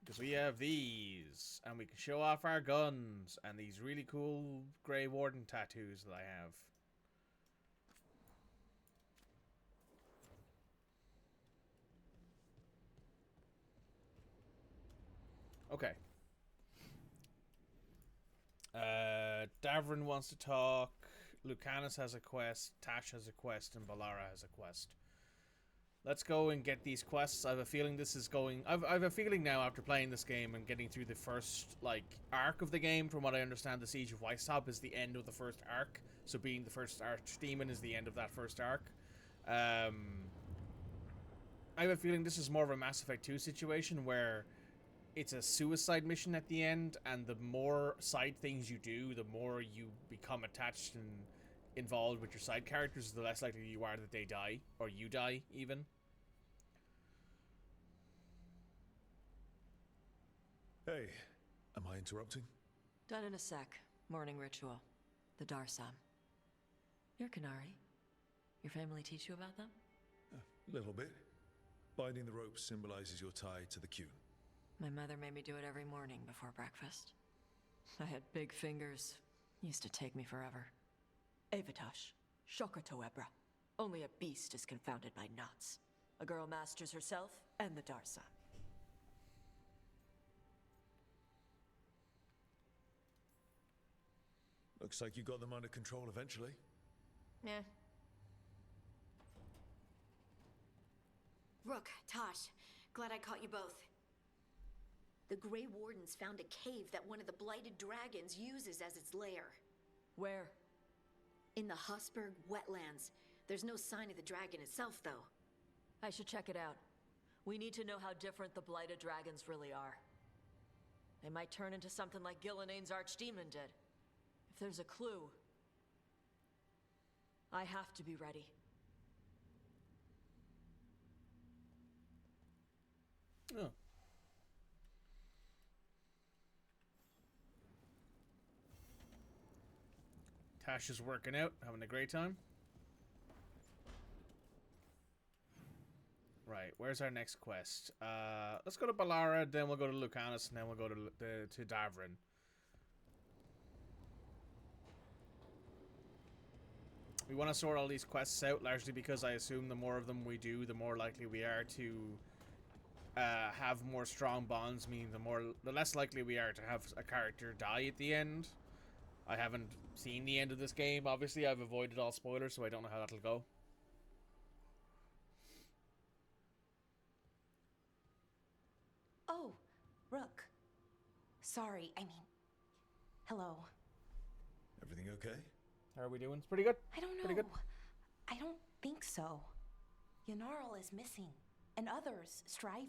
Because we have these. And we can show off our guns. And these really cool Grey Warden tattoos that I have. Okay. Davrin wants to talk. Lucanus has a quest. Tash has a quest. And Balara has a quest. Let's go and get these quests. I have a feeling this is going... I've a feeling now after playing this game and getting through the first, like, arc of the game. From what I understand, the Siege of Weishaupt is the end of the first arc. So being the first Archdemon is the end of that first arc. I have a feeling this is more of a Mass Effect 2 situation where it's a suicide mission at the end, and the more side things you do, the more you become attached and involved with your side characters, the less likely you are that they die, or you die, even. Hey, am I interrupting? Done in a sec. Morning ritual. The Darsam. You're Qunari. Your family teach you about them? A little bit. Binding the rope symbolizes your tie to the Qun. My mother made me do it every morning before breakfast. I had big fingers. Used to take me forever. Avatash. Shokratoebra. Only a beast is confounded by knots. A girl masters herself and the Darsam. Looks like you got them under control eventually. Nah. Rook, Tosh, glad I caught you both. The Grey Wardens found a cave that one of the Blighted Dragons uses as its lair. Where? In the Husberg wetlands. There's no sign of the dragon itself, though. I should check it out. We need to know how different the Blighted Dragons really are. They might turn into something like Gillenane's Archdemon did. If there's a clue, I have to be ready. Oh. Tash is working out, having a great time. Right, where's our next quest? Let's go to Balara, then we'll go to Lucanus, and then we'll go to Davrin. We want to sort all these quests out, largely because I assume the more of them we do, the more likely we are to have more strong bonds, meaning the less likely we are to have a character die at the end. I haven't seen the end of this game, obviously. I've avoided all spoilers, so I don't know how that'll go. Oh, Rook. Sorry, I mean... Hello. Everything okay? How are we doing? It's pretty good. I don't know. Pretty good. I don't think so. Yanarl is missing. And others, Strife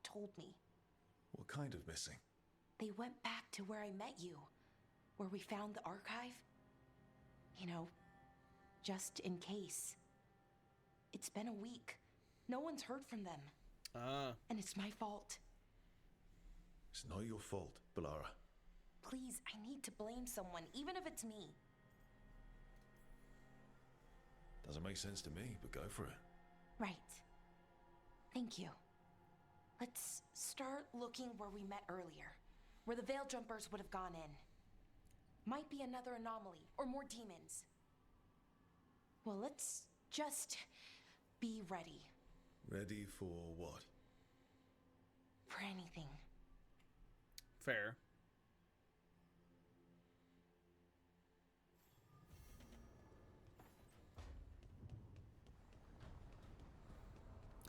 told me. What kind of missing? They went back to where I met you. Where we found the archive. You know, just in case. It's been a week. No one's heard from them. And it's my fault. It's not your fault, Balara. Please, I need to blame someone, even if it's me. Doesn't make sense to me, but go for it. Right. Thank you. Let's start looking where we met earlier. Where the Veil Jumpers would have gone in. Might be another anomaly, or more demons. Well, let's just be ready. Ready for what? For anything. Fair.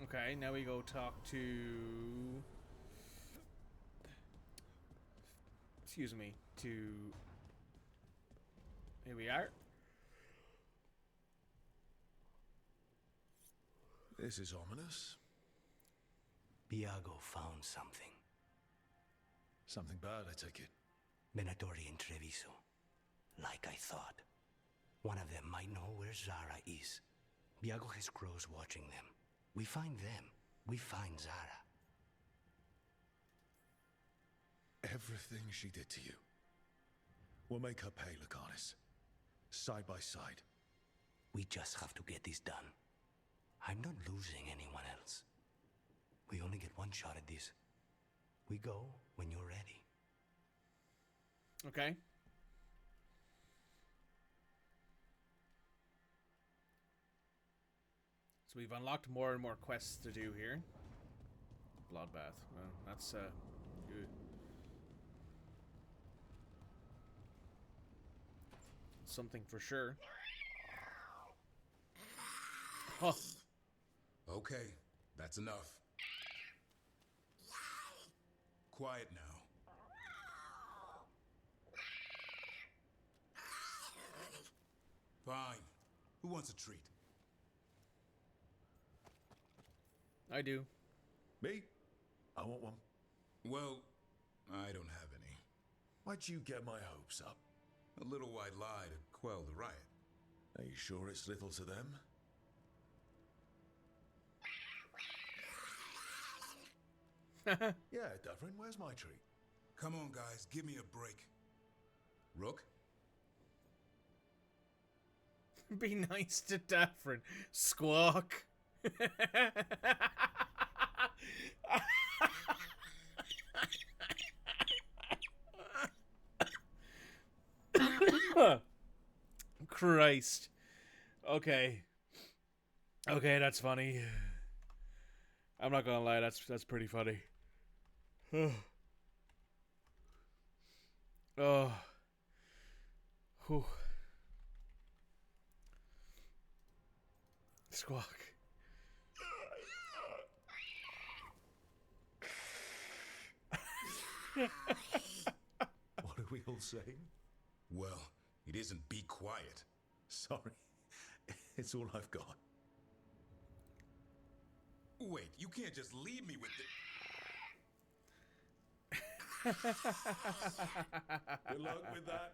Okay, now we go talk to... Excuse me, to... Here we are. This is ominous. Biago found something. Something bad, I take it. Venatori and Treviso. Like I thought. One of them might know where Zara is. Biago has crows watching them. We find them. We find Zara. Everything she did to you. We'll make her pay, Lucanus. Side by side. We just have to get this done. I'm not losing anyone else. We only get one shot at this. We go when you're ready. Okay. So we've unlocked more and more quests to do here. Bloodbath. Well, that's good. Something for sure. Oh. Okay, that's enough. Quiet now. Fine. Who wants a treat? I do. Me? I want one. Well, I don't have any. Why'd you get my hopes up? A little white lie to quell the riot. Are you sure it's little to them? Yeah, Davrin, where's my treat? Come on, guys, give me a break. Rook? Be nice to Davrin. Squawk. Christ. Okay. Okay, that's funny. I'm not gonna lie, that's pretty funny. Oh. Whew. Squawk. What are we all saying? Well, it isn't be quiet. Sorry. It's all I've got. Wait, you can't just leave me with Good luck with that.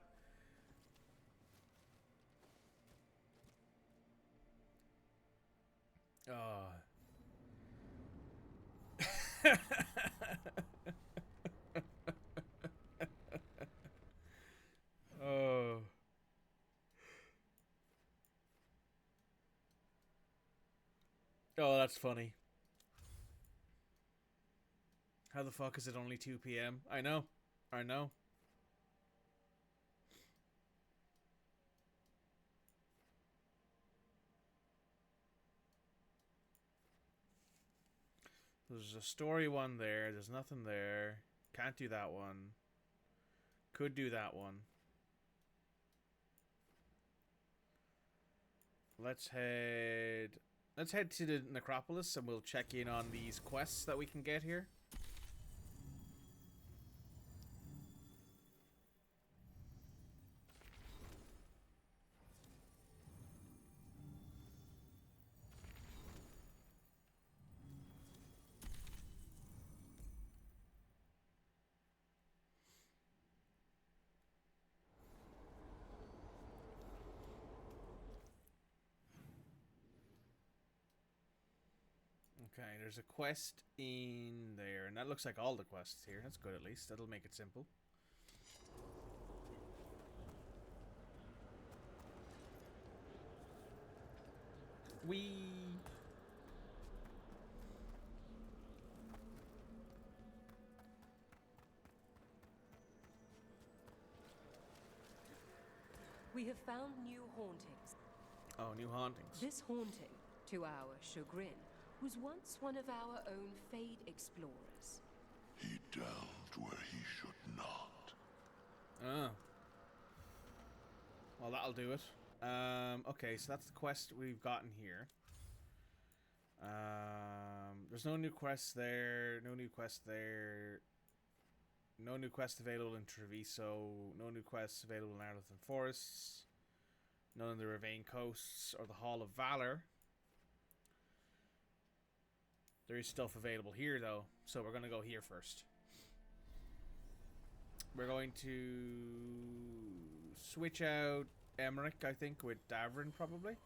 Oh. that's funny. How the fuck is it only 2 p.m.? I know. I know. There's a story one there. There's nothing there. Can't do that one. Could do that one. Let's head to the necropolis and we'll check in on these quests that we can get here. Okay, there's a quest in there, and that looks like all the quests here. That's good, at least. That'll make it simple. Whee! We have found new hauntings. Oh, new hauntings. This haunting, to our chagrin, was once one of our own Fade explorers. He delved where he should not. Ah. Well, that'll do it. Okay, so that's the quest we've gotten here. There's no new quests there. No new quests there. No new quests available in Treviso. No new quests available in Arlington Forests. None in the Ravane Coasts or the Hall of Valor. There is stuff available here, though, so we're going to go here first. We're going to switch out Emmerich, I think, with Davrin, probably.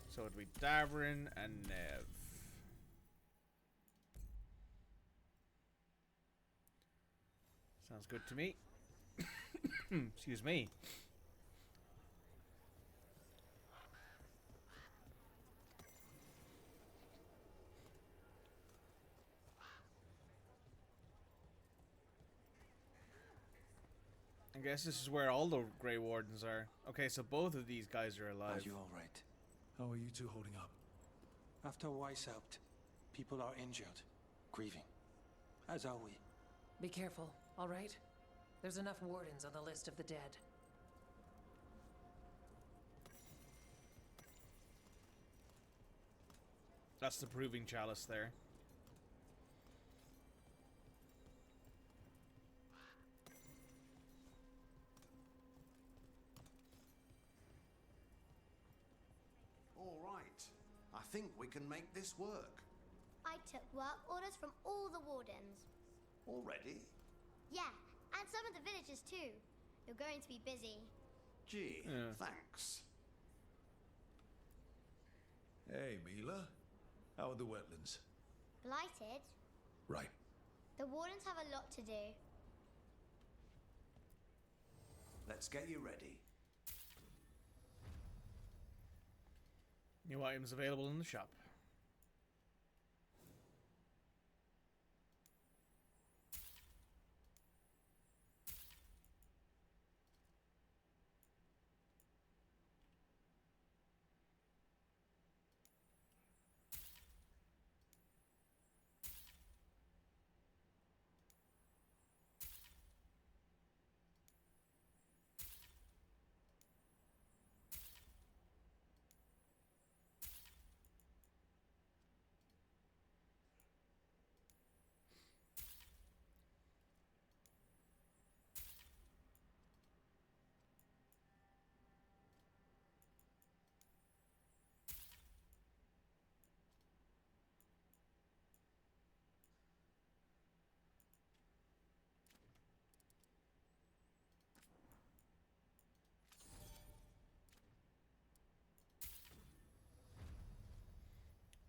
So it'd be Davrin and Nev. Sounds good to me. Excuse me. I guess this is where all the Grey Wardens are. Okay, so both of these guys are alive. Are you all right? How are you two holding up? After Weishaupt, people are injured, grieving. As are we. Be careful, all right? There's enough Wardens on the list of the dead. That's the Proving Chalice there. All right. I think we can make this work. I took work orders from all the wardens. Already? Yeah, and some of the villagers too. You're going to be busy. Gee, thanks. Hey, Mila. How are the wetlands? Blighted? Right. The wardens have a lot to do. Let's get you ready. New items available in the shop.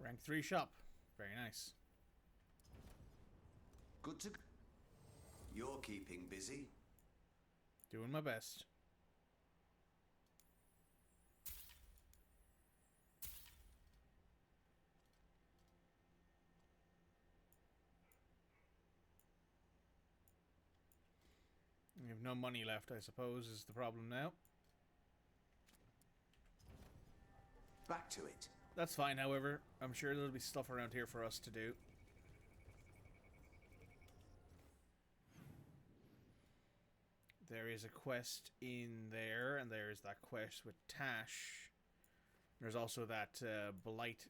Rank 3 shop. Very nice. Good to... You're keeping busy. Doing my best. We've no money left, I suppose, is the problem now. Back to it. That's fine, however. I'm sure there'll be stuff around here for us to do. There is a quest in there, and there is that quest with Tash. There's also that blight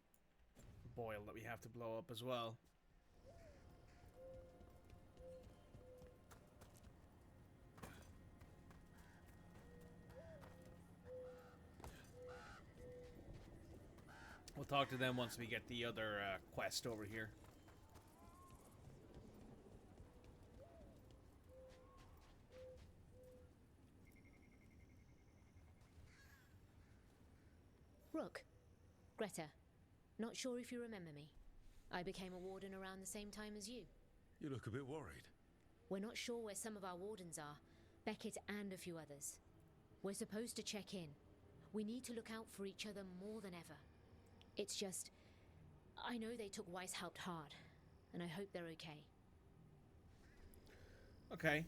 boil that we have to blow up as well. We'll talk to them once we get the other quest over here. Rook, Greta, not sure if you remember me. I became a warden around the same time as you. You look a bit worried. We're not sure where some of our wardens are, Beckett and a few others. We're supposed to check in. We need to look out for each other more than ever. It's just, I know they took Weishaupt hard, and I hope they're okay. Okay.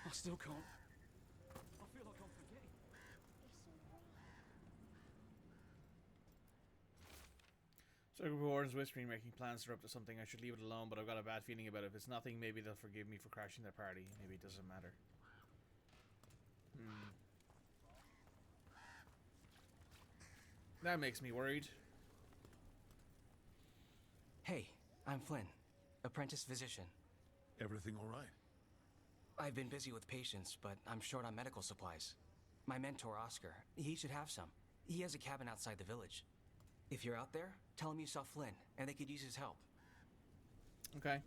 I still can't. I feel like I'm forgetting. So a group of wardens whispering, making plans to up to something. I should leave it alone, but I've got a bad feeling about it. If it's nothing, maybe they'll forgive me for crashing their party. Maybe it doesn't matter. That makes me worried. Hey, I'm Flynn, apprentice physician. Everything all right? I've been busy with patients, but I'm short on medical supplies. My mentor, Oscar, he should have some. He has a cabin outside the village. If you're out there, tell him you saw Flynn, and they could use his help. Okay.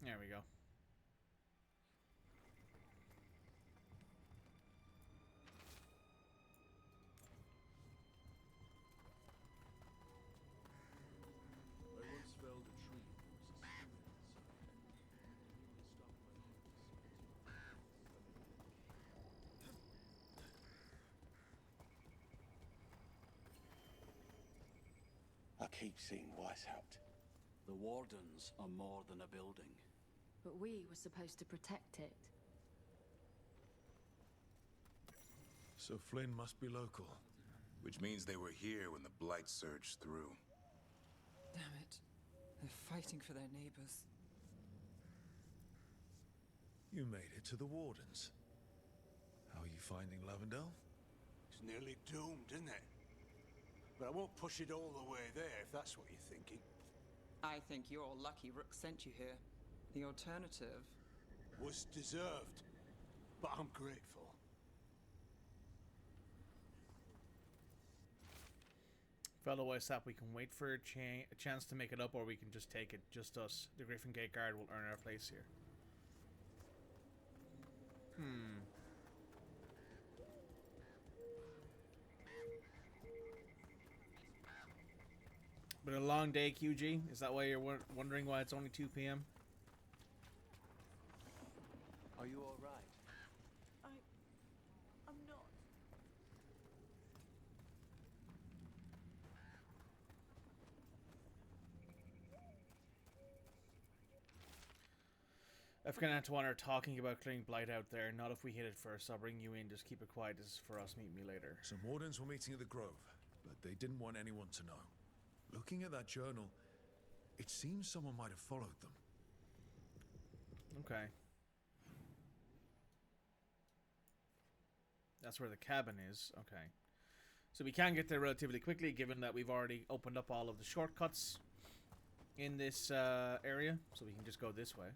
There we go. I once felled a tree that was I keep seeing Weishaupt. The Wardens are more than a building. But we were supposed to protect it. So Flynn must be local. Which means they were here when the Blight surged through. Damn it. They're fighting for their neighbors. You made it to the Wardens. How are you finding Lavendel? It's nearly doomed, isn't it? But I won't push it all the way there, if that's what you're thinking. I think you're lucky Rook sent you here. The alternative was deserved, but I'm grateful. Fellow Weishaupt, we can wait for a chance to make it up, or we can just take it. Just us. The Griffin Gate Guard will earn our place here. But a long day, QG? Is that why you're wondering why it's only 2 p.m.? Are you all right? I'm not. African and Antoine are talking about clearing Blight out there. Not if we hit it first. I'll bring you in. Just keep it quiet. This is for us. Meet me later. Some Wardens were meeting at the Grove, but they didn't want anyone to know. Looking at that journal, it seems someone might have followed them. Okay. That's where the cabin is. Okay. So we can get there relatively quickly, given that we've already opened up all of the shortcuts in this area. So we can just go this way.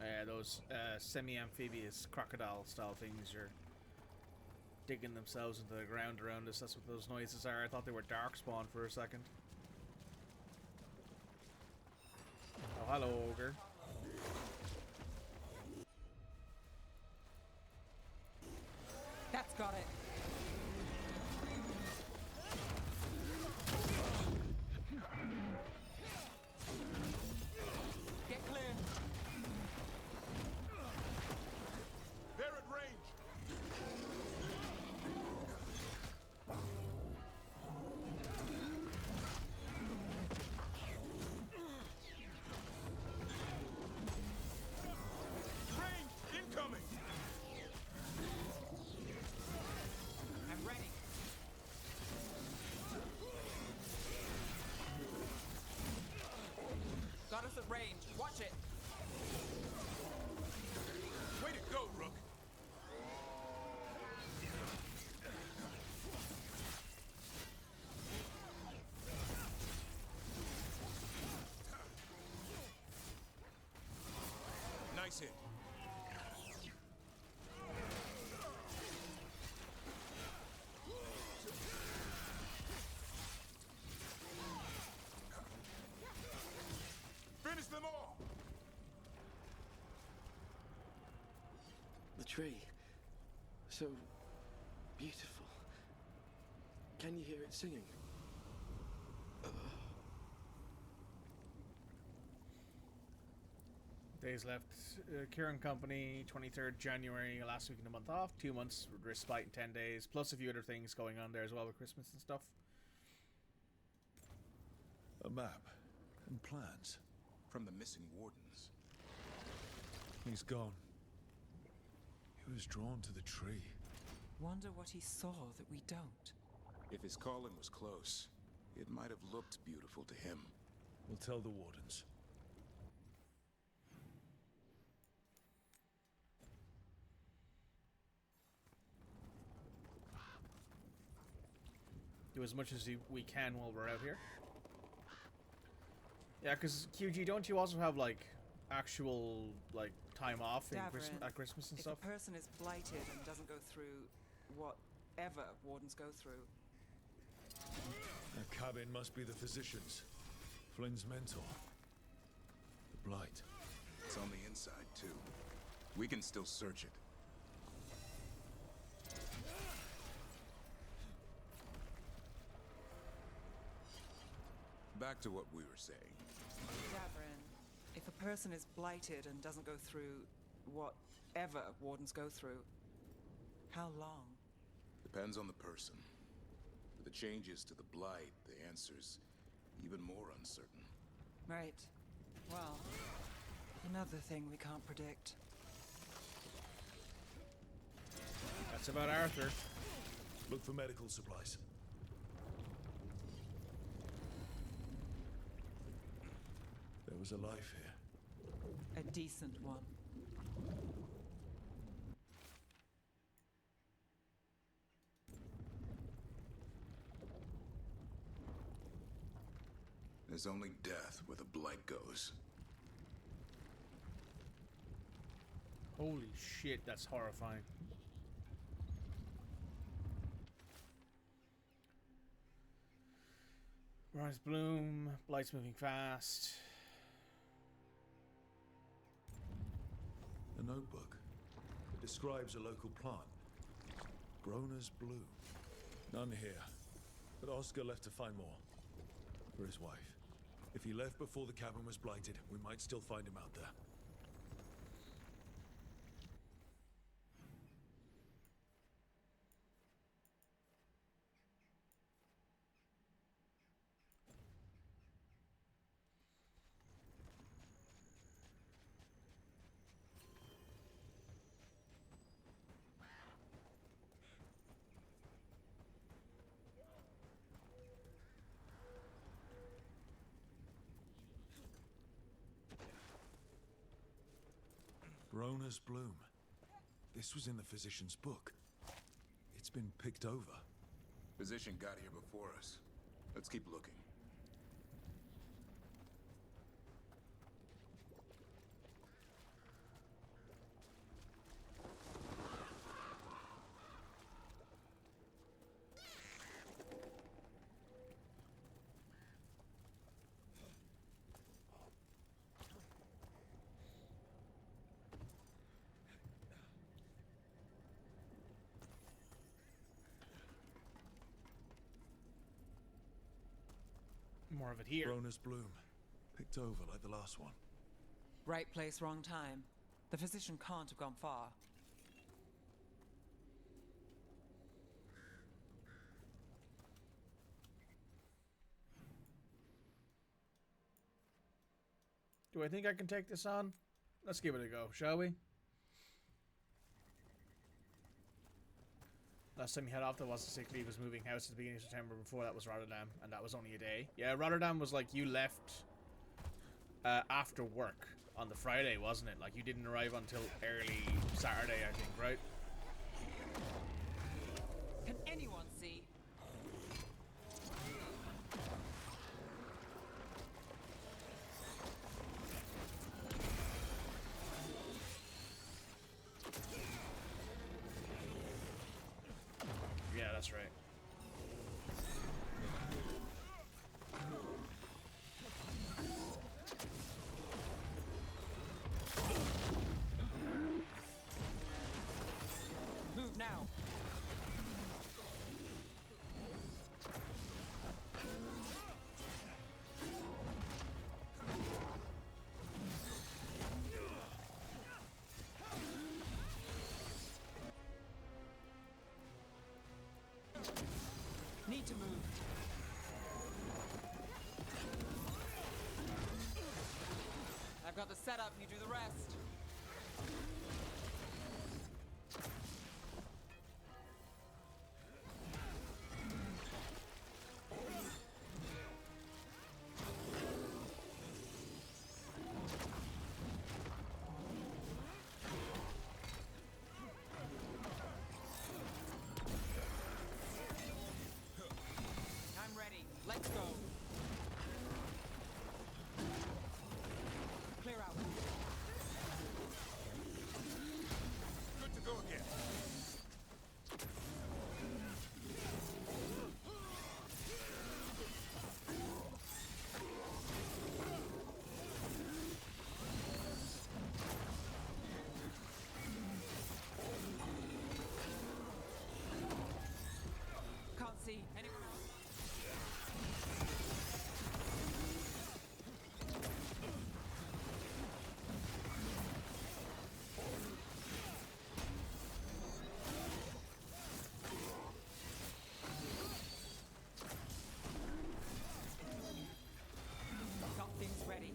Yeah, those semi-amphibious crocodile-style things are digging themselves into the ground around us. That's what those noises are. I thought they were darkspawn for a second. Oh, hello, ogre. That's got it. Get clear. They're at range. Range incoming. I'm ready. Got us at range. Watch it. Way to go, Rook. Nice hit. Finish them all. The tree. So beautiful. Can you hear it singing? Days left. Kieran Company, 23rd January, last week in the month off. 2 months respite in 10 days, plus a few other things going on there as well with Christmas and stuff. A map and plans. From the missing Wardens. He's gone. He was drawn to the tree. Wonder what he saw that we don't. If his calling was close, it might have looked beautiful to him. We'll tell the Wardens. Do as much as we can while we're out here. Yeah, because QG, don't you also have like actual like time off in at Christmas and if stuff? If a person is blighted and doesn't go through whatever Wardens go through. The cabin must be the physician's. Flynn's mentor. The blight. It's on the inside too. We can still search it. Back to what we were saying. Davrin, if a person is blighted and doesn't go through whatever Wardens go through, how long? Depends on the person. With the changes to the blight, the answer's even more uncertain. Right. Well, another thing we can't predict. That's about Arthur. Look for medical supplies. There was a life here. A decent one. There's only death where the blight goes. Holy shit, that's horrifying. Rise bloom, blight's moving fast. A notebook. It describes a local plant. Grown as bloom. None here. But Oscar left to find more. For his wife. If he left before the cabin was blighted, we might still find him out there. Rona's bloom. This was in the physician's book. It's been picked over. Physician got here before us. Let's keep looking. more of it here. Rona's bloom. Picked over like the last one. Right place, wrong time. The physician can't have gone far. Do I think I can take this on? Let's give it a go, shall we? Last time you had off, there was a sick leave, was moving house at the beginning of September. Before that was Rotterdam, and that was only a day. Yeah, Rotterdam was like you left after work on the Friday, wasn't it? Like you didn't arrive until early Saturday, I think, right? Can anyone see? Yeah, that's right. Move now. Need to move. I've got the setup, you do the rest. I'm ready. Let's go. Clear out. Good to go again. Can't see anyone else. Something's ready.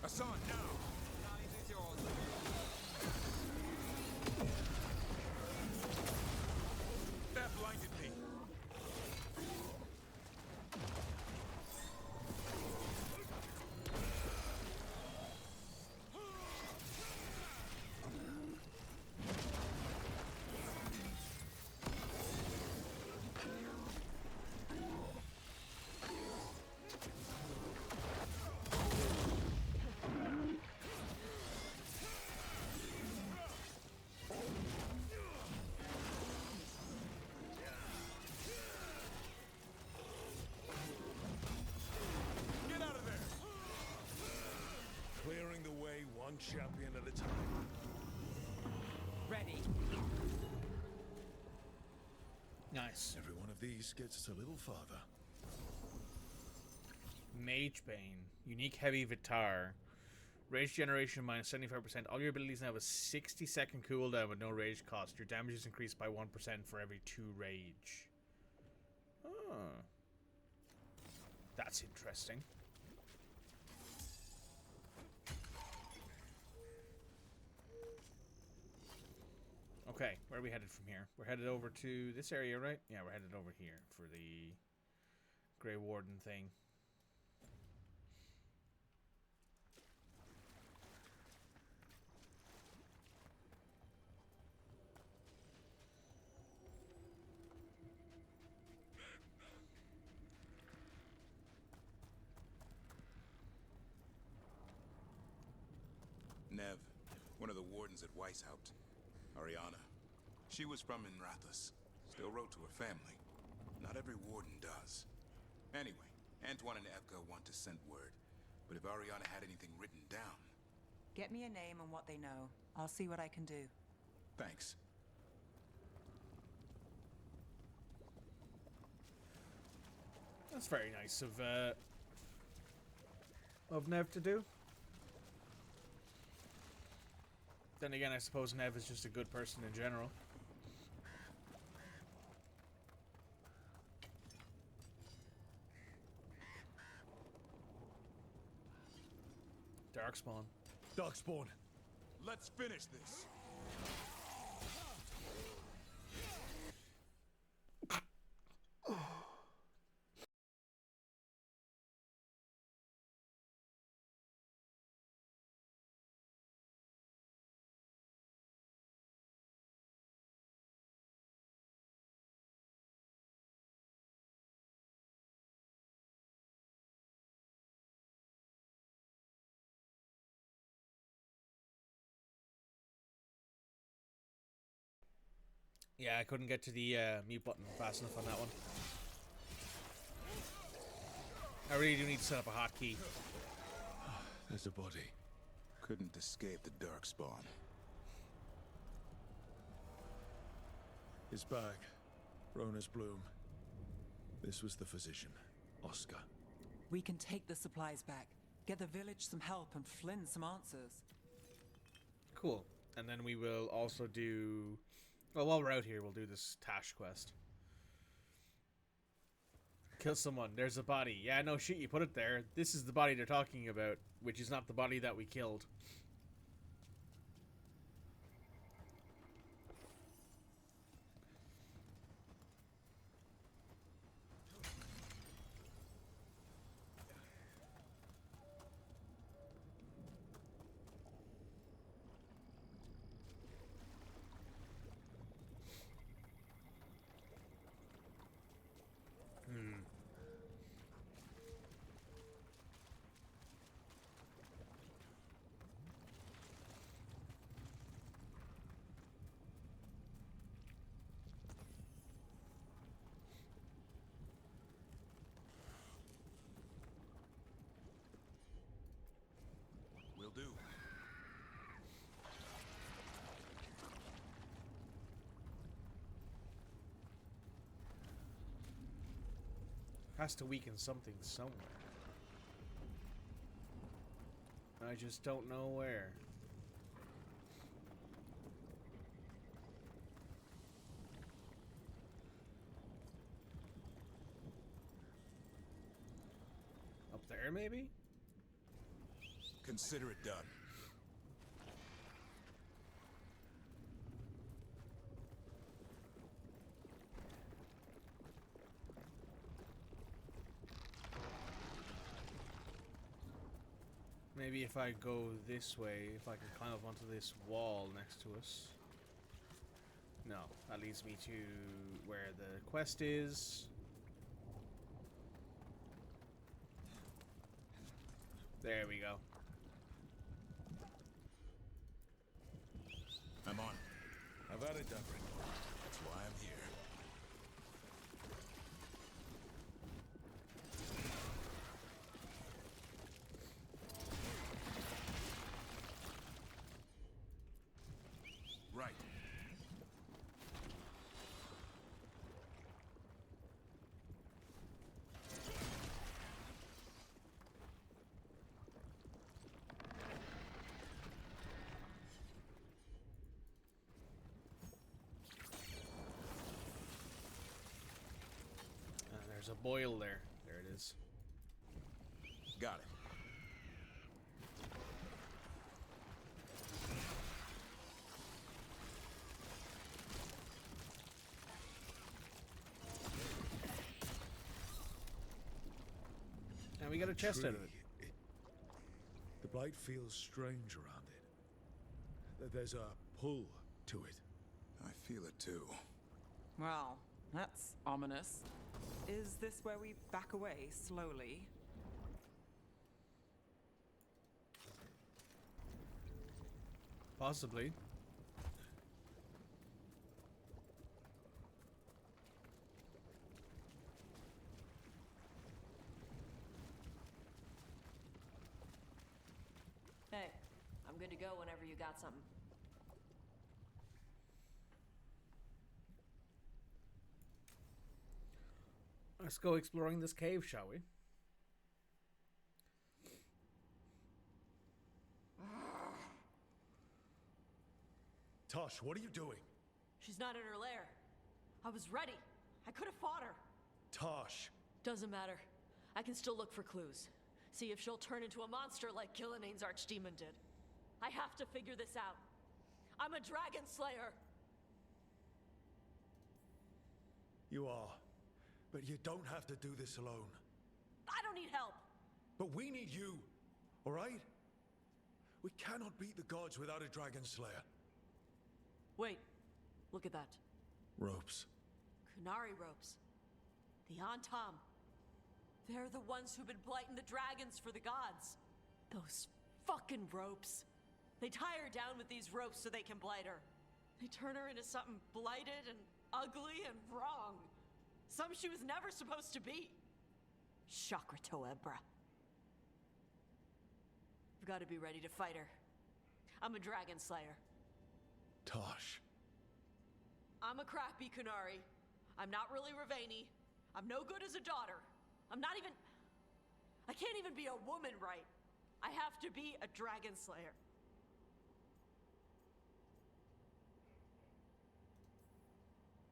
Hassan, now! Qunari, who's yours? That blinded me. Get out of there! Clearing the way one champion at a time. Ready. Nice. Every one of these gets us a little farther. Mage Bane. Unique heavy Vitar. Rage generation minus 75%. All your abilities now have a 60-second cooldown with no rage cost. Your damage is increased by 1% for every 2 rage. Oh. That's interesting. Okay, where are we headed from here? We're headed over to this area, right? Yeah, we're headed over here for the Grey Warden thing. Nev, one of the wardens at Weishaupt. Ariana. She was from Inrathus. Still wrote to her family. Not every warden does. Anyway, Antoine and Evka want to send word. But if Ariana had anything written down... Get me a name and what they know. I'll see what I can do. Thanks. That's very nice of Nev to do. Then again, I suppose Nev is just a good person in general. Darkspawn. Darkspawn. Let's finish this. Yeah, I couldn't get to the mute button fast enough on that one. I really do need to set up a hotkey. There's a body. Couldn't escape the Darkspawn. His bag. Rona's bloom. This was the physician, Oscar. We can take the supplies back, get the village some help, and Flynn some answers. Cool. And then we will also do... Well, while we're out here, we'll do this Tash quest. Kill someone. There's a body. Yeah, no shit, you put it there. This is the body they're talking about, which is not the body that we killed. Will do. Has to weaken something somewhere. I just don't know where. Up there, maybe? Consider it done. Maybe if I go this way, if I can climb up onto this wall next to us. No, that leads me to where the quest is. There we go. I'm on. I've had it, Dapper. That's why I'm here. Right. There's a boil there. There it is. Got it. And we got a chest out of it. The blight feels strange around it. There's a pull to it. I feel it too. Well, that's ominous. Is this where we back away slowly? Possibly. Hey, I'm good to go whenever you got something. Let's go exploring this cave, shall we? Tosh, what are you doing? She's not in her lair. I was ready. I could have fought her. Tosh! Doesn't matter. I can still look for clues. See if she'll turn into a monster like Gilneain's archdemon did. I have to figure this out. I'm a dragon slayer! You are. But you don't have to do this alone. I don't need help! But we need you, alright? We cannot beat the gods without a dragon slayer. Wait, look at that. Ropes. Qunari ropes. The Antam. They're the ones who've been blighting the dragons for the gods. Those fucking ropes. They tie her down with these ropes so they can blight her. They turn her into something blighted and ugly and wrong. Some she was never supposed to be. Chakra Toebra. I've got to be ready to fight her. I'm a dragon slayer. Tosh. I'm a crappy Qunari. I'm not really Ravani. I'm no good as a daughter. I can't even be a woman right. I have to be a dragon slayer.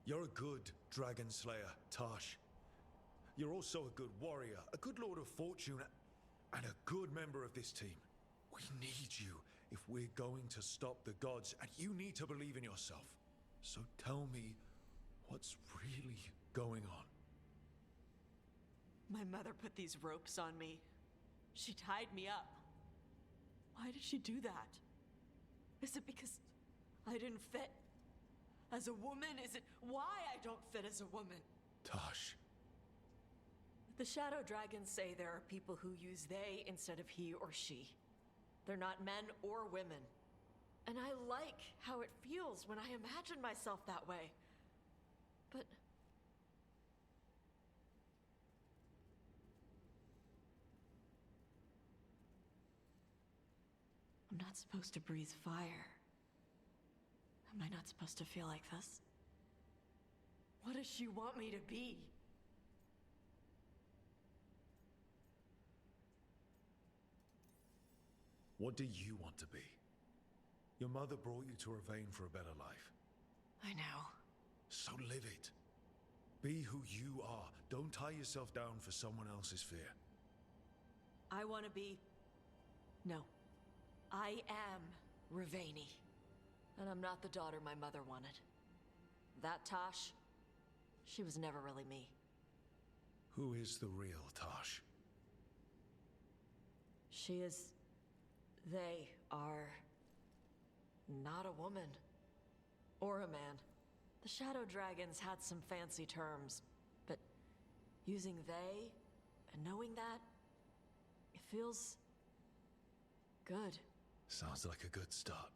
You're a good dragon slayer, Tosh. You're also a good warrior, a good lord of fortune, and a good member of this team. We need you if we're going to stop the gods, and you need to believe in yourself. So tell me, what's really going on? My mother put these ropes on me. She tied me up. Why did she do that? Is it because I didn't fit? As a woman, is it why I don't fit as a woman? Tosh. The Shadow Dragons say there are people who use they instead of he or she. They're not men or women. And I like how it feels when I imagine myself that way. But I'm not supposed to breathe fire. Am I not supposed to feel like this? What does she want me to be? What do you want to be? Your mother brought you to Ravane for a better life. I know. So live it. Be who you are. Don't tie yourself down for someone else's fear. I want to be... No. I am Ravani. And I'm not the daughter my mother wanted. That Tosh, she was never really me. Who is the real Tosh? She is... They are... not a woman. Or a man. The Shadow Dragons had some fancy terms, but using they and knowing that, it feels... good. Sounds like a good start.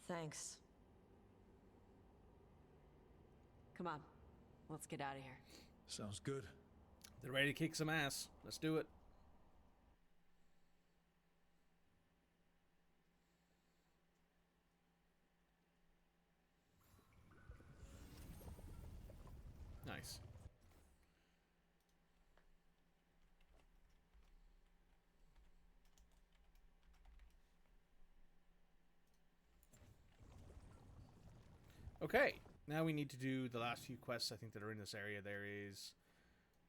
Thanks. Come on, let's get out of here. Sounds good. They're ready to kick some ass. Let's do it. Nice. Okay, now we need to do the last few quests I think that are in this area. There is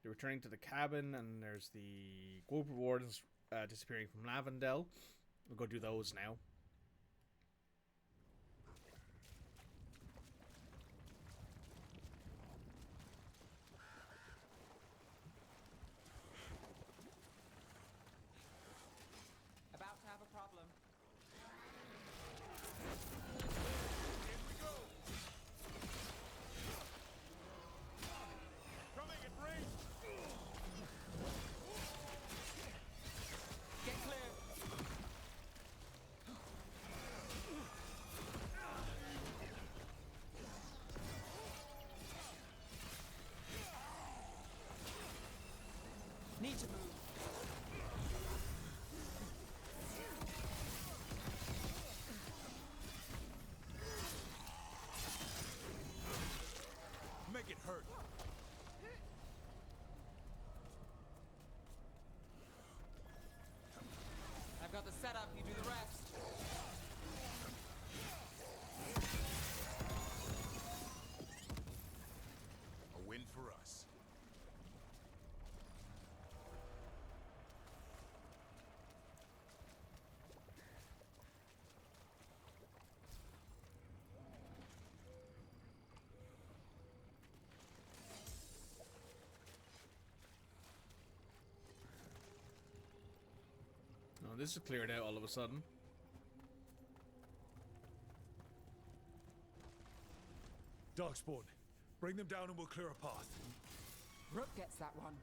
the returning to the cabin, and there's the group of wardens disappearing from Lavendel. We'll go do those now. About to have a problem. Coming at range! Get clear. setup, you do the rest. A win for us. Oh, this is cleared out all of a sudden. Darkspawn, bring them down and we'll clear a path. Rook gets that one.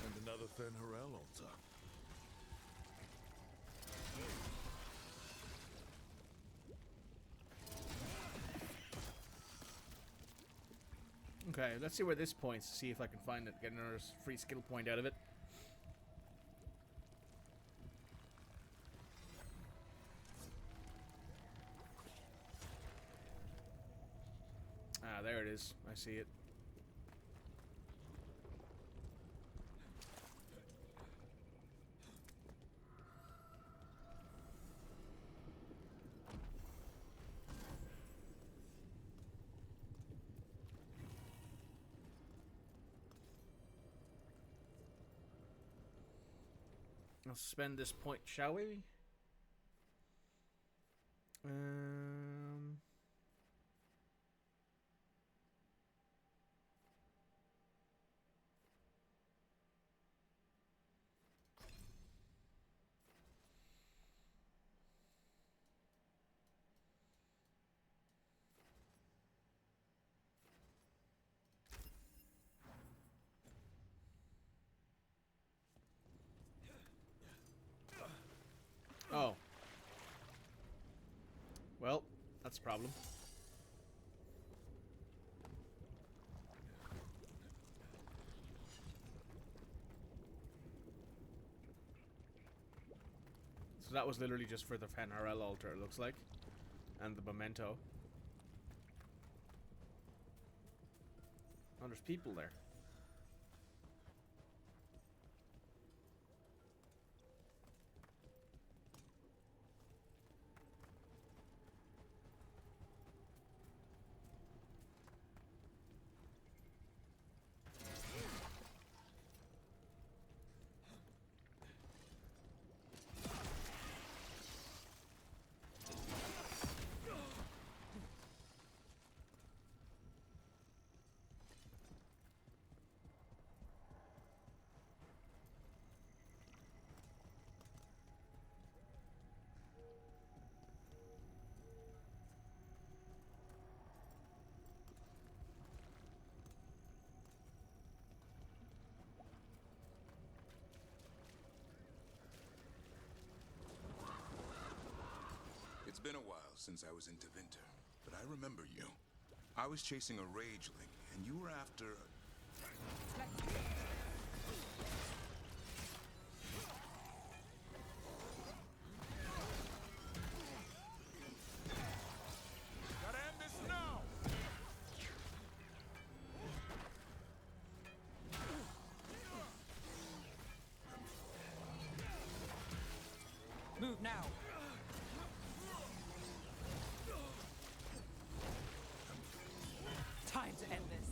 And another Fen'Harel altar. Okay, let's see where this points. See if I can find it. Get another free skill point out of it. Ah, there it is. I see it. Let's spend this point, shall we? Oh. Well, that's a problem. So that was literally just for the Fen'Harel altar, it looks like. And the memento. Oh, there's people there. It's been a while since I was in Tevinter, but I remember you. I was chasing a rageling, and you were after... Gotta end this now! Move now. Time to end this.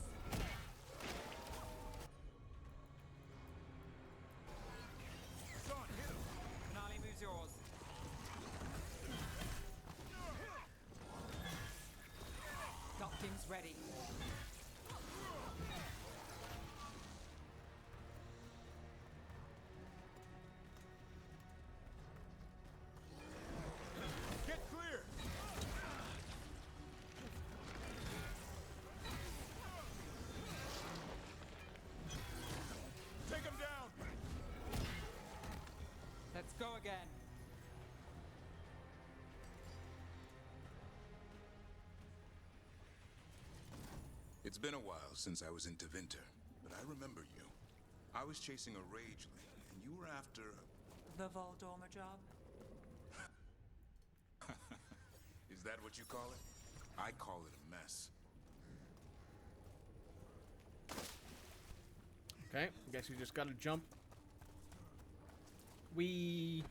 Qunari moves yours. Docting's ready. Get clear! It's been a while since I was in Tevinter, but I remember you. I was chasing a rageling, and you were after... The Voldormer job? Is that what you call it? I call it a mess. Okay, guess we just gotta jump. We...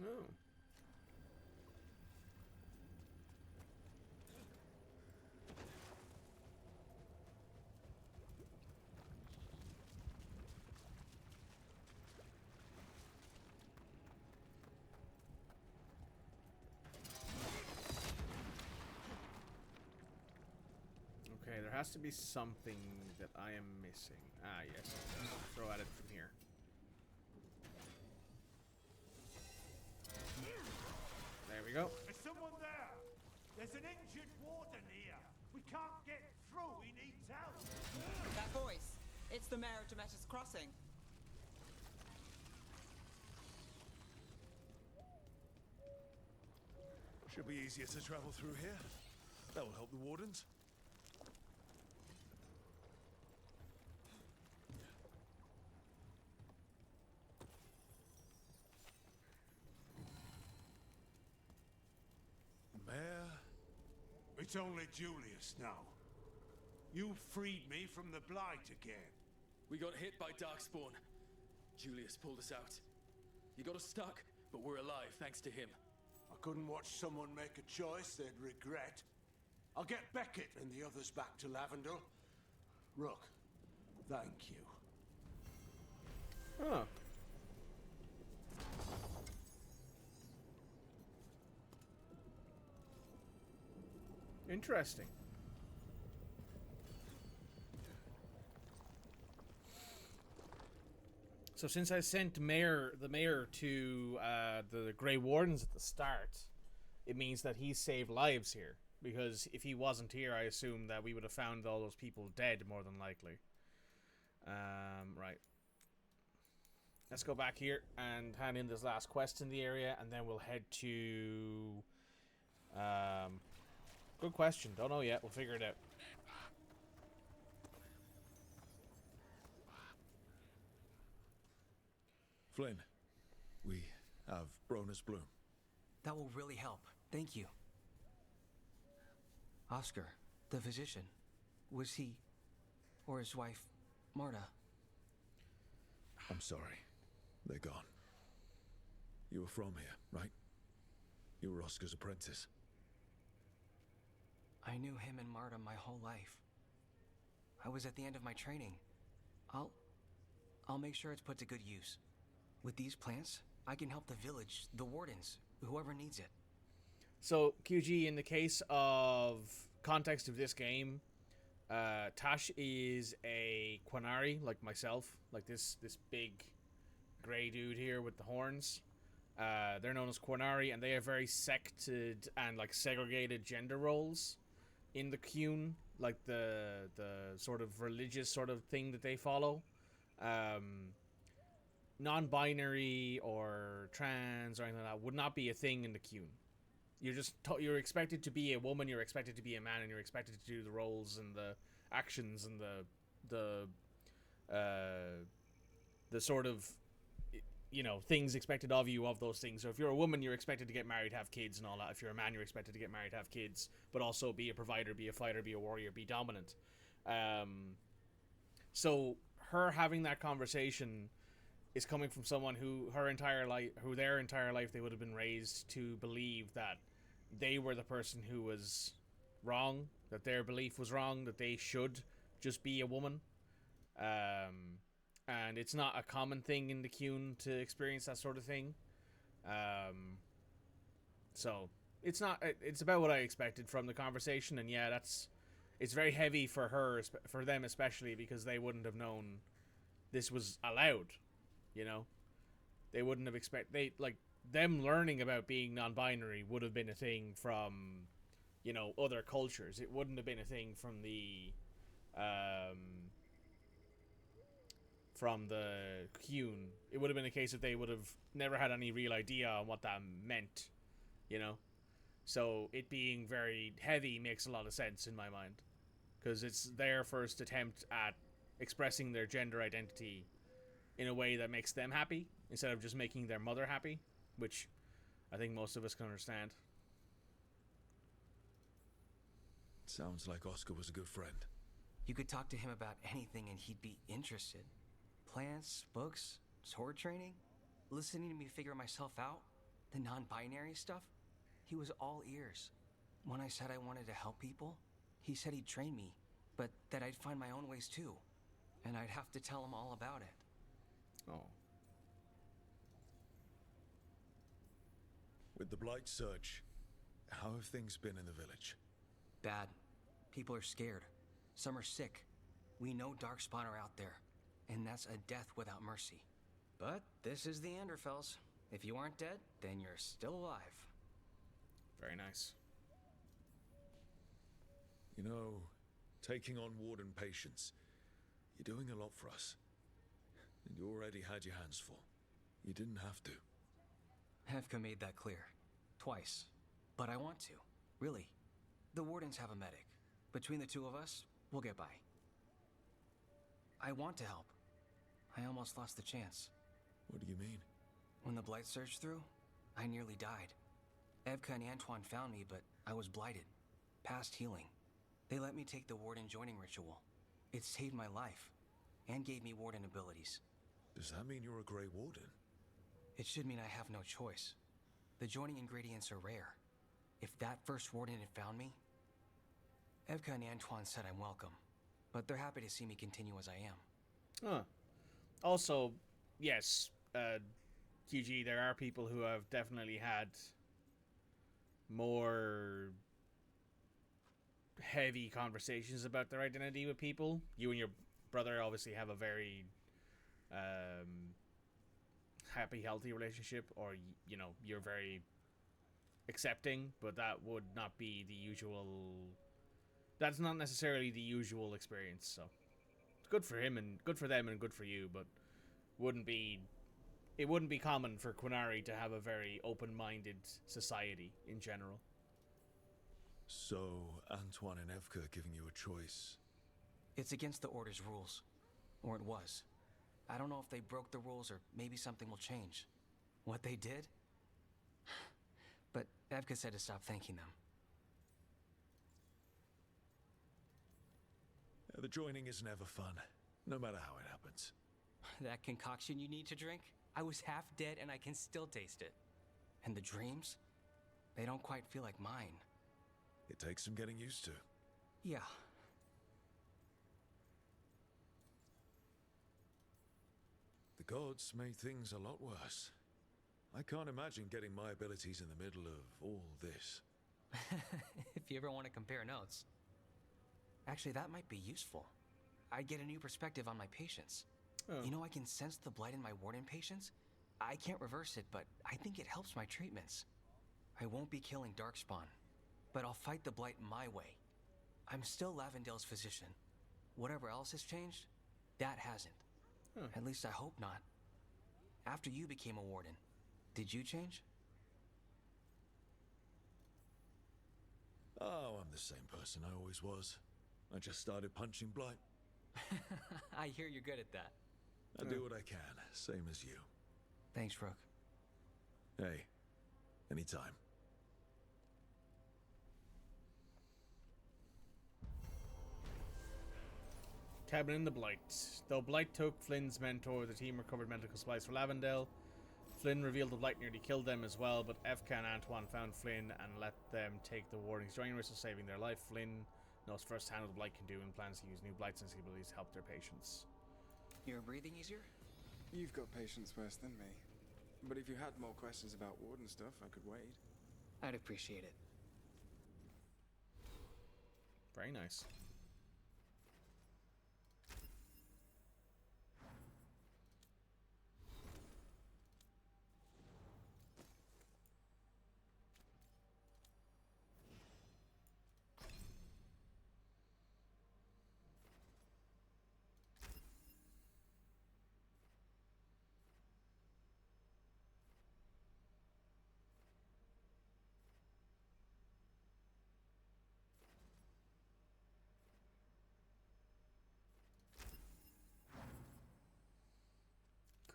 Oh. Okay, there has to be something that I am missing. Ah, yes. Throw at it from here. There we go. Is someone there? There's an injured warden here. We can't get through. He needs help. That voice. It's the mayor of Demeter's Crossing. Should be easier to travel through here. That will help the wardens. Mayor? It's only Julius now. You freed me from the Blight again. We got hit by Darkspawn. Julius pulled us out. He got us stuck, but we're alive thanks to him. I couldn't watch someone make a choice they'd regret. I'll get Beckett and the others back to Lavendel. Rook, thank you. Huh. Interesting. So since I sent the mayor to the Grey Wardens at the start, it means that he saved lives here. Because if he wasn't here, I assume that we would have found all those people dead, more than likely. Right. Let's go back here and hand in this last quest in the area, and then we'll head to... good question. Don't know yet. We'll figure it out. Flynn, we have Bronus Bloom. That will really help. Thank you. Oscar, the physician, was he, or his wife, Marta? I'm sorry. They're gone. You were from here, right? You were Oscar's apprentice. I knew him and Marta my whole life. I was at the end of my training. I'll make sure it's put to good use. With these plants, I can help the village, the wardens, whoever needs it. So, QG, in the case of context of this game, Tash is a Qunari, like myself. Like this big grey dude here with the horns. They're known as Qunari, and they have very sected and like segregated gender roles in the Qun, like the sort of religious sort of thing that they follow. Non-binary or trans or anything like that would not be a thing in the Qun. You're expected to be a woman, you're expected to be a man, and you're expected to do the roles and the actions and the sort of, you know, things expected of you of those things. So if you're a woman, you're expected to get married, have kids and all that. If you're a man, you're expected to get married, have kids, but also be a provider, be a fighter, be a warrior, be dominant. So her having that conversation is coming from someone who their entire life they would have been raised to believe that they were the person who was wrong, that their belief was wrong, that they should just be a woman. And it's not a common thing in the Qun to experience that sort of thing. So it's about what I expected from the conversation, and yeah, it's very heavy for them especially, because they wouldn't have known this was allowed. You know, they wouldn't have them learning about being non-binary would have been a thing from, you know, other cultures. It wouldn't have been a thing from the from the Qun. It would have been a case if they would have never had any real idea on what that meant, you know? So it being very heavy makes a lot of sense in my mind. Because it's their first attempt at expressing their gender identity in a way that makes them happy, instead of just making their mother happy, which I think most of us can understand. Sounds like Oscar was a good friend. You could talk to him about anything and he'd be interested. Plants, books, sword training, listening to me figure myself out, the non-binary stuff. He was all ears. When I said I wanted to help people, he said he'd train me, but that I'd find my own ways too. And I'd have to tell him all about it. Oh. With the Blight Surge, how have things been in the village? Bad. People are scared. Some are sick. We know Darkspawn are out there, and that's a death without mercy. But this is the Anderfells. If you aren't dead, then you're still alive. Very nice. You know, taking on Warden patients, you're doing a lot for us. And you already had your hands full. You didn't have to. Hevka made that clear. Twice. But I want to. Really. The Wardens have a medic. Between the two of us, we'll get by. I want to help. I almost lost the chance. What do you mean? When the Blight surged through, I nearly died. Evka and Antoine found me, but I was blighted. Past healing. They let me take the Warden joining ritual. It saved my life, and gave me Warden abilities. Does that mean you're a Grey Warden? It should mean I have no choice. The joining ingredients are rare. If that first Warden had found me... Evka and Antoine said I'm welcome, but they're happy to see me continue as I am. Huh. Also, yes, QG, there are people who have definitely had more heavy conversations about their identity with people. You and your brother obviously have a very happy, healthy relationship, or, you know, you're very accepting, but that would not be the usual... That's not necessarily the usual experience, so it's good for him and good for them and good for you, but it wouldn't be common for Qunari to have a very open-minded society in general. So, Antoine and Evka are giving you a choice. It's against the Order's rules. Or it was. I don't know if they broke the rules or maybe something will change. What they did? But Evka said to stop thanking them. The joining is never fun, no matter how it happens. That concoction you need to drink? I was half dead and I can still taste it. And the dreams? They don't quite feel like mine. It takes some getting used to. Yeah. The gods made things a lot worse. I can't imagine getting my abilities in the middle of all this. If you ever want to compare notes. Actually, that might be useful. I'd get a new perspective on my patients. Oh. You know, I can sense the blight in my Warden patients. I can't reverse it, but I think it helps my treatments. I won't be killing Darkspawn, but I'll fight the blight my way. I'm still Lavendale's physician. Whatever else has changed, that hasn't. Huh. At least I hope not. After you became a Warden, did you change? Oh, I'm the same person I always was. I just started punching blight. I hear you're good at that. I do what I can, same as you. Thanks, Rook. Hey, anytime. Cabin in the Blight. Though Blight took Flynn's mentor, the team recovered medical supplies for Lavendale. Flynn revealed the Blight nearly killed them as well, but Evka and Antoine found Flynn and let them take the Warden's joining risk of saving their life. Flynn knows firsthand what the Blight can do and plans to use new Blight sensibilities to help their patients. You're breathing easier? You've got patience worse than me. But if you had more questions about Warden stuff, I could wait. I'd appreciate it. Very nice.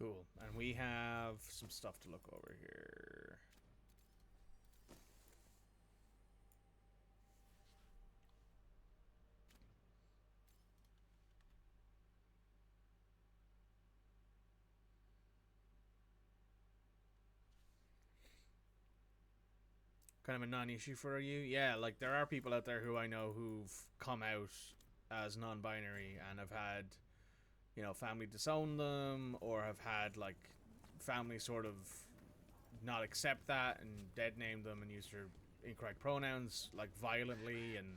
Cool. And we have some stuff to look over here. Kind of a non-issue for you. Yeah, like there are people out there who I know who've come out as non-binary and have had, you know, family disown them, or have had like family sort of not accept that and dead name them and use their incorrect pronouns like violently, and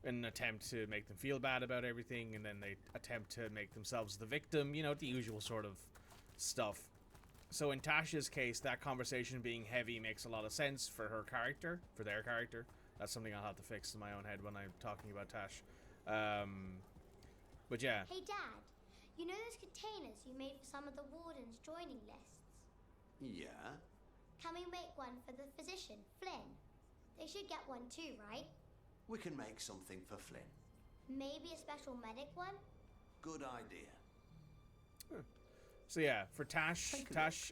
in an attempt to make them feel bad about everything, and then they attempt to make themselves the victim, you know, the usual sort of stuff. So in Tasha's case, that conversation being heavy makes a lot of sense for her character, for their character. That's something I'll have to fix in my own head when I'm talking about Tash. But yeah. Hey Dad, you know those containers you made for some of the Warden's joining lists? Yeah? Can we make one for the physician, Flynn? They should get one too, right? We can make something for Flynn. Maybe a special medic one? Good idea. So yeah, for Tash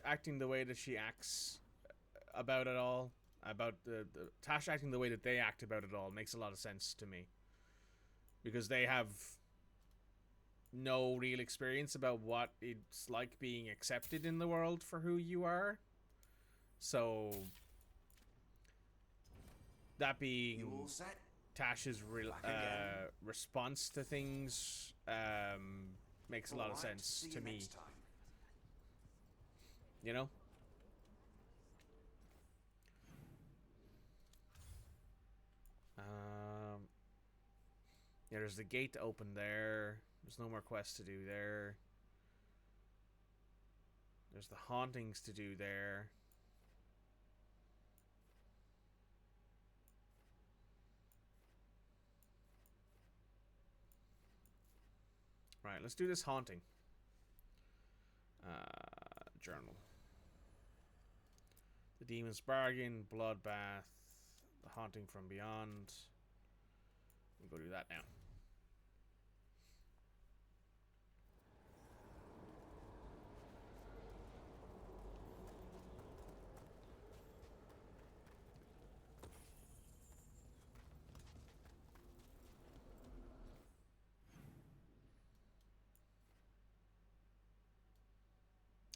acting the way that she acts about it all, about the Tash acting the way that they act about it all makes a lot of sense to me. Because they have no real experience about what it's like being accepted in the world for who you are. So that being You all set? Tash's response to things makes a lot of sense to me. You know? Yeah, there's the gate to open there. There's no more quests to do there. There's the hauntings to do there. Right, let's do this haunting. Journal. The Demon's Bargain, Bloodbath, the Haunting from Beyond. We'll go do that now.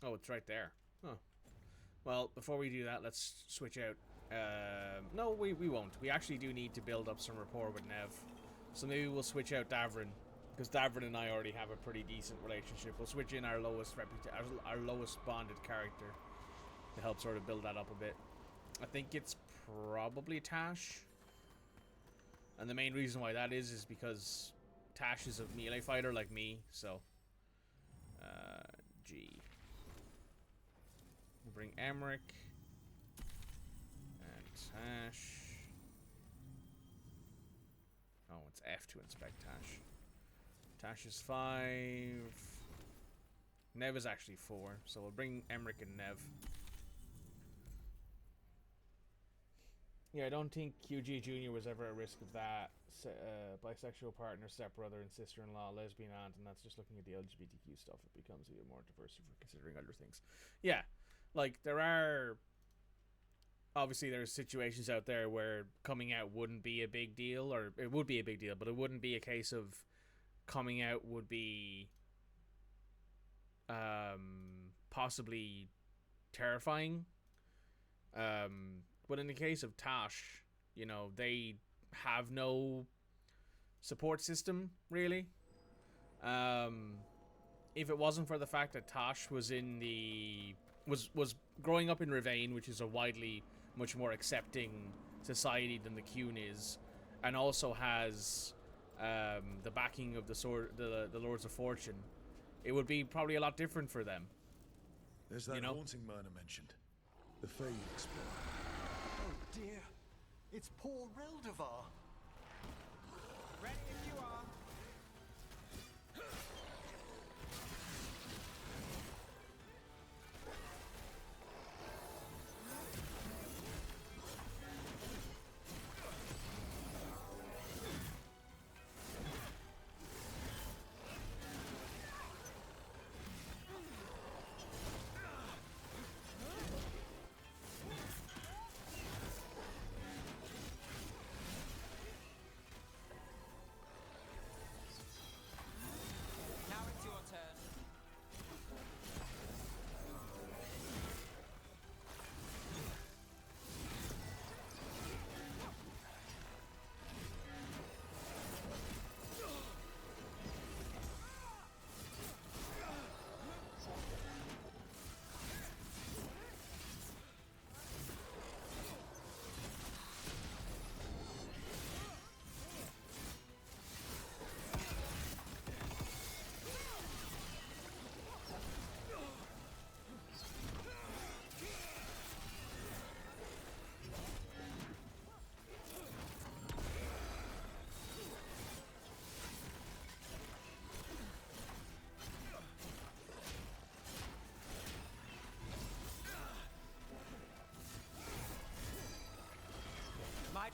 Oh, it's right there. Huh. Well, before we do that, let's switch out. No, we won't. We actually do need to build up some rapport with Nev. So maybe we'll switch out Davrin, because Davrin and I already have a pretty decent relationship. We'll switch in our lowest bonded character to help sort of build that up a bit. I think it's probably Tash. And the main reason why that is because Tash is a melee fighter like me, so G. We'll bring Emmerich and Tash. Oh, it's F to inspect Tash. Tash is 5. Nev is actually 4, so we'll bring Emmerich and Nev. Yeah, I don't think QG Jr. was ever at risk of that. Bisexual partner, stepbrother, and sister-in-law, lesbian aunt, and that's just looking at the LGBTQ stuff. It becomes even more diverse if we're considering other things. Yeah, like, there are... Obviously, there's situations out there where coming out wouldn't be a big deal, or it would be a big deal, but it wouldn't be a case of coming out would be possibly terrifying. But in the case of Tash, you know, they have no support system, really. If it wasn't for the fact that Tash was in the... was growing up in Rivain, which is a widely much more accepting society than the Qun is, and also has the backing of the Lords of Fortune, it would be probably a lot different for them. There's that haunting murder mentioned. The Fade Explorer. Oh dear, it's Paul Reldevar. Ready if you are.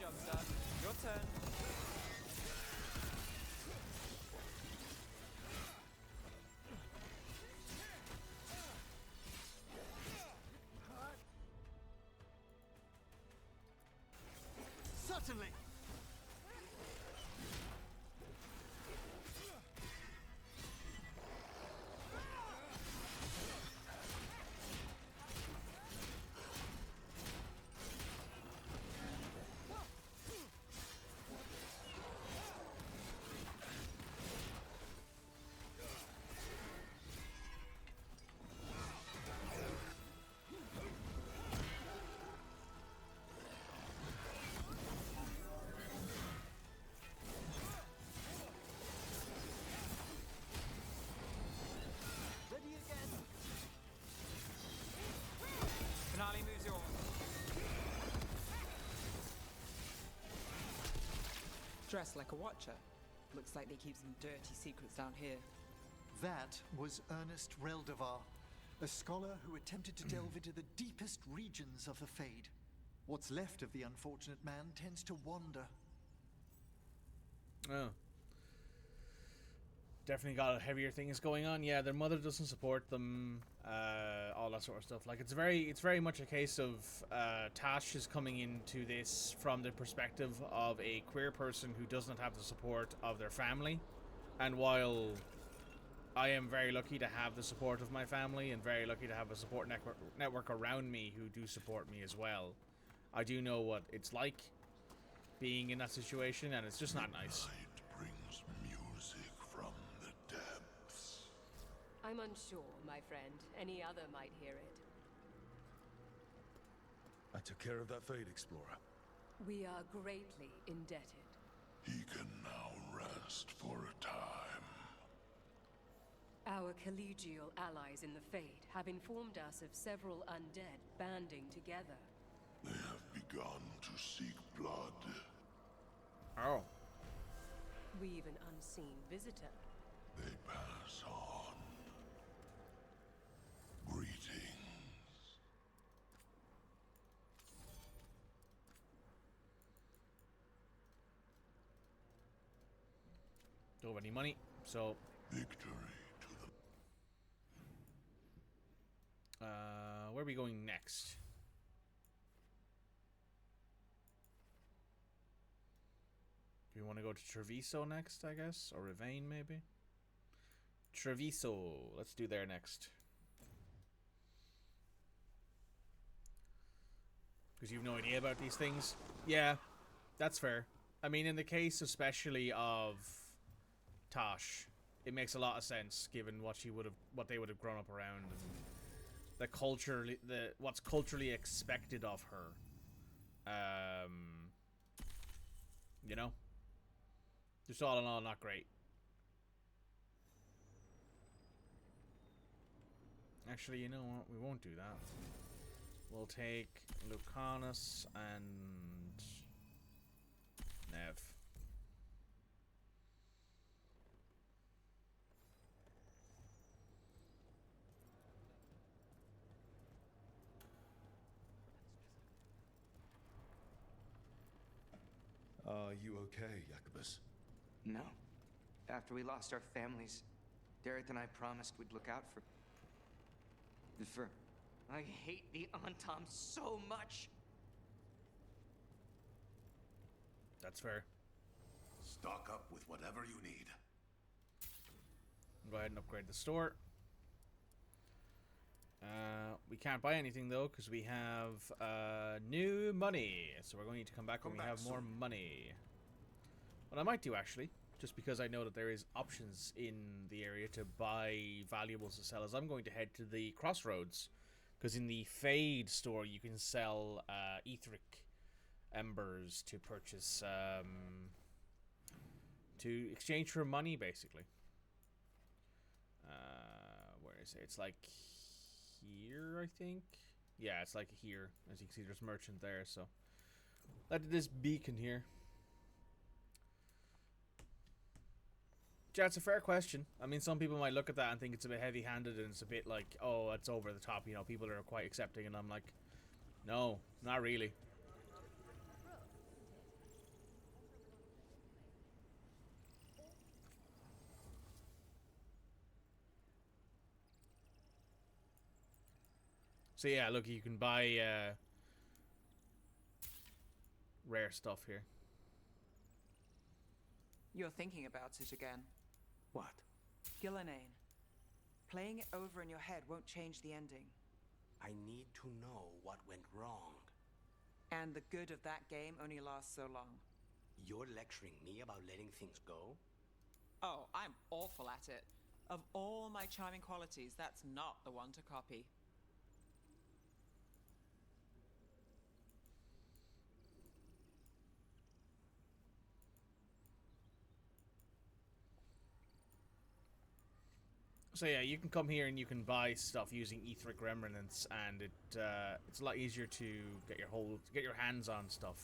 youngster. Your turn. Certainly. Qunari moves your. Dressed like a watcher. Looks like they keep some dirty secrets down here. That was Ernest Reldevar, a scholar who attempted to delve into the deepest regions of the Fade. What's left of the unfortunate man tends to wander. Oh. Definitely got heavier things going on. Yeah, their mother doesn't support them, all that sort of stuff. Like, it's very much a case of Tash is coming into this from the perspective of a queer person who does not have the support of their family. And while I am very lucky to have the support of my family and very lucky to have a support network around me who do support me as well, I do know what it's like being in that situation, and it's just not nice. Brings music from the depths. I'm unsure, my friend. Any other might hear it. I took care of that Fade Explorer. We are greatly indebted. He can now rest for a time. Our collegial allies in the Fade have informed us of several undead banding together. They have begun to seek blood. Oh. We've an unseen visitor. They pass on. Greetings. Don't have any money, so victory to the. Where are we going next? Do we want to go to Treviso next, I guess? Or Ravane, maybe? Treviso. Let's do there next. Because you've no idea about these things? Yeah, that's fair. I mean, in the case especially of Tosh, it makes a lot of sense given what they would have grown up around, and what's culturally expected of her. You know? Just all in all, not great. Actually, you know what? We won't do that. We'll take Lucanus and Nev. Are you okay, Jacobus? No. After we lost our families, Dareth and I promised we'd look out for... I hate the Antom so much! That's fair. Stock up with whatever you need. Go ahead and upgrade the store. We can't buy anything though because we have new money, so we're going to need to come back when we have more money. What I might do actually, just because I know that there is options in the area to buy valuables to sell, is I'm going to head to the Crossroads, because in the Fade store you can sell etheric embers to purchase to exchange for money basically. Where is it? It's like here, I think. Yeah, it's like here. As you can see, there's merchant there. So let this beacon here. Yeah, it's a fair question. I mean, some people might look at that and think it's a bit heavy-handed and it's a bit like, oh, it's over the top. You know, people are quite accepting, and I'm like, no, not really. So yeah, look, you can buy rare stuff here. You're thinking about it again. What? Gillenane. Playing it over in your head won't change the ending. I need to know what went wrong. And the good of that game only lasts so long. You're lecturing me about letting things go? Oh, I'm awful at it. Of all my charming qualities, that's not the one to copy. So yeah, you can come here and you can buy stuff using etheric remnants, and it's a lot easier to get your hands on stuff.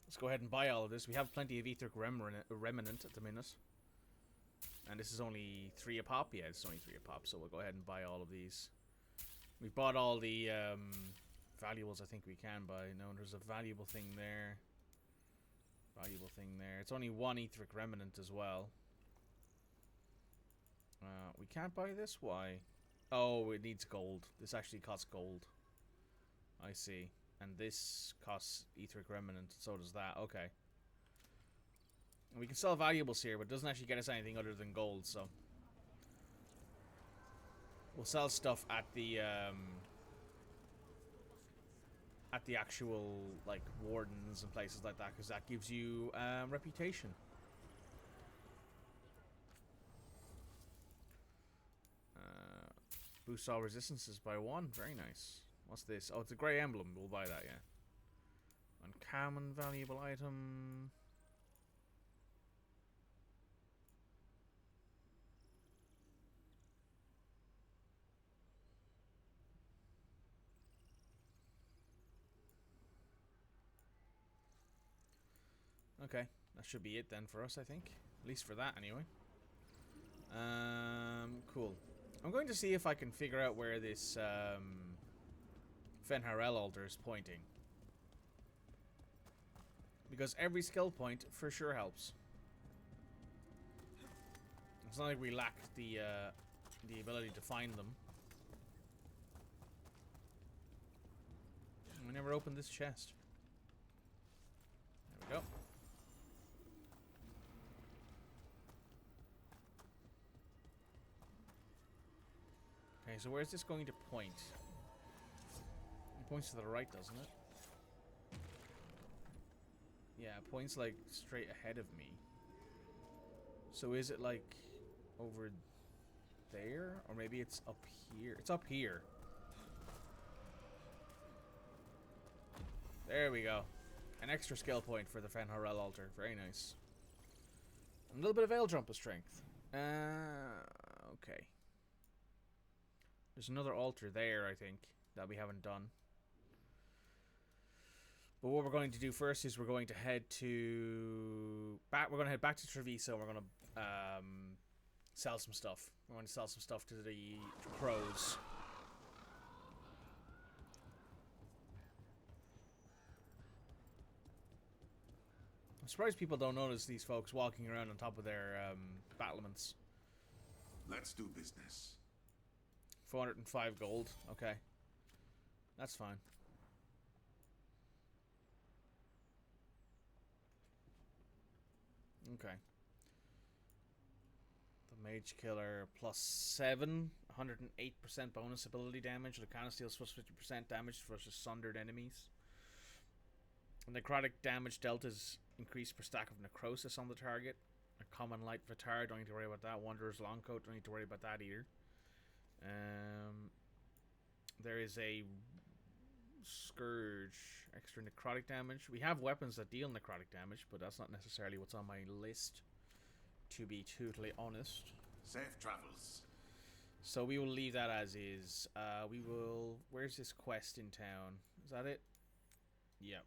Let's go ahead and buy all of this. We have plenty of etheric remnant at the minute. And this is only 3 a pop? Yeah, it's only 3 a pop, so we'll go ahead and buy all of these. We bought all the valuables I think we can buy. No, there's a valuable thing there. Valuable thing there. It's only 1 etheric remnant as well. We can't buy this? Why? Oh, it needs gold. This actually costs gold. I see. And this costs etheric remnant, so does that. Okay. We can sell valuables here, but it doesn't actually get us anything other than gold, so we'll sell stuff at the actual like wardens and places like that, because that gives you reputation. Boosts all resistances by 1. Very nice. What's this? Oh, it's a grey emblem. We'll buy that, yeah. Uncommon valuable item. Okay, that should be it then for us, I think. At least for that, anyway. Cool. I'm going to see if I can figure out where this Fenharel altar is pointing. Because every skill point for sure helps. It's not like we lack the ability to find them. We never opened this chest. There we go. Okay, so where's this going to point? It points to the right, doesn't it? Yeah, it points like straight ahead of me. So is it like over there? Or maybe it's up here. It's up here. There we go. An extra skill point for the Fenharel altar. Very nice. A little bit of Veilguard strength. Okay. There's another altar there, I think, that we haven't done. But what we're going to do first is we're going to head back to Treviso, and we're going to sell some stuff. We're going to sell some stuff to the crows. I'm surprised people don't notice these folks walking around on top of their battlements. Let's do business. 405 gold. Okay. That's fine. Okay. The Mage Killer +7, 108% bonus ability damage. Lucana deals +50% damage versus sundered enemies. Necrotic damage dealt is increased per stack of necrosis on the target. A common light Vitar, don't need to worry about that. Wanderer's Longcoat, don't need to worry about that either. There is a Scourge, extra necrotic damage. We have weapons that deal necrotic damage, but that's not necessarily what's on my list, to be totally honest. Safe travels. So we will leave that as is. We will... Where's this quest in town? Is that it? Yeah.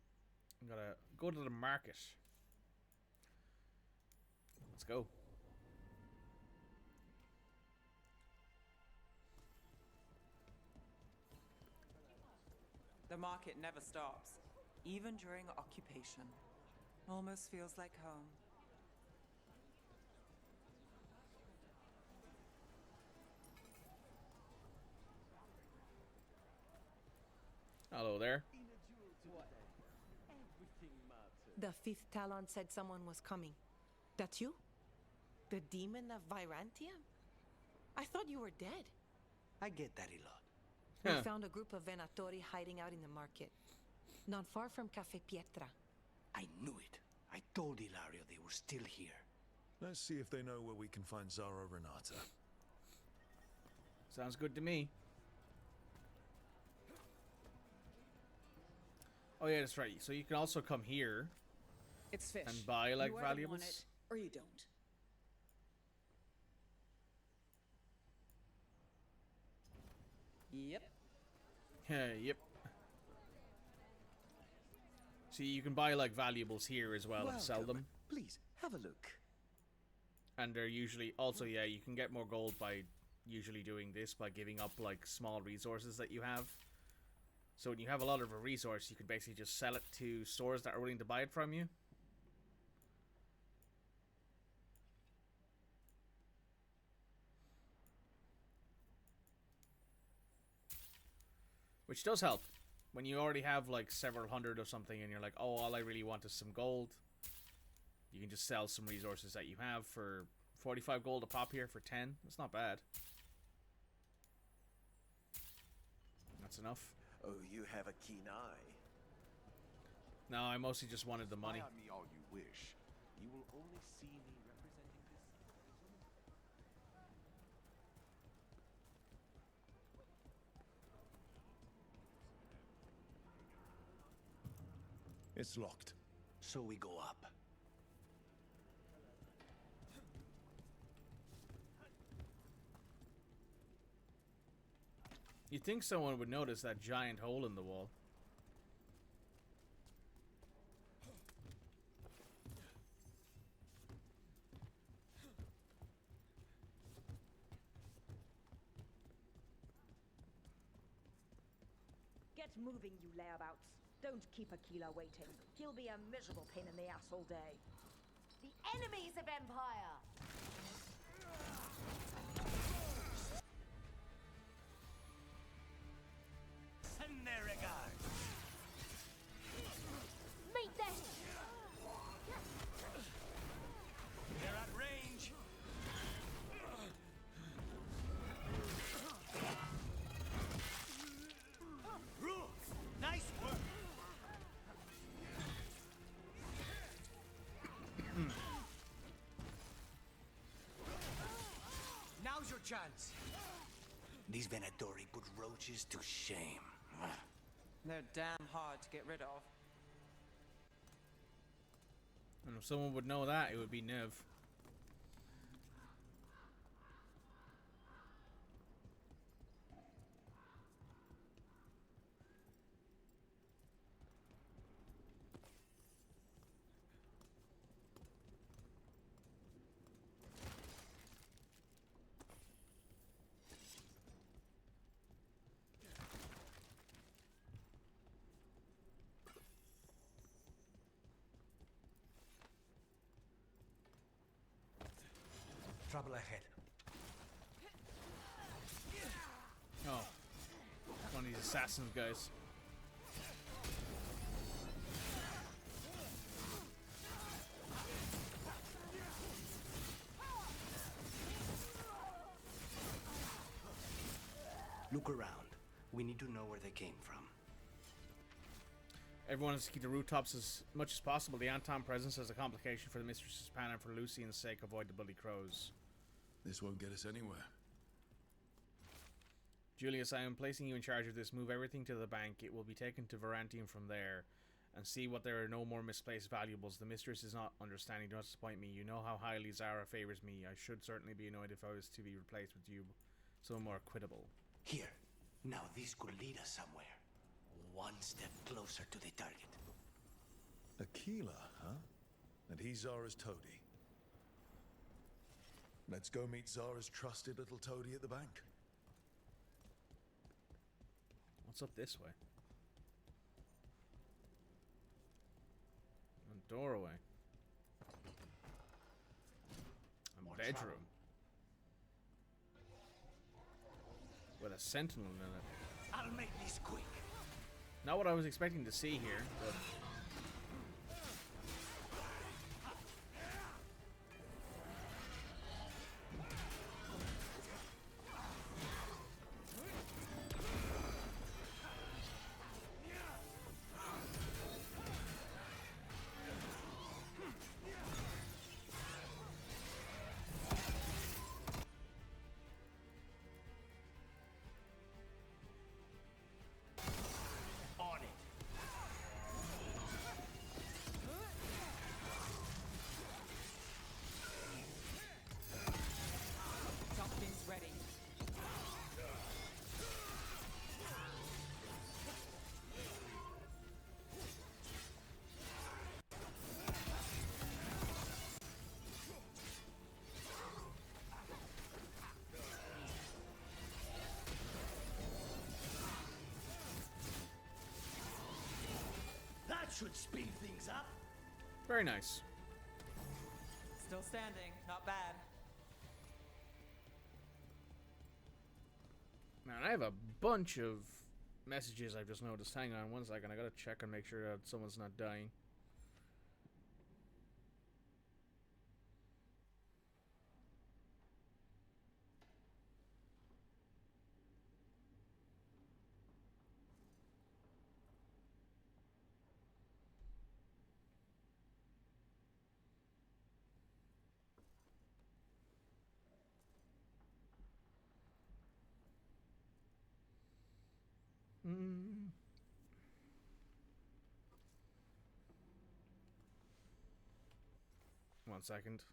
I'm gonna go to the market. Let's go. The market never stops, even during occupation. Almost feels like home. Hello there. The fifth Talon said someone was coming. That you? The demon of Virantium? I thought you were dead. I get that a lot. We found a group of Venatori hiding out in the market. Not far from Cafe Pietra. I knew it. I told Ilario they were still here. Let's see if they know where we can find Zara Renata. Sounds good to me. Oh yeah, that's right. So you can also come here. It's fish. And buy like you either valuables. want it, or you don't. Yep. Yep. See, you can buy like valuables here as well and sell them. Please have a look. And they're usually also, yeah, you can get more gold by usually doing this, by giving up like small resources that you have. So when you have a lot of a resource, you can basically just sell it to stores that are willing to buy it from you. Which does help. When you already have like several hundred or something and you're like, oh, all I really want is some gold. You can just sell some resources that you have for 45 gold a pop here for 10. That's not bad. That's enough. Oh, you have a keen eye. No, I mostly just wanted the money. Spy on me all you wish. You will only see me representing this. It's locked. So we go up. You'd think someone would notice that giant hole in the wall. Get moving, you layabouts. Don't keep Aquila waiting. He'll be a miserable pain in the ass all day. The enemies of Empire! Send their regards. Meet them! They're at range. Rook, nice work. Now's your chance. These Venatori put roaches to shame. They're damn hard to get rid of. And if someone would know that, it would be Nev. Trouble ahead. Oh. One of these assassin guys. Look around. We need to know where they came from. Everyone has to keep the rooftops as much as possible. The Anton presence is a complication for the Mistress's Pan and for Lucian's sake, avoid the bloody crows. This won't get us anywhere. Julius, I am placing you in charge of this. Move everything to the bank. It will be taken to Varantium from there. And see what there are no more misplaced valuables. The mistress is not understanding. Do not disappoint me. You know how highly Zara favors me. I should certainly be annoyed if I was to be replaced with you. Someone more equitable. Here. Now this could lead us somewhere. One step closer to the target. Aquila, huh? And he's Zara's toady. Let's go meet Zara's trusted little toady at the bank. What's up this way? doorway. A bedroom. With a sentinel in it. I'll make this quick. Not what I was expecting to see here, but... Something's ready. That should speed things up. Very nice. Still standing. Not bad. Man, I have a bunch of messages I've just noticed. Hang on one second. I gotta check and make sure that someone's not dying. One second.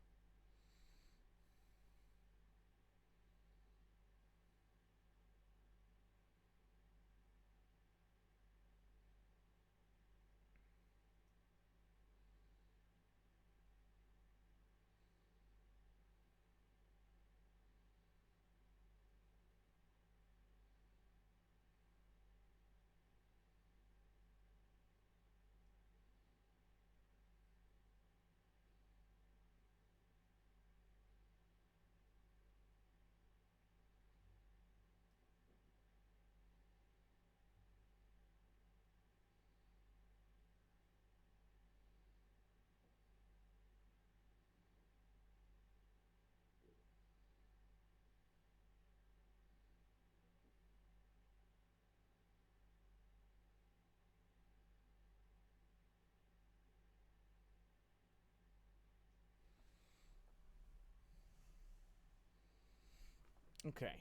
Okay.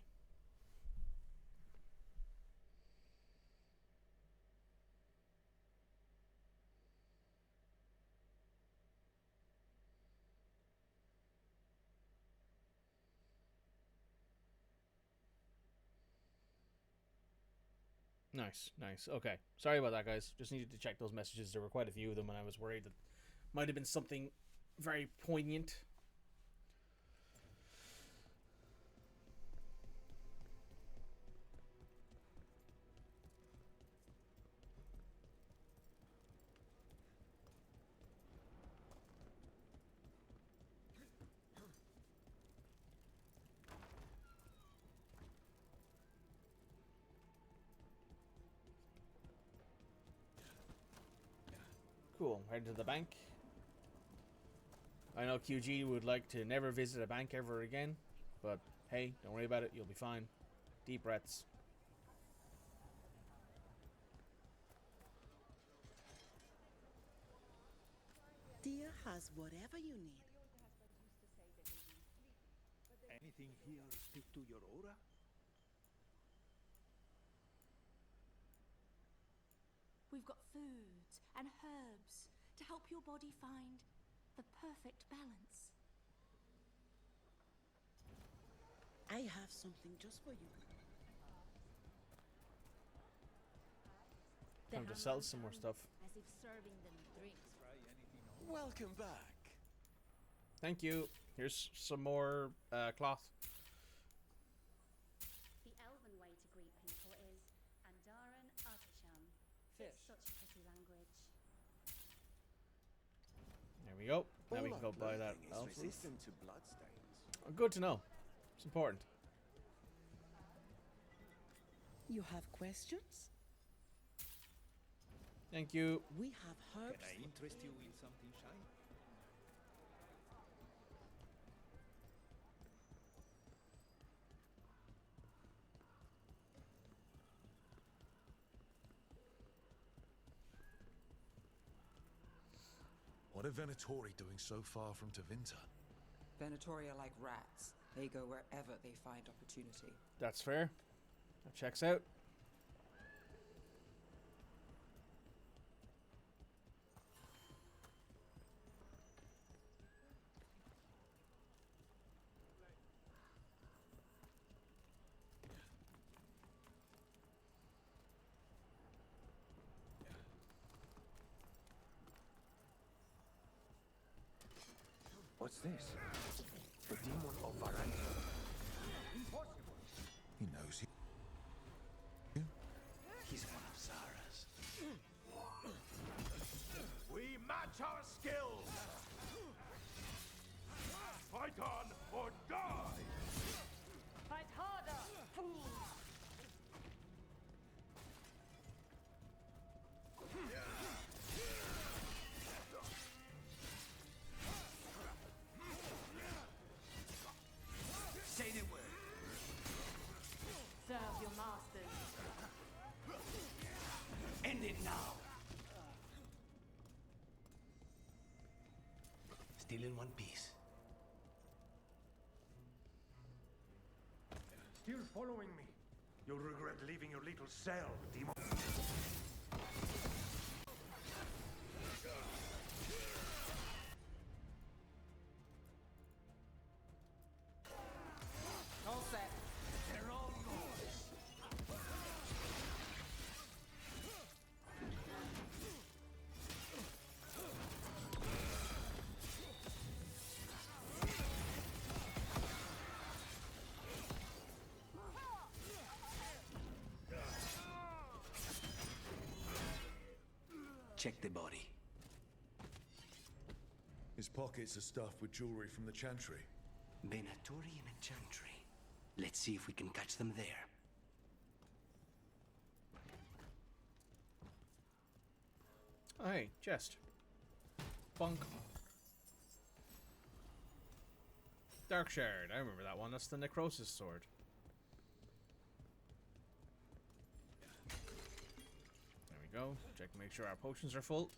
Nice, nice. Okay. Sorry about that, guys. Just needed to check those messages. There were quite a few of them, and I was worried that might have been something very poignant. Cool. Head to the bank. I know QG would like to never visit a bank ever again, but hey, don't worry about it. You'll be fine. Deep breaths. Dia has whatever you need. Anything here speak to your aura? We've got foods and herbs to help your body find the perfect balance. I have something just for you. Time to sell some more stuff. As if serving them drinks. Welcome back. Thank you. Here's some more cloth. The elven way to greet people is Andaran Atasham. Fish. It's such pretty language. we go. Now we can go buy that elf roof. Oh, good to know. It's important. You have questions? Thank you. We have herbs. Can I interest you in something shiny? What are Venatori doing so far from Tevinter? Venatori are like rats. They go wherever they find opportunity. That's fair. That checks out. What's this? The demon of Varanta. Impossible. He knows you. He's one of Zara's. We match our skills. Fight on or die. Fight harder, fools! Say the word. Serve your masters. End it now. Still in one piece. Still following me. You'll regret leaving your little cell, demon. All set. They're all yours. Check the body. His pockets are stuffed with jewelry from the Chantry. Venatori in a chantry. Let's see if we can catch them there. Oh, hey, chest. Bunk. Dark Shard. I remember that one. That's the Necrosis sword. There we go. Check to make sure our potions are full.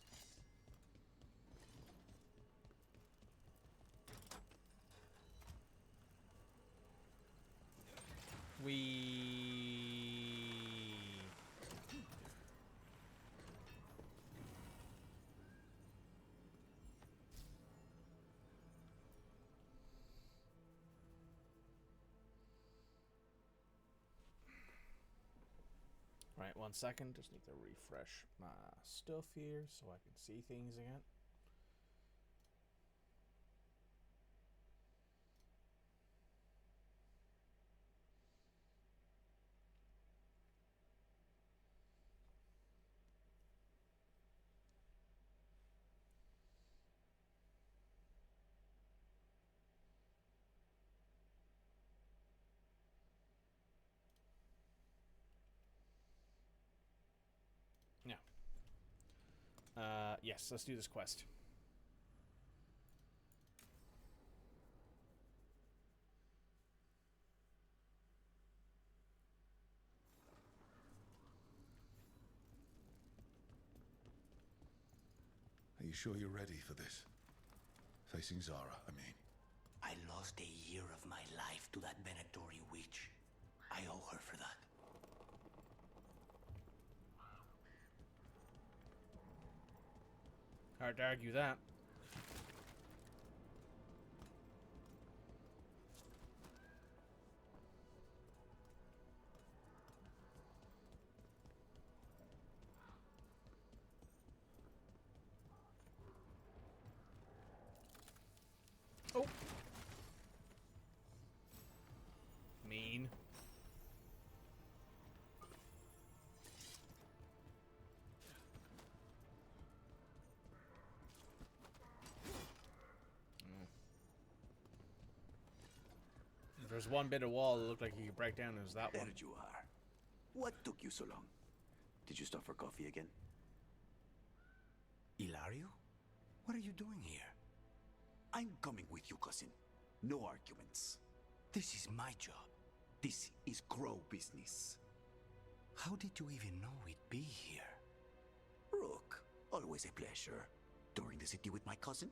Right, 1 second. Just need to refresh my stuff here so I can see things again. Yes, let's do this quest. Are you sure you're ready for this? Facing Zara, I mean. I lost a year of my life to that Venatori witch. I owe her for that. Hard to argue that. Oh. Mean. There's one bit of wall that looked like you could break down. It was that There one. you are. What took you so long? Did you stop for coffee again? Ilario? What are you doing here? I'm coming with you, cousin. No arguments. This is my job. This is Crow business. How did you even know we'd be here? Rook, always a pleasure. Touring the city with my cousin?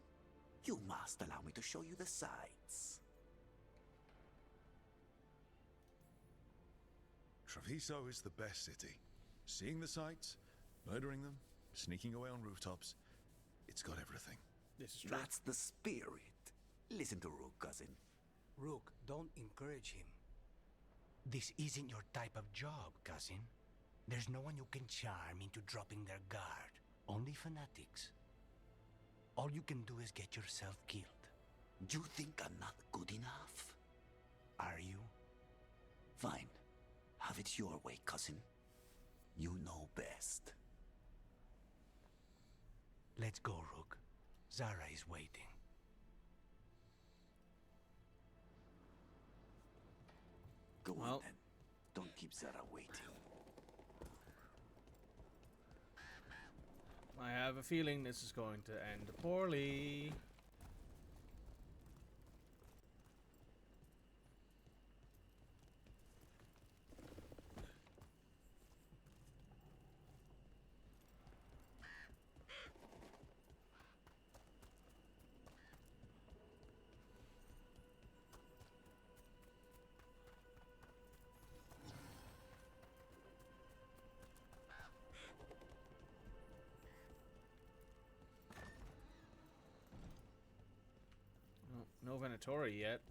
You must allow me to show you the sights. Treviso is the best city. Seeing the sights, murdering them, sneaking away on rooftops. It's got everything. This is true. That's the spirit. Listen to Rook, cousin. Rook, don't encourage him. This isn't your type of job, cousin. There's no one you can charm into dropping their guard. Only fanatics. All you can do is get yourself killed. You think I'm not good enough? Are you? Fine. Have it your way, cousin. You know best. Let's go, Rook. Zara is waiting. Go on then. Don't keep Zara waiting. I have a feeling this is going to end poorly. No Venatori yet.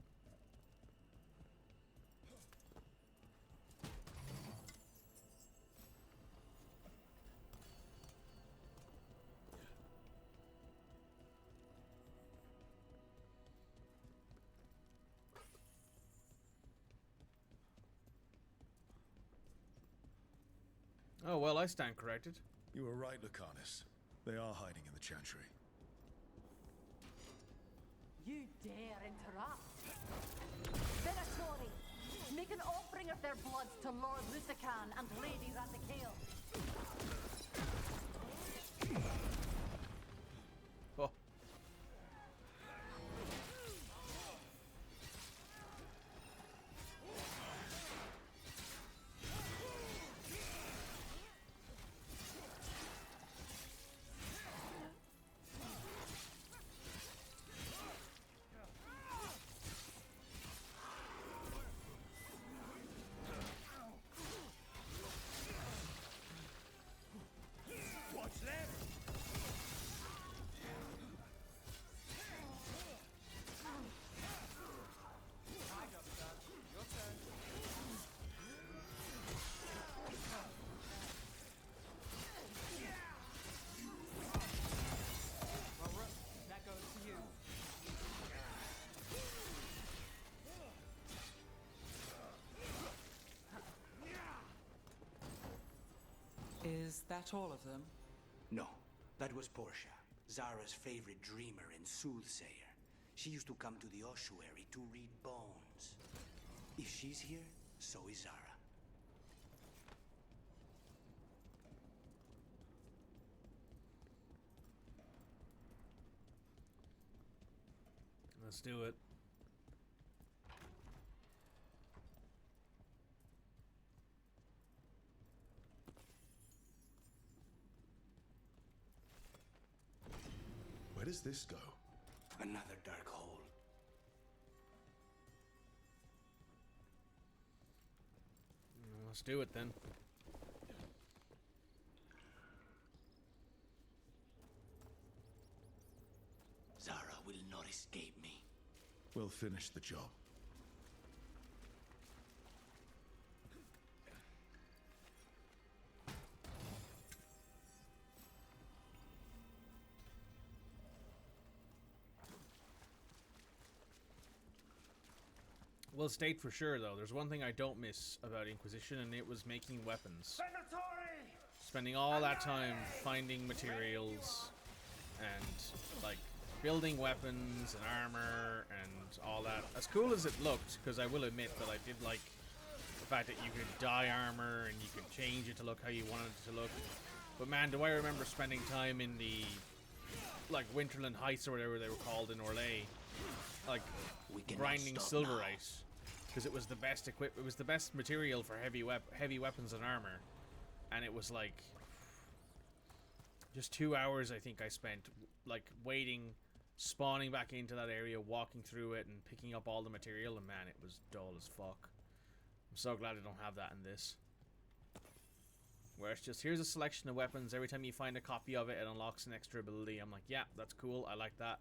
Oh, well, I stand corrected. You were right, Lucanus. They are hiding in the Chantry. You dare interrupt? Venatori, make an offering of their bloods to Lord Lusican and Lady Ratikale. Oh. Is that all of them? No, that was Portia, Zara's favorite dreamer and soothsayer. She used to come to the ossuary to read bones. If she's here, so is Zara. Let's do it. Where does this go? Another dark hole. Let's do it then. Zara will not escape me. We'll finish the job. We'll state for sure, though, there's one thing I don't miss about Inquisition, and it was making weapons. Spending all that time finding materials and, like, building weapons and armor and all that. As cool as it looked, because I will admit that I did like the fact that you could dye armor and you could change it to look how you wanted it to look. But man, do I remember spending time in the like Winterland Heights or whatever they were called in Orlais, like grinding silverite, because it was the best it was the best material for heavy weapons and armor, and it was like just 2 hours I think I spent like waiting, spawning back into that area, walking through it, and picking up all the material, and man, it was dull as fuck. I'm so glad I don't have that in this. Where it's just, here's a selection of weapons. Every time you find a copy of it, it unlocks an extra ability. I'm like, yeah, that's cool. I like that.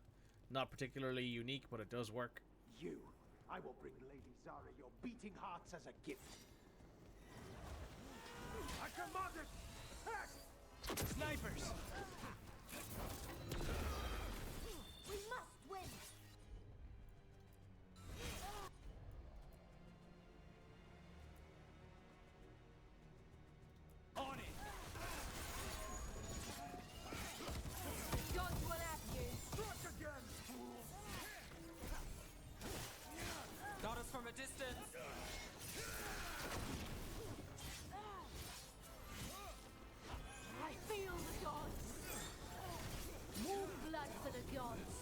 Not particularly unique, but it does work. You, I will bring Lady Zara your beating hearts as a gift. I command it! Attack! Snipers! We must win! On it! Gods will have you. Strike again! Got us from a distance. I feel the gods! More blood for the gods!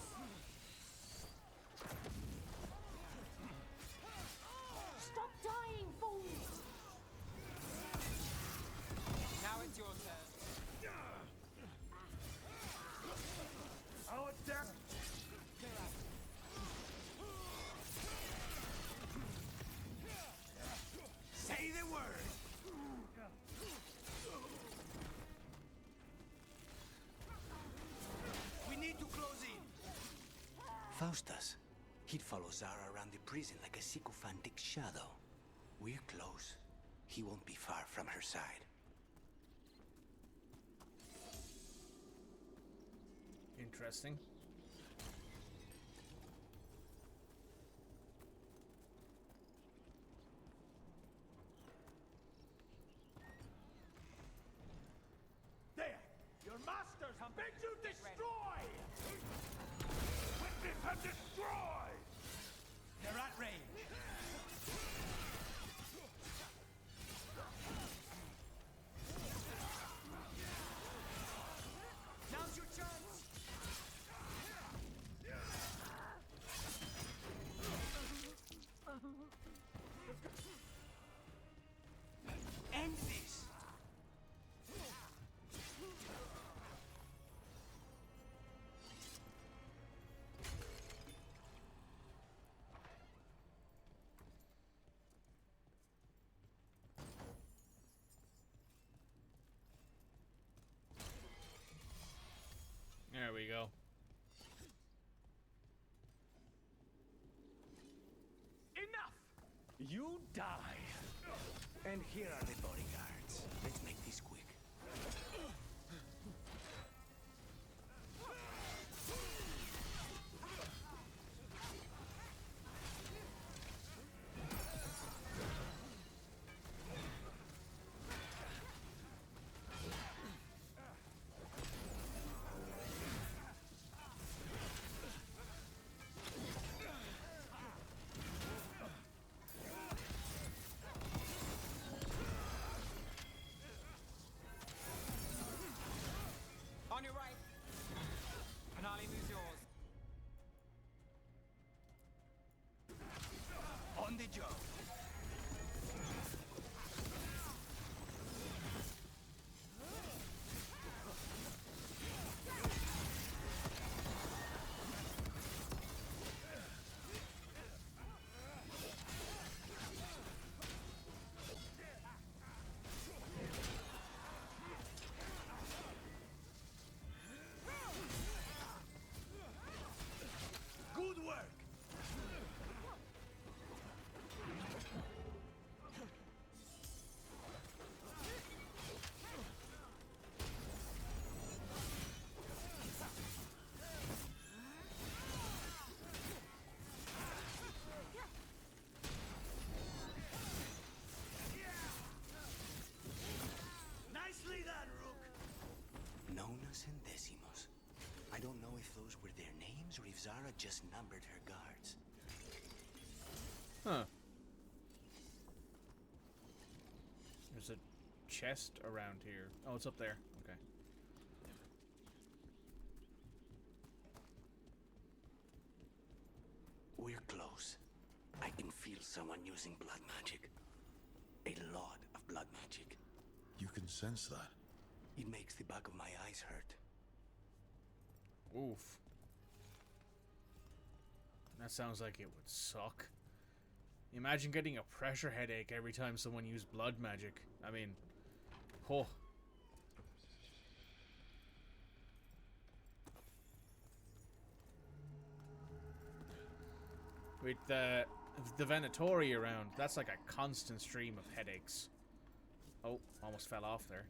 Stop dying, fools! Now it's your turn. Our death! Say the word! We need to close in! Faustus. He'd follow Zara around the prison like a sycophantic shadow. We're close. He won't be far from her side. Interesting. There! Your masters have been to destroy! Witness and destroy! They're at range. Now's your chance! End this! There we go. Enough! You die! And here are the bodyguards. Let's make this quick. those were their names or if Zara just numbered her guards. Huh. There's a chest around here. Oh, it's up there. Okay. We're close. I can feel someone using blood magic. A lot of blood magic. You can sense that? It makes the back of my eyes hurt. Oof. That sounds like it would suck. Imagine getting a pressure headache every time someone used blood magic. I mean, oh. With the Venatori around, that's like a constant stream of headaches. Oh, almost fell off there.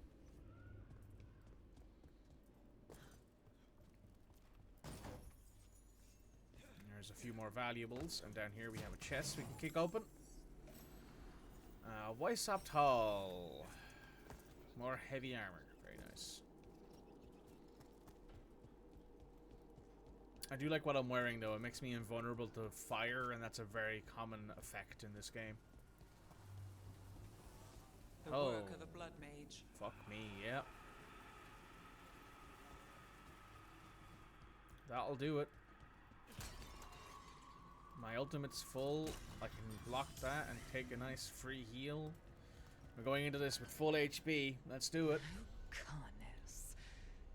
There's a few more valuables, and down here we have a chest we can kick open. Weissopt Hall. More heavy armor. Very nice. I do like what I'm wearing, though. It makes me invulnerable to fire, and that's a very common effect in this game. The work of the Blood Mage. Fuck me, yeah. That'll do it. My ultimate's full. I can block that and take a nice free heal. We're going into this with full HP. Let's do it. Goodness.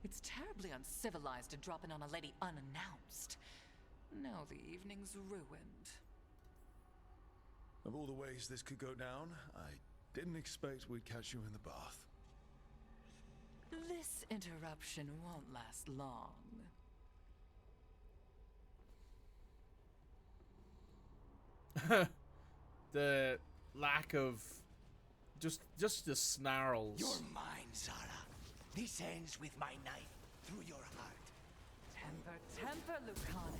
It's terribly uncivilized to drop in on a lady unannounced. Now the evening's ruined. Of all the ways this could go down, I didn't expect we'd catch you in the bath. This interruption won't last long. The lack of just the snarls. You're mine, Zara. This ends with my knife through your heart. Temper, Lucanus.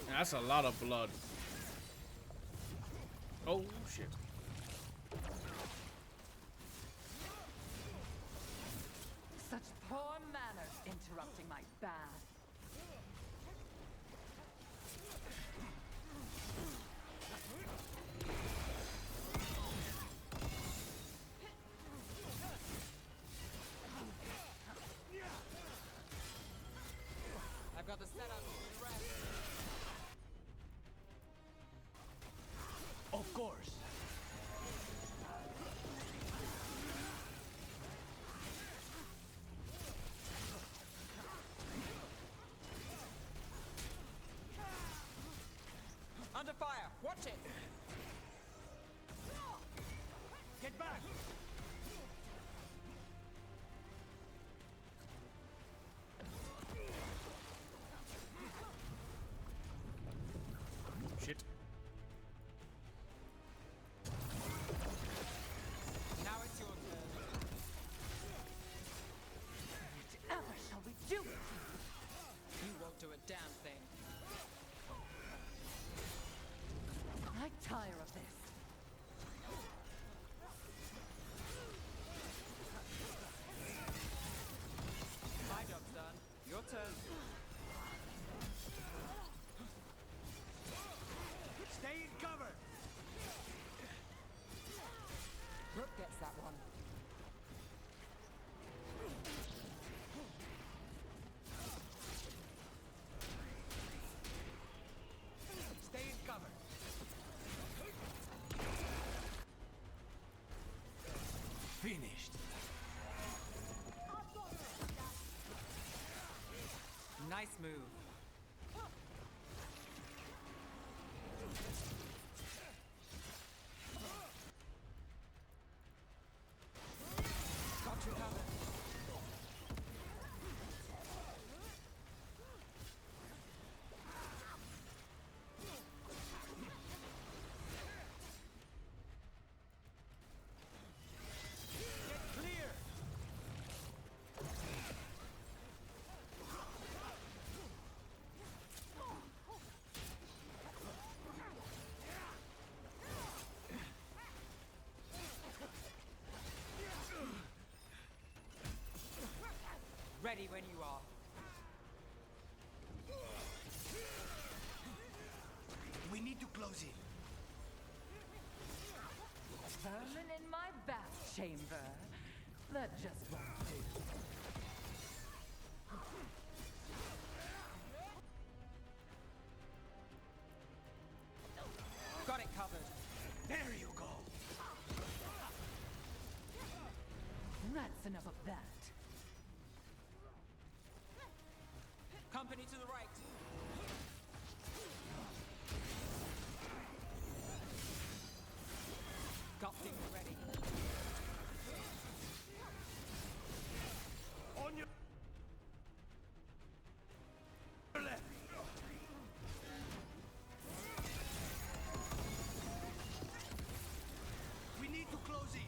That's a lot of blood. Oh shit. Such poor manners interrupting my bath. I've got the setup ready. Of course. Under fire! Watch it! Get back! Shit. Now it's your turn. Whatever shall we do? You won't do a damn thing. I tire of this. My job's done. Your turn. Stay in cover! Rook gets that one. Stay in cover! Finished. Nice move. Got you covered. Get clear! Ready when you are. We need to close in. Vermin in my bath chamber. That just won't do. Got it covered. There you go. That's enough of that. Company to the right. Got things ready. On your left. We need to close in.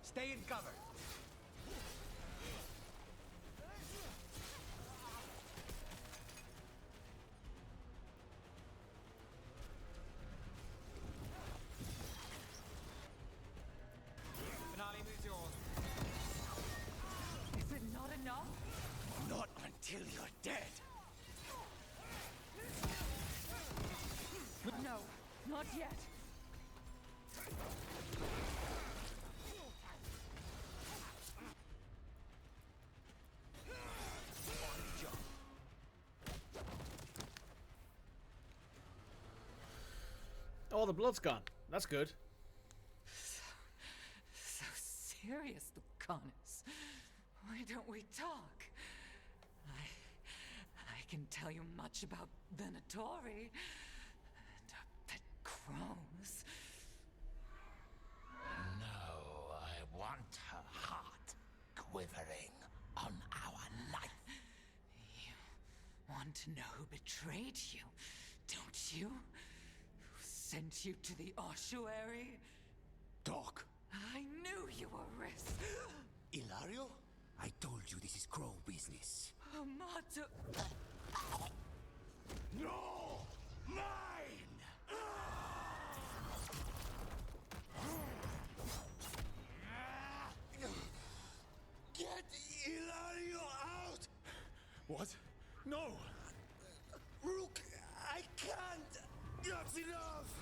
Stay in cover. Finale moves yours. Is it not enough? Not until you're dead. No, not yet. Oh, the blood's gone. That's good. So serious, Lucanus. Why don't we talk? I can tell you much about Venatori and our pet crows. No, I want her heart quivering on our knife. You want to know who betrayed you, don't you? Who sent you to the ossuary? Doc. I knew you were risk. Ilario? I told you this is crow business. Amato. No! Mine! Get Ilario out! What? No! Rook, I can't! That's enough!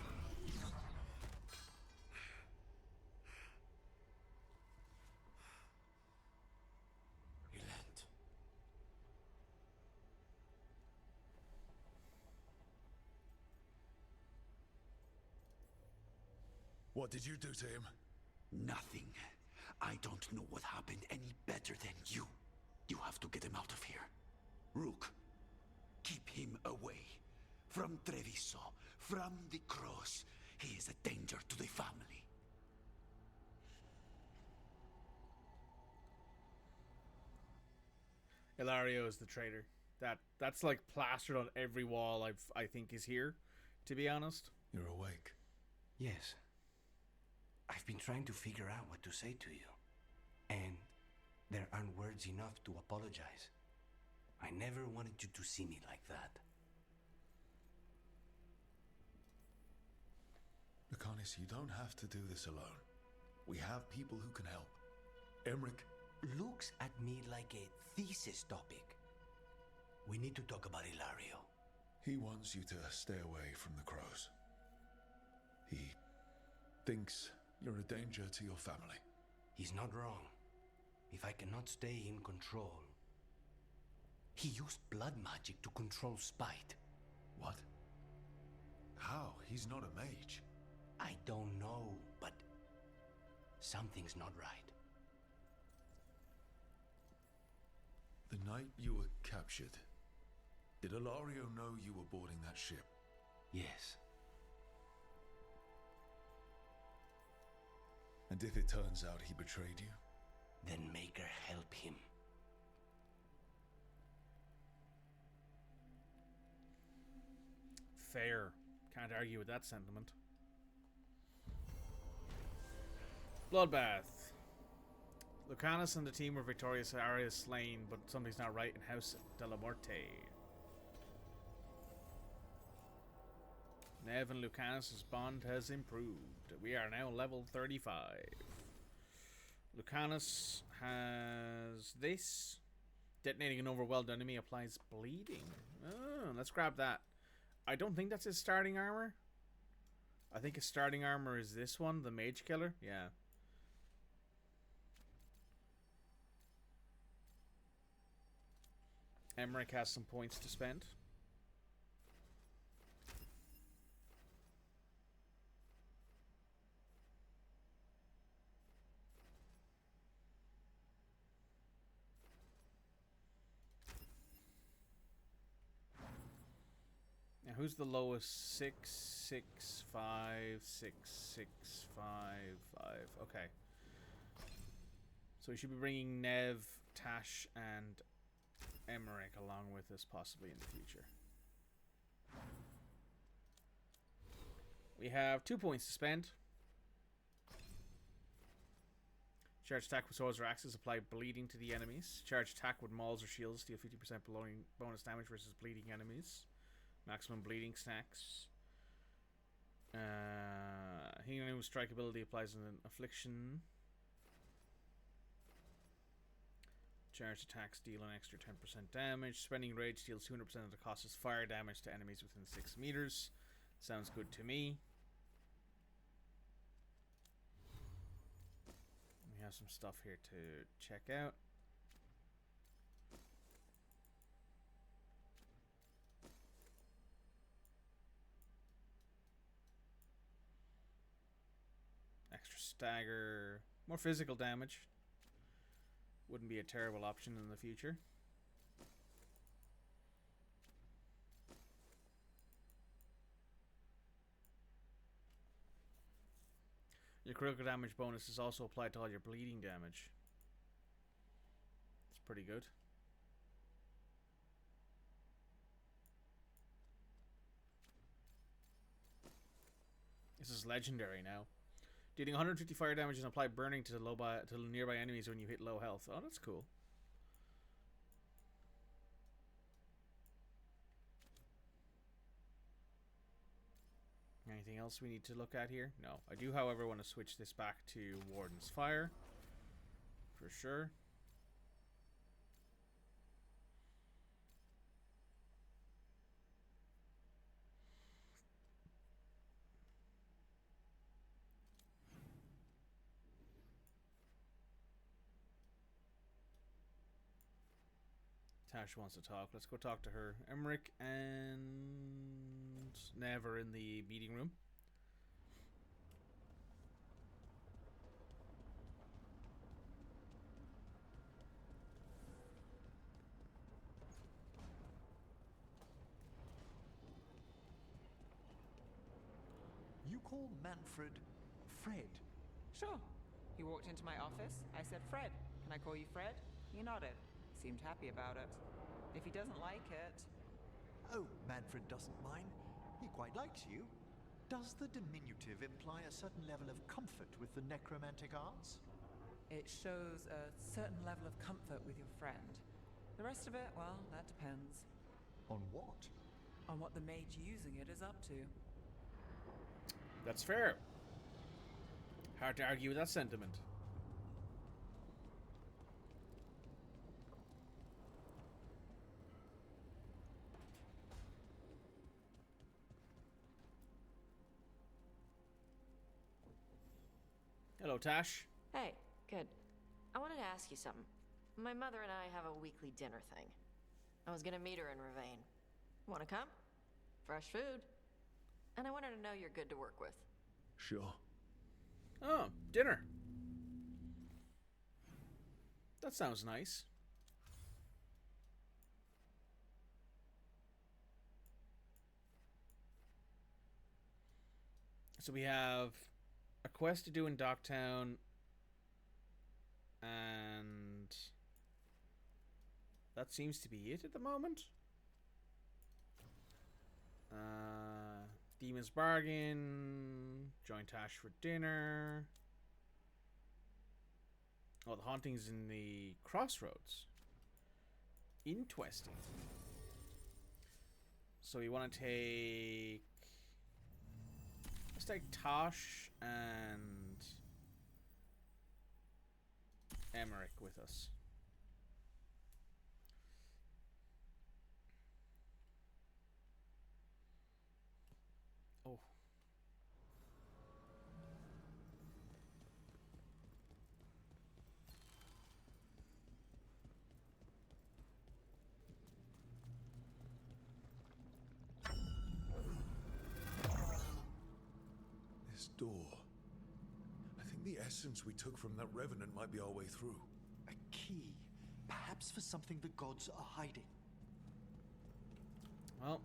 Relent. What did you do to him? Nothing. I don't know what happened any better than you. You have to get him out of here. Rook, keep him away. From Treviso, from the cross. He is a danger to the family. Ilario is the traitor. That's like plastered on every wall I think is here, to be honest. You're awake. Yes. I've been trying to figure out what to say to you. And there aren't words enough to apologize. I never wanted you to see me like that. Lucanus, you don't have to do this alone. We have people who can help. Emmerich looks at me like a thesis topic. We need to talk about Ilario. He wants you to stay away from the crows. He thinks you're a danger to your family. He's not wrong. If I cannot stay in control... He used blood magic to control spite. What? How? He's not a mage. I don't know, but something's not right. The night you were captured, did Ilario know you were boarding that ship? Yes. And if it turns out he betrayed you? Then make her help him. Fair. Can't argue with that sentiment. Bloodbath. Lucanus and the team were victorious. Arya slain, but something's not right in House de la Morte. Nev and Lucanus' bond has improved. We are now level 35. Lucanus has this. Detonating an overwhelmed enemy applies bleeding. Oh, let's grab that. I don't think that's his starting armor. I think his starting armor is this one, the Mage Killer. Yeah. Emmerich has some points to spend. Now, who's the lowest? 6, 6, 5, 6, 6, 5, 5. Okay. So we should be bringing Nev, Tash, and Emmerich along with us possibly in the future. We have 2 points to spend. Charge attack with swords or axes, apply bleeding to the enemies. Charge attack with mauls or shields, deal 50% bonus damage versus bleeding enemies. Maximum bleeding stacks. Healing strike ability applies an affliction. Charge attacks deal an extra 10% damage. Spending rage deals 200% of the cost as fire damage to enemies within 6 meters. Sounds good to me. We have some stuff here to check out. Extra stagger. More physical damage. Wouldn't be a terrible option in the future. Your critical damage bonus is also applied to all your bleeding damage. It's pretty good. This is legendary now. Dealing 150 fire damage and apply burning to nearby enemies when you hit low health. Oh, that's cool. Anything else we need to look at here? No. I do, however, want to switch this back to Warden's Fire. For sure. Tash wants to talk. Let's go talk to her. Emmerich and Nev are in the meeting room. You call Manfred Fred? Sure. He walked into my office. I said, Fred, can I call you Fred? He nodded. Seemed happy about it. If he doesn't like it... Oh, Manfred doesn't mind. He quite likes you. Does the diminutive imply a certain level of comfort with the necromantic arts? It shows a certain level of comfort with your friend. The rest of it, well, that depends. On what? On what the mage using it is up to. That's fair. Hard to argue with that sentiment. Hello, Tash. Hey, good. I wanted to ask you something. My mother and I have a weekly dinner thing. I was gonna meet her in Ravane. Wanna come? Fresh food. And I wanted to know you're good to work with. Sure. Oh, dinner. That sounds nice. So we have a quest to do in Docktown, and that seems to be it at the moment. Demon's Bargain. Joint Ash for dinner. Oh, the haunting's in the crossroads. Interesting. So we want to take... Let's take Tosh and Emmerich with us. Oh. This door. I think the essence we took from that revenant might be our way through. A key, perhaps for something the gods are hiding. Well,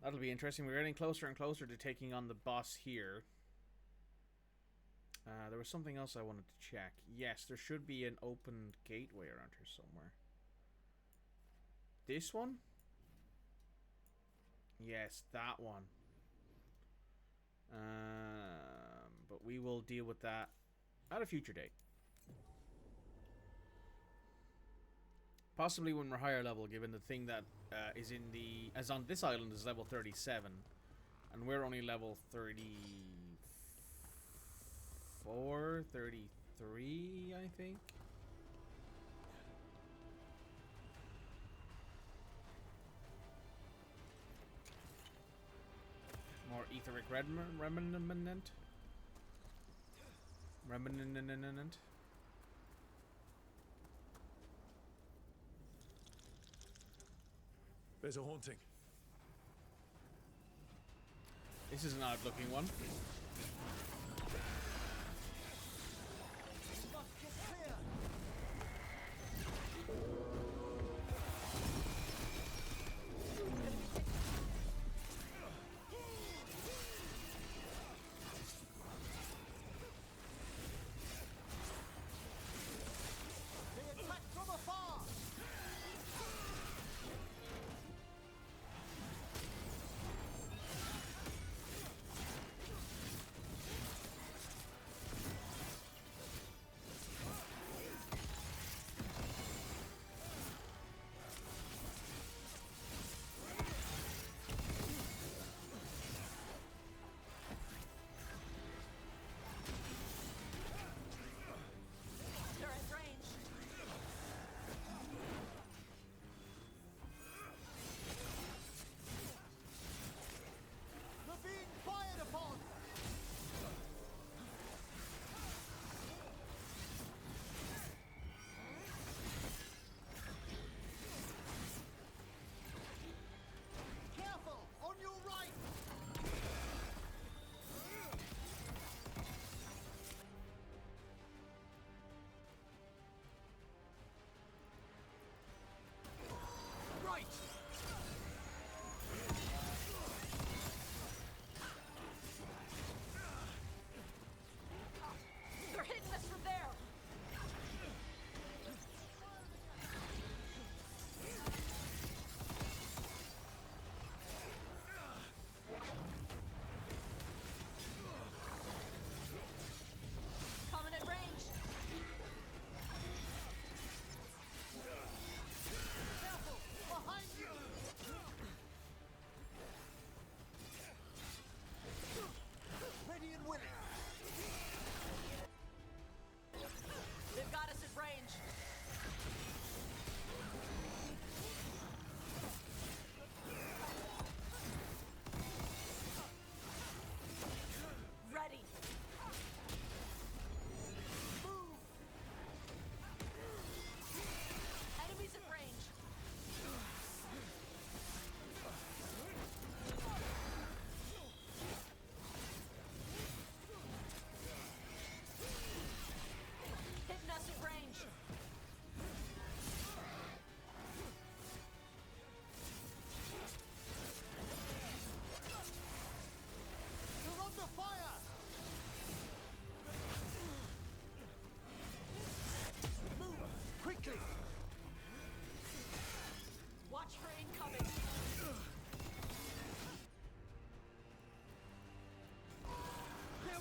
that'll be interesting. We're getting closer and closer to taking on the boss here. There was something else I wanted to check. Yes, there should be an opened gateway around here somewhere. This one? Yes, that one. But we will deal with that at a future date. Possibly when we're higher level, given the thing that is in the... as on this island is level 37. And we're only level 34, 33, I think. More etheric remnant. Remnant. There's a haunting. This is an odd looking one.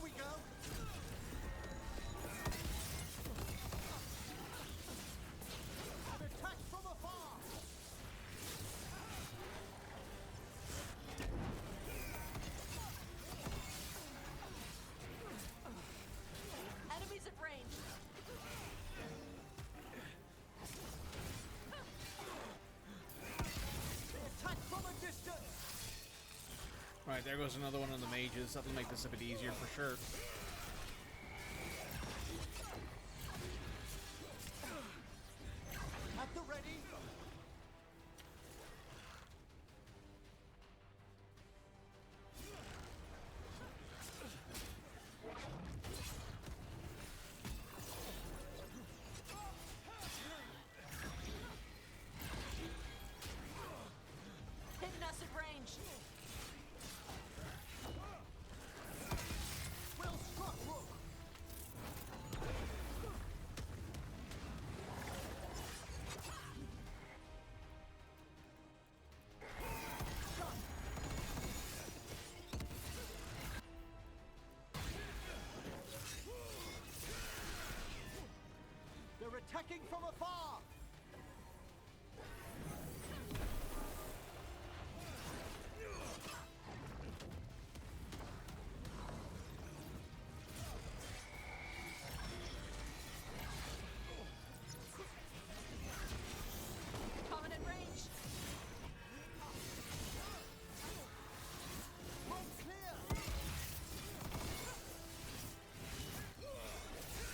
we go. An attack from afar. Enemies at range. Attack from a distance. Right, there goes another one on the mages. That'll make this a bit easier for sure. At the ready. Hitting us at range. Well struck, Rook. They're attacking from afar. Coming at range. Road clear.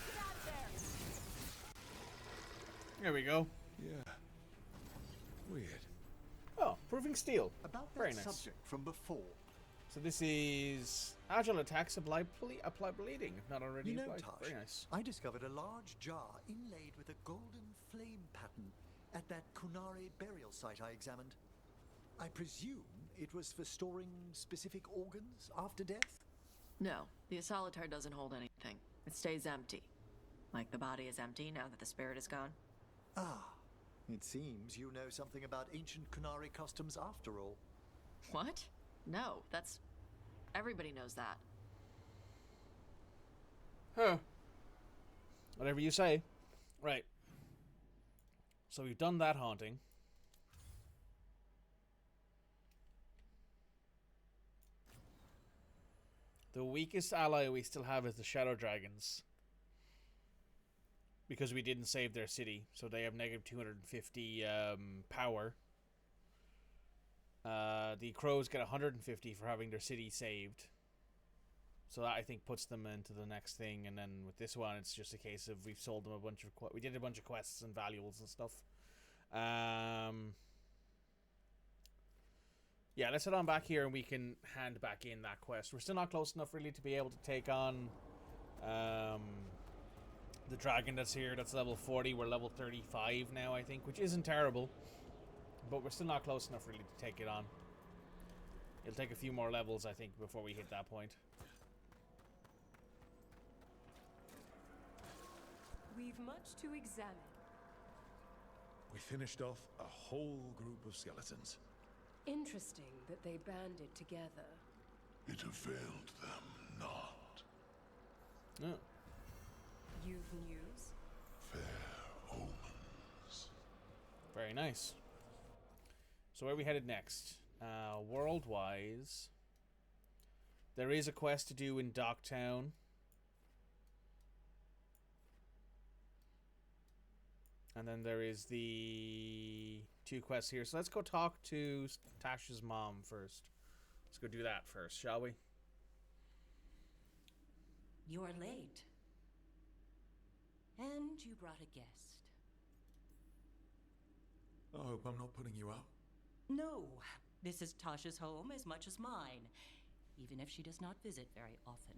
Get out of there. There we go. Yeah. Weird. Oh, proving steel. About that Very nice. subject from before. So this is agile attacks apply bleeding, if not already You know, applied. Tosh, Very nice. I discovered a large jar inlaid with a golden flame pattern at that Qunari burial site I examined. I presume it was for storing specific organs after death? No, the Asolitar doesn't hold anything. It stays empty. Like the body is empty now that the spirit is gone. Ah, it seems you know something about ancient Qunari customs after all. What? No, that's... Everybody knows that. Huh. Whatever you say. Right. So we've done that haunting. The weakest ally we still have is the Shadow Dragons. Because we didn't save their city. So they have negative 250 power. The Crows get 150 for having their city saved. So that, I think, puts them into the next thing. And then with this one, it's just a case of we've sold them a bunch of... We did a bunch of quests and valuables and stuff. Yeah, let's head on back here and we can hand back in that quest. We're still not close enough, really, to be able to take on the dragon that's here. That's level 40. We're level 35 now, I think, which isn't terrible. But we're still not close enough, really, to take it on. It'll take a few more levels, I think, before we hit that point. We've much to examine. We finished off a whole group of skeletons. Interesting that they banded together. It availed them not. Oh. You've news? Fair omens. Very nice. So where are we headed next? World-wise, there is a quest to do in Docktown. And then there is the 2 quests here. So let's go talk to Tasha's mom first. Let's go do that first, shall we? You're late. And you brought a guest. I hope I'm not putting you out. No, this is Tasha's home as much as mine, even if she does not visit very often.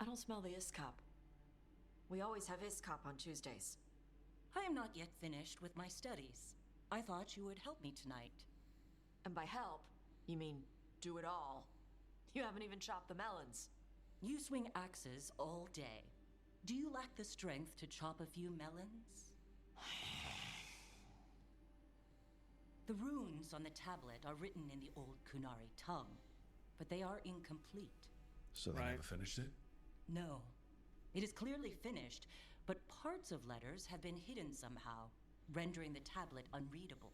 I don't smell the Iskop. We always have Iskop on Tuesdays. I am not yet finished with my studies. I thought you would help me tonight. And by help, you mean do it all. You haven't even chopped the melons. You swing axes all day. Do you lack the strength to chop a few melons? The runes on the tablet are written in the old Qunari tongue, but they are incomplete. So they never finished it? No. It is clearly finished, but parts of letters have been hidden somehow, rendering the tablet unreadable.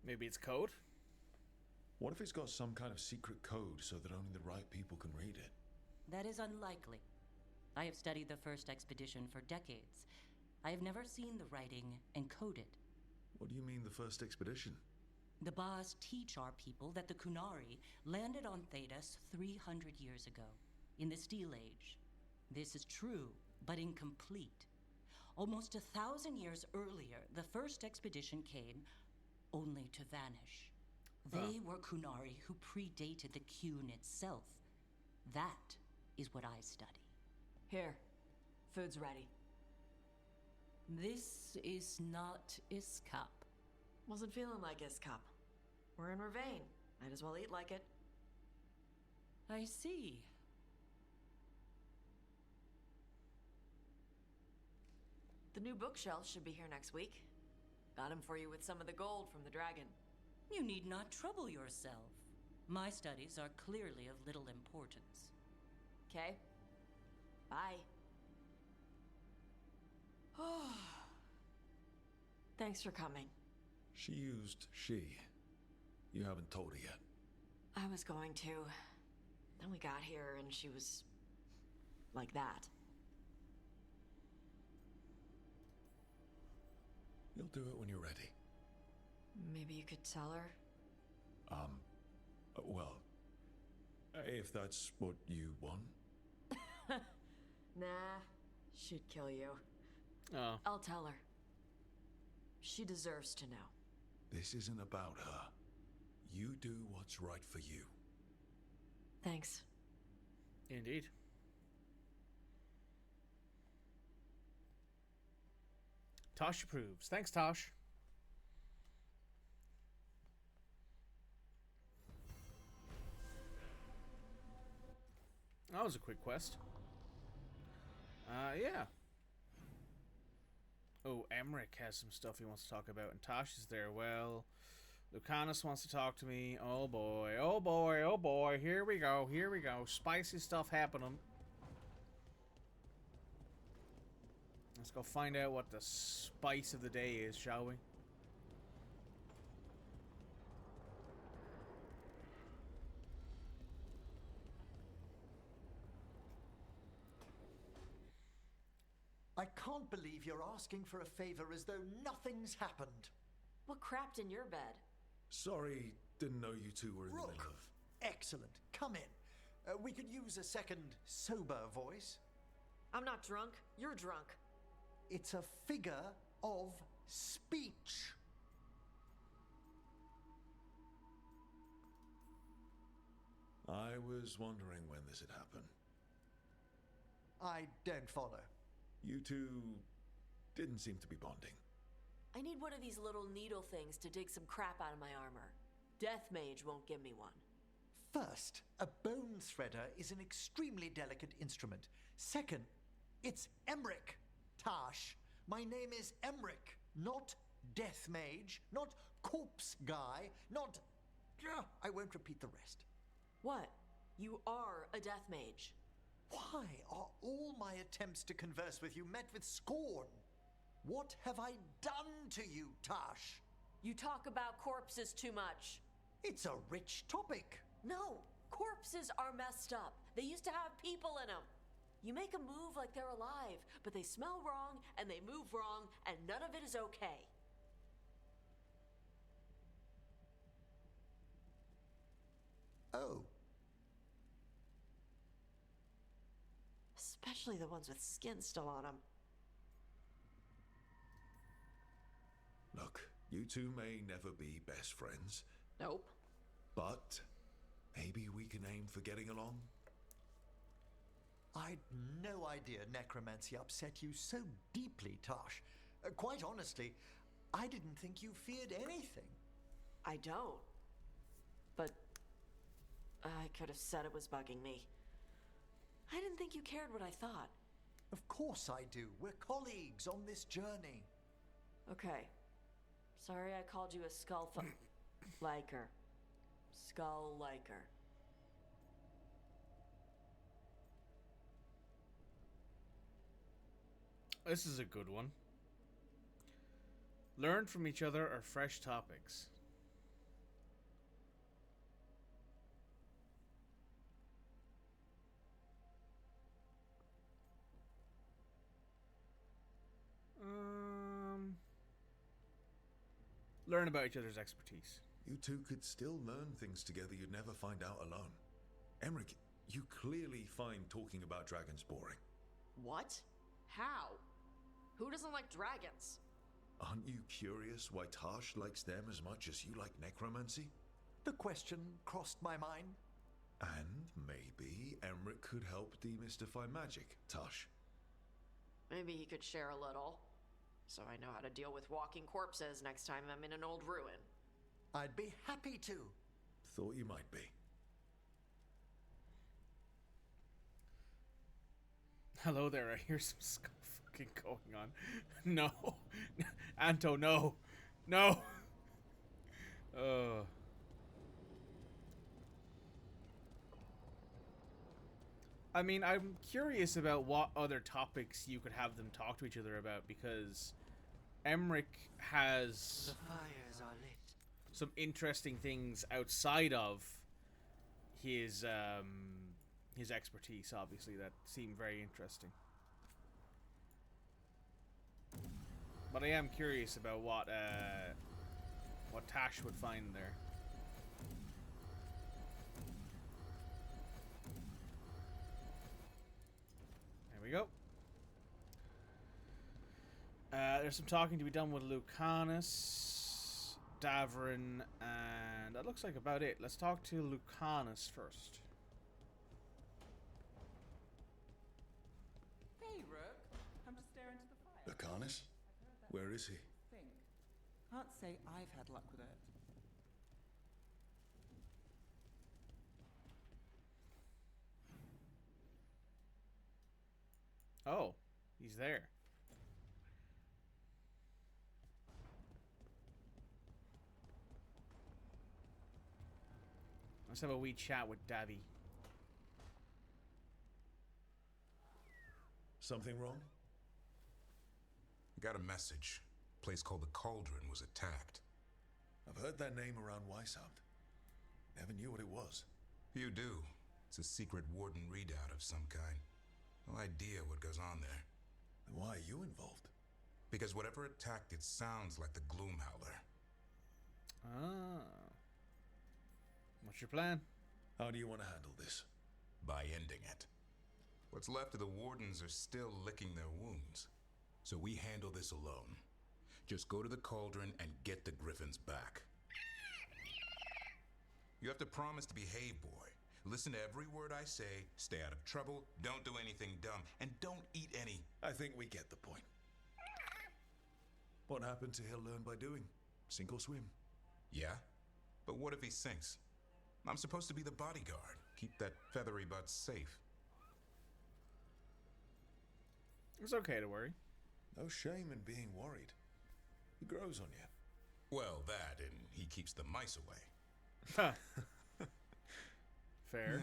Maybe it's code? What if it's got some kind of secret code so that only the right people can read it? That is unlikely. I have studied the first expedition for decades. I have never seen the writing encoded. What do you mean, the first expedition? The Baas teach our people that the Qunari landed on Thedas 300 years ago, in the Steel Age. This is true, but incomplete. Almost 1,000 years earlier, the first expedition came only to vanish. They were Qunari who predated the Qun itself. That is what I study. Here, food's ready. This is not Iskap. Wasn't feeling like Iskap. We're in Ravane. Might as well eat like it. I see. The new bookshelf should be here next week. Got him for you with some of the gold from the dragon. You need not trouble yourself. My studies are clearly of little importance. Okay. Bye. Thanks for coming. She used she. You haven't told her yet. I was going to. Then we got here and she was like that. You'll do it when you're ready. Maybe you could tell her? Well, if that's what you want. Nah, she'd kill you. Oh. I'll tell her. She deserves to know. This isn't about her. You do what's right for you. Thanks. Indeed. Tosh approves. Thanks, Tosh. That was a quick quest. Yeah. Oh, Emmerich has some stuff he wants to talk about, and Tosh is there. Well, Lucanus wants to talk to me. Oh boy, oh boy, oh boy. Here we go, here we go. Spicy stuff happening. Let's go find out what the spice of the day is, shall we? I can't believe you're asking for a favor as though nothing's happened. What crapped in your bed? Sorry, didn't know you two were in the Rook, middle of... excellent. Come in. We could use a second sober voice. I'm not drunk. You're drunk. It's a figure of speech. I was wondering when this had happened. I don't follow. You two didn't seem to be bonding. I need one of these little needle things to dig some crap out of my armor. Death Mage won't give me one. First, a bone threader is an extremely delicate instrument. Second, it's Emmerich. Tash, my name is Emmerich, not Death Mage, not Corpse Guy, not... I won't repeat the rest. What? You are a Death Mage. Why are all my attempts to converse with you met with scorn? What have I done to you, Tash? You talk about corpses too much. It's a rich topic. No, corpses are messed up. They used to have people in them. You make a move like they're alive, but they smell wrong and they move wrong, and none of it is okay. Oh. Especially the ones with skin still on them. Look, you two may never be best friends. Nope. But maybe we can aim for getting along? I'd no idea necromancy upset you so deeply, Tash. Quite honestly, I didn't think you feared anything. I don't. But I could have said it was bugging me. I didn't think you cared what I thought. Of course I do. We're colleagues on this journey. Okay. Sorry I called you a skull liker. Skull liker. This is a good one. Learn from each other or fresh topics. Learn about each other's expertise. You two could still learn things together you'd never find out alone. Emmerich, you clearly find talking about dragons boring. What? How? Who doesn't like dragons? Aren't you curious why Tash likes them as much as you like necromancy? The question crossed my mind. And maybe Emmerich could help demystify magic, Tash. Maybe he could share a little. So I know how to deal with walking corpses next time I'm in an old ruin. I'd be happy to. Thought you might be. Hello there, I hear some stuff fucking going on. No. Anto, no. No. I mean, I'm curious about what other topics you could have them talk to each other about, because Emmerich has The fires are lit. some interesting things outside of his expertise, obviously, that seem very interesting. But I am curious about what Tash would find there. There we go. There's some talking to be done with Lucanus, Davrin, and that looks like about it. Let's talk to Lucanus first. Hey, Rook. Come to stare into the fire. Lucanus? Where is he? Think. Can't say I've had luck with it. Oh, he's there. Let's have a wee chat with Davy. Something wrong? Got a message. A place called the Cauldron was attacked. I've heard that name around Weishaupt. Never knew what it was. You do. It's a secret Warden readout of some kind. No idea what goes on there. Then why are you involved? Because whatever attacked it sounds like the Gloomhowler. Ah. What's your plan? How do you want to handle this? By ending it. What's left of the Wardens are still licking their wounds. So we handle this alone. Just go to the Cauldron and get the Griffins back. You have to promise to behave, boy. Listen to every word I say, stay out of trouble, don't do anything dumb, and don't eat any. I think we get the point. What happened to he'll learn by doing? Sink or swim? Yeah? But what if he sinks? I'm supposed to be the bodyguard. Keep that feathery butt safe. It's okay to worry. No shame in being worried. He grows on you. Well, that, and he keeps the mice away. Fair.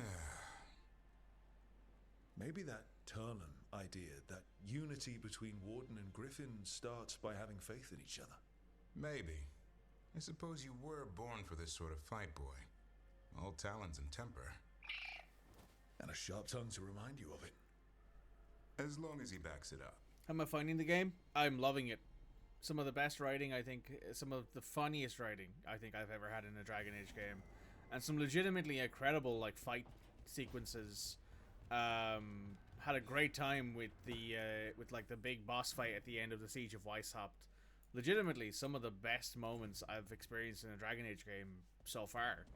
Maybe that Turnham idea, that unity between Warden and Griffin, starts by having faith in each other. Maybe. I suppose you were born for this sort of fight, boy. All talons and temper. And a sharp tongue to remind you of it. As long as he backs it up. How am I finding the game? I'm loving it. Some of the best writing, I think, some of the funniest writing I think I've ever had in a Dragon Age game. And some legitimately incredible, like, fight sequences. Had a great time with the the big boss fight at the end of the Siege of Weishaupt. Legitimately, some of the best moments I've experienced in a Dragon Age game so far.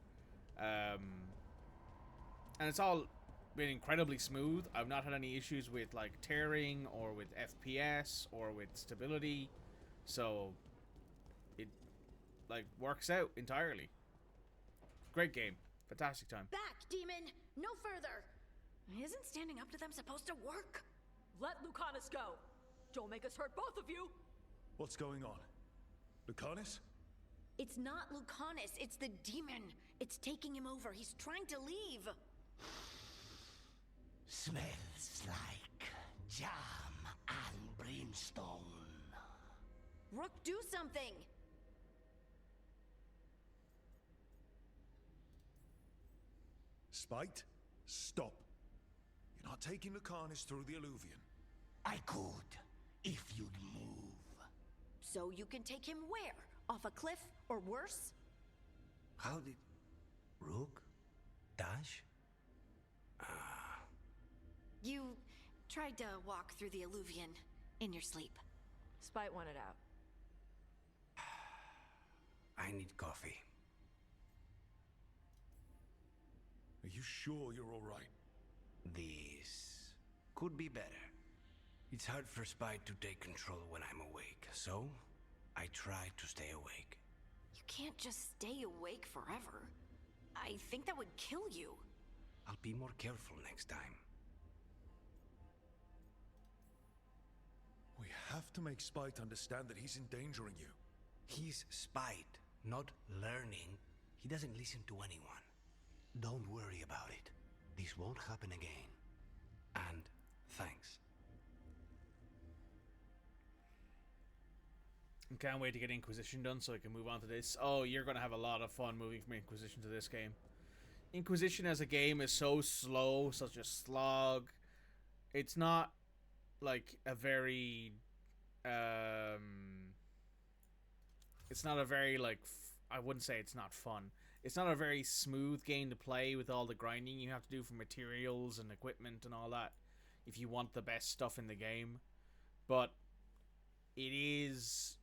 And it's all been incredibly smooth. I've not had any issues with, like, tearing or with FPS or with stability. So it, like, works out entirely. Great game. Fantastic time. Back, demon! No further! Isn't standing up to them supposed to work? Let Lucanus go. Don't make us hurt both of you. What's going on? Lucanus? It's not Lucanus, it's the demon. It's taking him over. He's trying to leave. Smells like jam and brimstone. Rook, do something! Spite, stop. You're not taking Lucanus through the Alluvion. I could, if you'd move. So you can take him where? Off a cliff, or worse? How did... Rook? Dash? You tried to walk through the Alluvion in your sleep. Spite wanted out. I need coffee. Are you sure you're all right? This could be better. It's hard for Spite to take control when I'm awake, so I try to stay awake. You can't just stay awake forever. I think that would kill you. I'll be more careful next time. We have to make Spite understand that he's endangering you. He's Spite, not learning. He doesn't listen to anyone. Don't worry about it. This won't happen again. And thanks. I can't wait to get Inquisition done so I can move on to this. Oh, you're going to have a lot of fun moving from Inquisition to this game. Inquisition as a game is so slow, such a slog. It's not like a very... it's not a very, like... I wouldn't say it's not fun. It's not a very smooth game to play with all the grinding you have to do for materials and equipment and all that if you want the best stuff in the game. But it is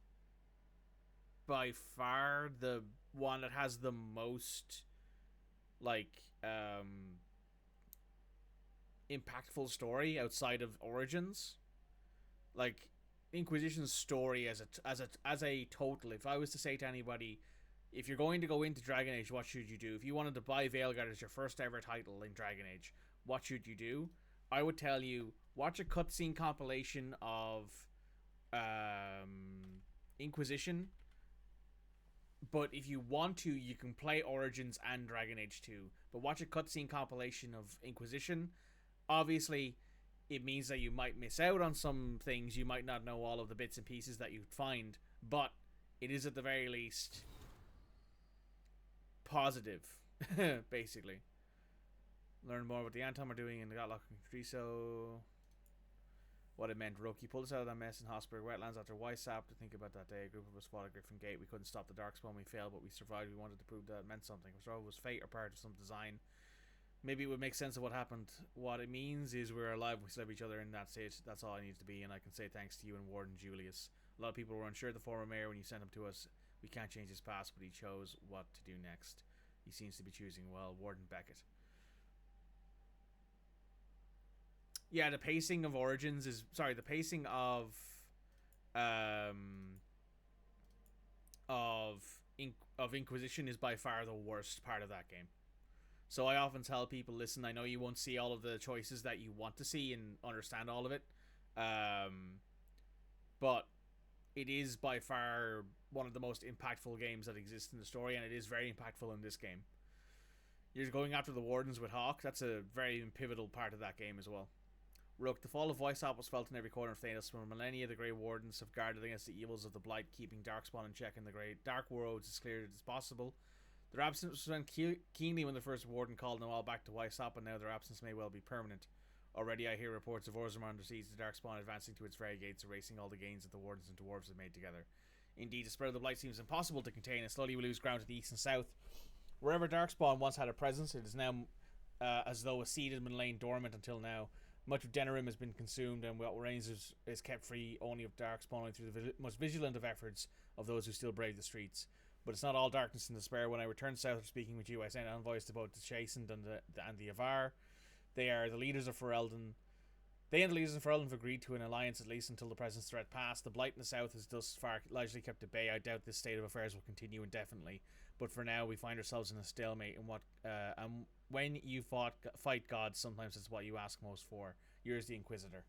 by far the one that has the most like impactful story outside of Origins. Like Inquisition's story as a total, if I was to say to anybody, if you're going to go into Dragon Age, what should you do? If you wanted to buy Veilguard as your first ever title in Dragon Age, what should you do? I would tell you, watch a cutscene compilation of Inquisition. But if you want to, you can play Origins and Dragon Age 2. But watch a cutscene compilation of Inquisition. Obviously, it means that you might miss out on some things. You might not know all of the bits and pieces that you'd find. But it is at the very least positive, basically. Learn more what the Antom are doing in the Gotlock and Triso. What it meant. Rook, you pulled us out of that mess in Hospital Wetlands after Wysap. To think about that day, a group of us fought at Griffin Gate. We couldn't stop the Darkspawn. We failed, but we survived. We wanted to prove that it meant something. It was fate or part of some design. Maybe it would make sense of what happened. What it means is we're alive. We still have each other, and that's it. That's all I need to be. And I can say thanks to you and Warden Julius. A lot of people were unsure of the former mayor when you sent him to us. We can't change his past, but he chose what to do next. He seems to be choosing well. Warden Beckett. Yeah, the pacing of Origins is... Sorry, the pacing of Inquisition is by far the worst part of that game. So I often tell people, listen, I know you won't see all of the choices that you want to see and understand all of it. But it is by far one of the most impactful games that exist in the story, and it is very impactful in this game. You're going after the Wardens with Hawk. That's a very pivotal part of that game as well. Rook, the fall of Wysop was felt in every corner of Thanos. For millennia, the Grey Wardens have guarded against the evils of the Blight, keeping Darkspawn in check in the Grey Dark Worlds as clear as possible. Their absence was felt keenly when the first Warden called them all back to Wysop, and now their absence may well be permanent. Already I hear reports of Orzammar under siege, the Darkspawn advancing to its very gates, erasing all the gains that the Wardens and Dwarves have made together. Indeed, the spread of the Blight seems impossible to contain, and slowly we lose ground to the east and south. Wherever Darkspawn once had a presence, it is now as though a seed had been laying dormant until now. Much of Denerim has been consumed, and what remains is kept free only of Darkspawn, only through the most vigilant of efforts of those who still brave the streets. But it's not all darkness and despair. When I returned south after speaking with you, I sent envoys to both the Chastened and the Avar. They are the leaders of Ferelden. They and the leaders of Ferelden have agreed to an alliance, at least until the present threat passed. The Blight in the south is thus far largely kept at bay. I doubt this state of affairs will continue indefinitely. But for now, we find ourselves in a stalemate. And when you fight gods, sometimes it's what you ask most for. Yours, the Inquisitor.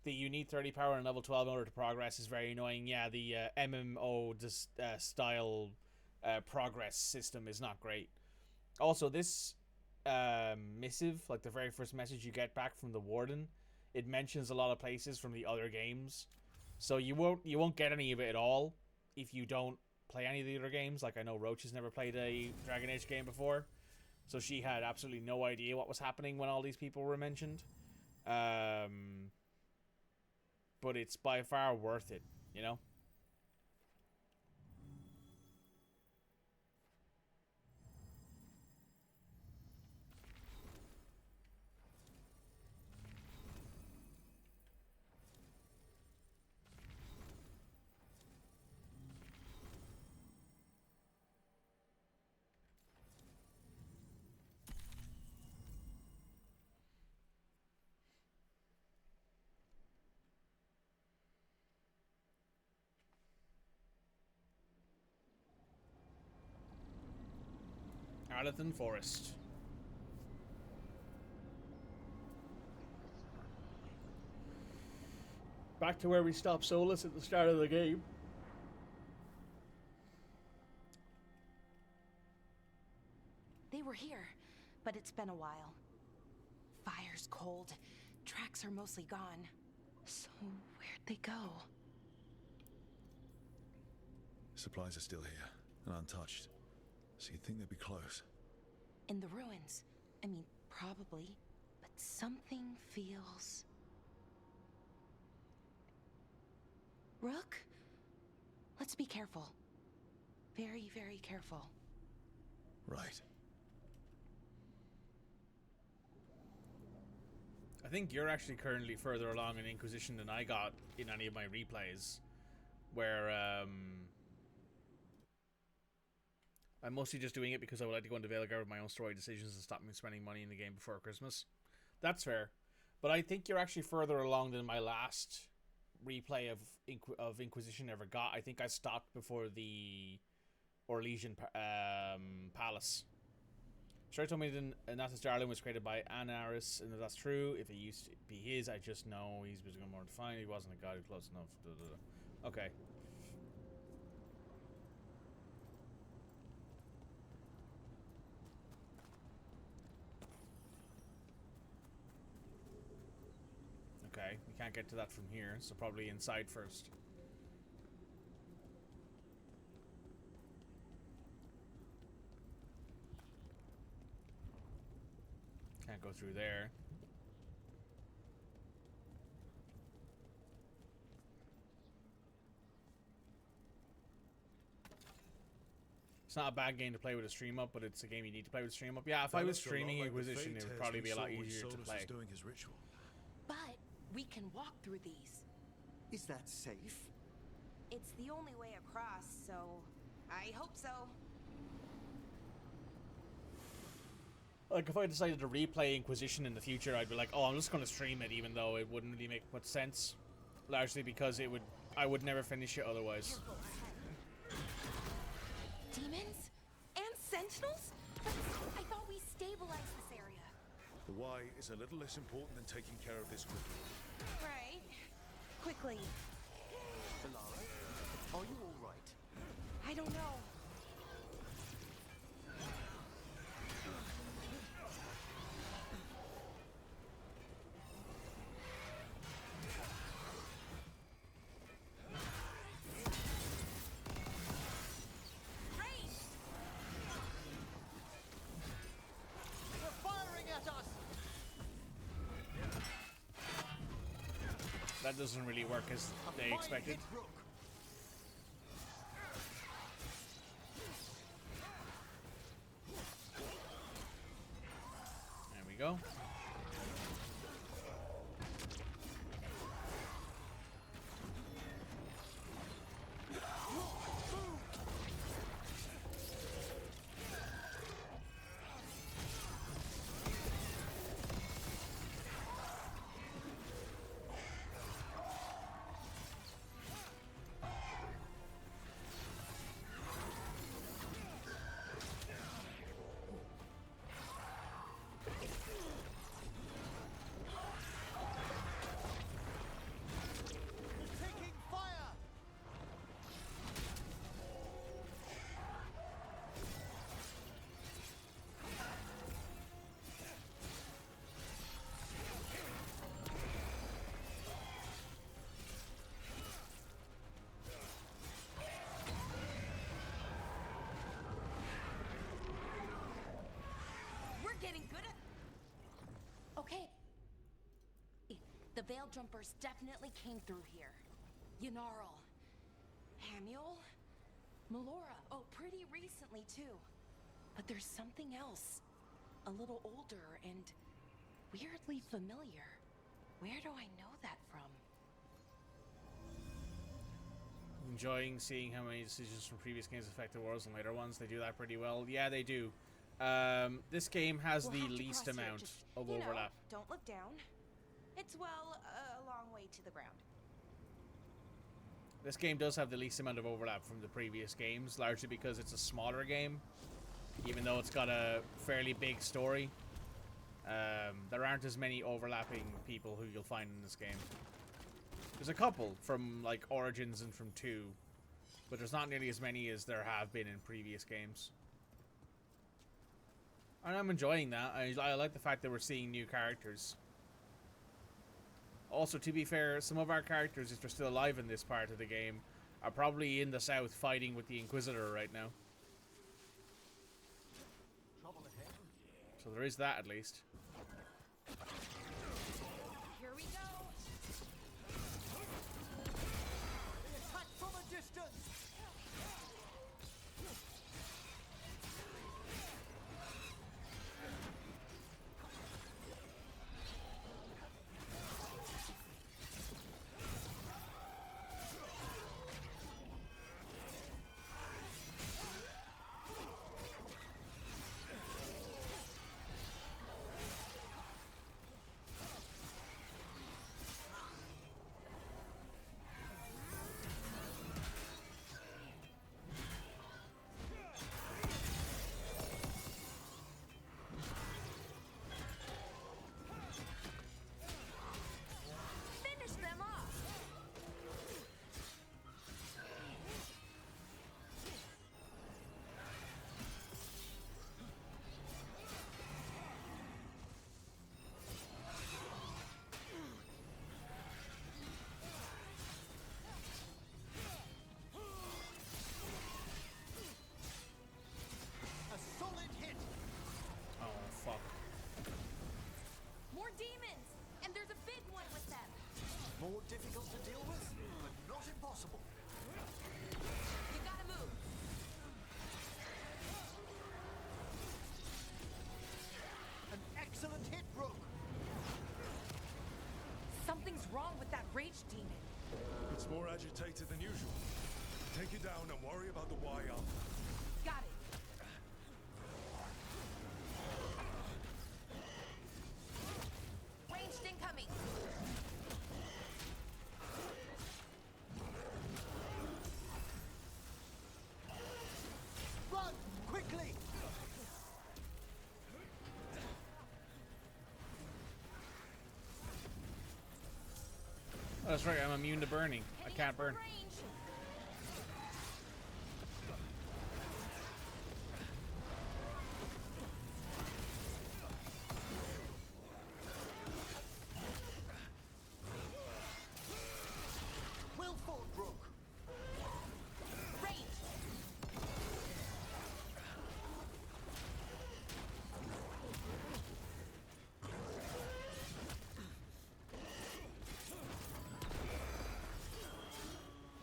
The you need 30 power and level 12 in order to progress is very annoying. Yeah, the MMO style progress system is not great. Also, this missive, like the very first message you get back from the Warden, it mentions a lot of places from the other games. So you won't get any of it at all if you don't play any of the other games. Like, I know Roach has never played a Dragon Age game before, so she had absolutely no idea what was happening when all these people were mentioned. But it's by far worth it, you know? Arlathan Forest. Back to where we stopped Solus at the start of the game. They were here, but it's been a while. Fire's cold. Tracks are mostly gone. So where'd they go? Supplies are still here and untouched. So you'd think they'd be close. In the ruins. I mean, probably. But something feels... Rook? Let's be careful. Very, very careful. Right. I think you're actually currently further along in Inquisition than I got in any of my replays. Where, I'm mostly just doing it because I would like to go into Veilguard with my own story decisions and stop me spending money in the game before Christmas. That's fair. But I think you're actually further along than my last replay of Inquisition ever got. I think I stopped before the Orlesian Palace. Sherry told me that Nathas Darlin was created by Anaris, and if that's true, if it used to be his, I just know he's become more defined. He wasn't a god close enough. Okay. Okay, we can't get to that from here, so probably inside first. Can't go through there. It's not a bad game to play with a stream up, but it's a game you need to play with a stream up. Yeah, if I was streaming Inquisition, it would probably be a lot easier to play. Doing his ritual. But we can walk through these. Is that safe? It's the only way across, so I hope so. Like, if I decided to replay Inquisition in the future, I'd be like, oh, I'm just going to stream it, even though it wouldn't really make much sense. Largely because I would never finish it otherwise. Demons? And sentinels? But I thought we stabilized this area. The why is a little less important than taking care of this quickly. Right. Quickly. Alara, are you all right? I don't know. That doesn't really work as they expected. There we go. getting good at... Okay. The Veil Jumpers definitely came through here. Ynnarl. Hamuel? Melora. Oh, pretty recently, too. But there's something else. A little older and weirdly familiar. Where do I know that from? Enjoying seeing how many decisions from previous games affect the worlds and later ones. They do that pretty well. Yeah, they do. This game has the least amount of overlap. Don't look down. It's, well, a long way to the ground. This game does have the least amount of overlap from the previous games, largely because it's a smaller game, even though it's got a fairly big story. There aren't as many overlapping people who you'll find in this game. There's a couple from, like, Origins and from 2, but there's not nearly as many as there have been in previous games. And I'm enjoying that. I like the fact that we're seeing new characters. Also, to be fair, some of our characters, if they're still alive in this part of the game, are probably in the south fighting with the Inquisitor right now. So there is that, at least. Here we go. Attack from a distance. More difficult to deal with, but not impossible. You gotta move. An excellent hit, Rook. Something's wrong with that rage demon. It's more agitated than usual. Take it down and worry about the why after. Got it. Ranged incoming. Run quickly. Oh, that's right, I'm immune to burning. I can't burn. Well fought, Rook. Range.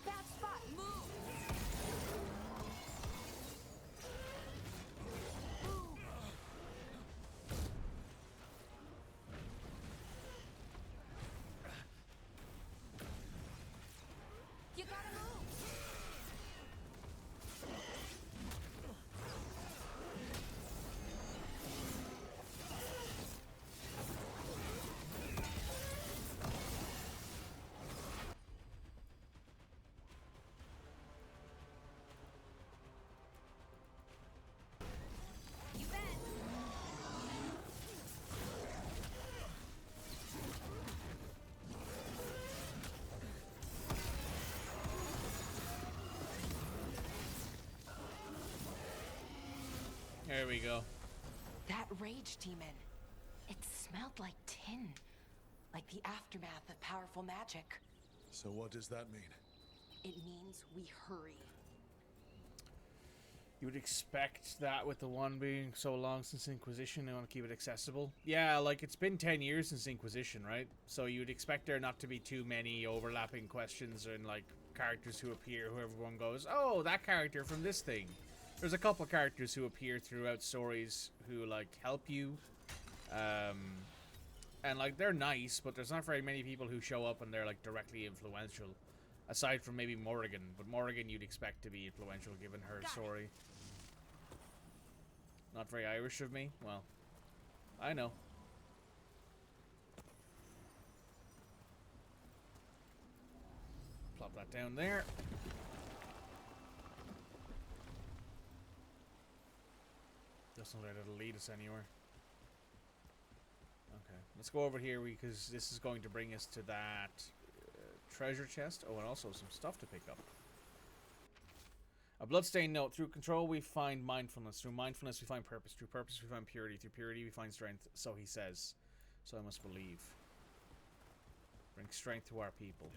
Bad spot. Move. You gotta move. You bet. There we go. That rage demon. It smelled like tin. Like the aftermath of powerful magic. So what does that mean? It means we hurry. You would expect that with the one being so long since Inquisition, they want to keep it accessible. Yeah, like, it's been 10 years since Inquisition, right? So you'd expect there not to be too many overlapping questions and, like, characters who appear who everyone goes, oh, that character from this thing. There's a couple characters who appear throughout stories who, like, help you. And, like, they're nice, but there's not very many people who show up and they're, like, directly influential. Aside from maybe Morrigan. But Morrigan you'd expect to be influential given her story. Not very Irish of me? Well, I know. Plop that down there. Doesn't look like it'll lead us anywhere. Okay, let's go over here because this is going to bring us to that treasure chest. Oh, and also some stuff to pick up. A bloodstained note. Through control we find mindfulness. Through mindfulness we find purpose. Through purpose we find purity. Through purity we find strength. So he says. So I must believe. Bring strength to our people.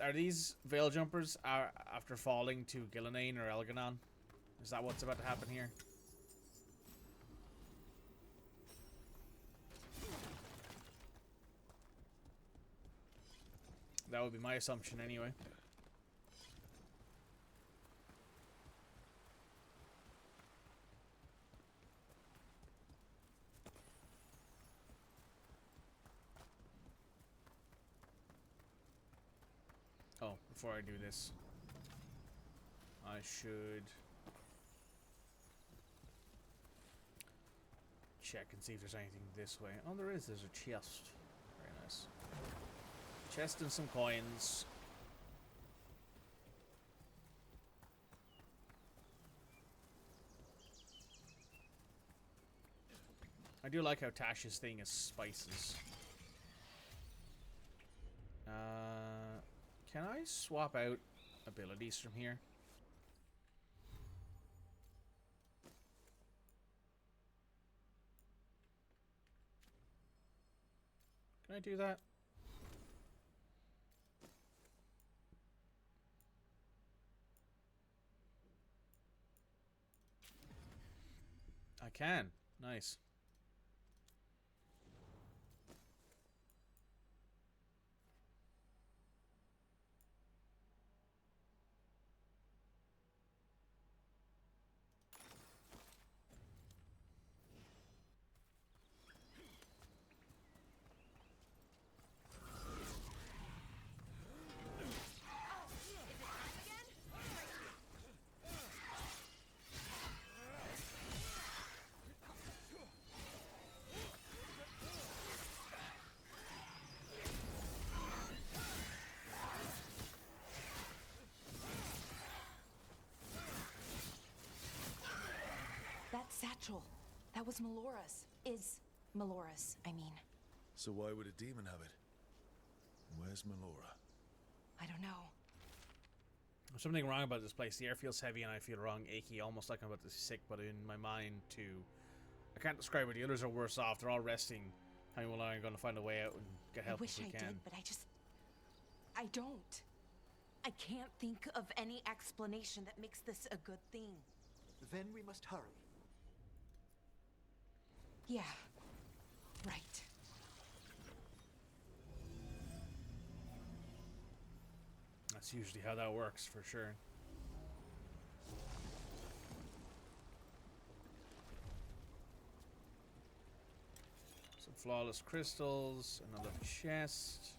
Are these veil jumpers after falling to Gillenane or Elganon? Is that what's about to happen here? That would be my assumption anyway. Oh, before I do this, I should check and see if there's anything this way. Oh, there is. There's a chest. Very nice. Chest and some coins. I do like how Tash's thing is spices. Can I swap out abilities from here? Can I do that? I can. Nice. That satchel. That was Melora's. Is Melora's, I mean. So why would a demon have it? Where's Melora? I don't know. There's something wrong about this place. The air feels heavy and I feel wrong, achy, almost like I'm about to be sick, but in my mind too. I can't describe it. The others are worse off. They're all resting. How long are you going to find a way out and get help if we can? I wish I did, but I don't. I can't think of any explanation that makes this a good thing. Then we must hurry. Yeah. Right. That's usually how that works, for sure. Some flawless crystals, another chest.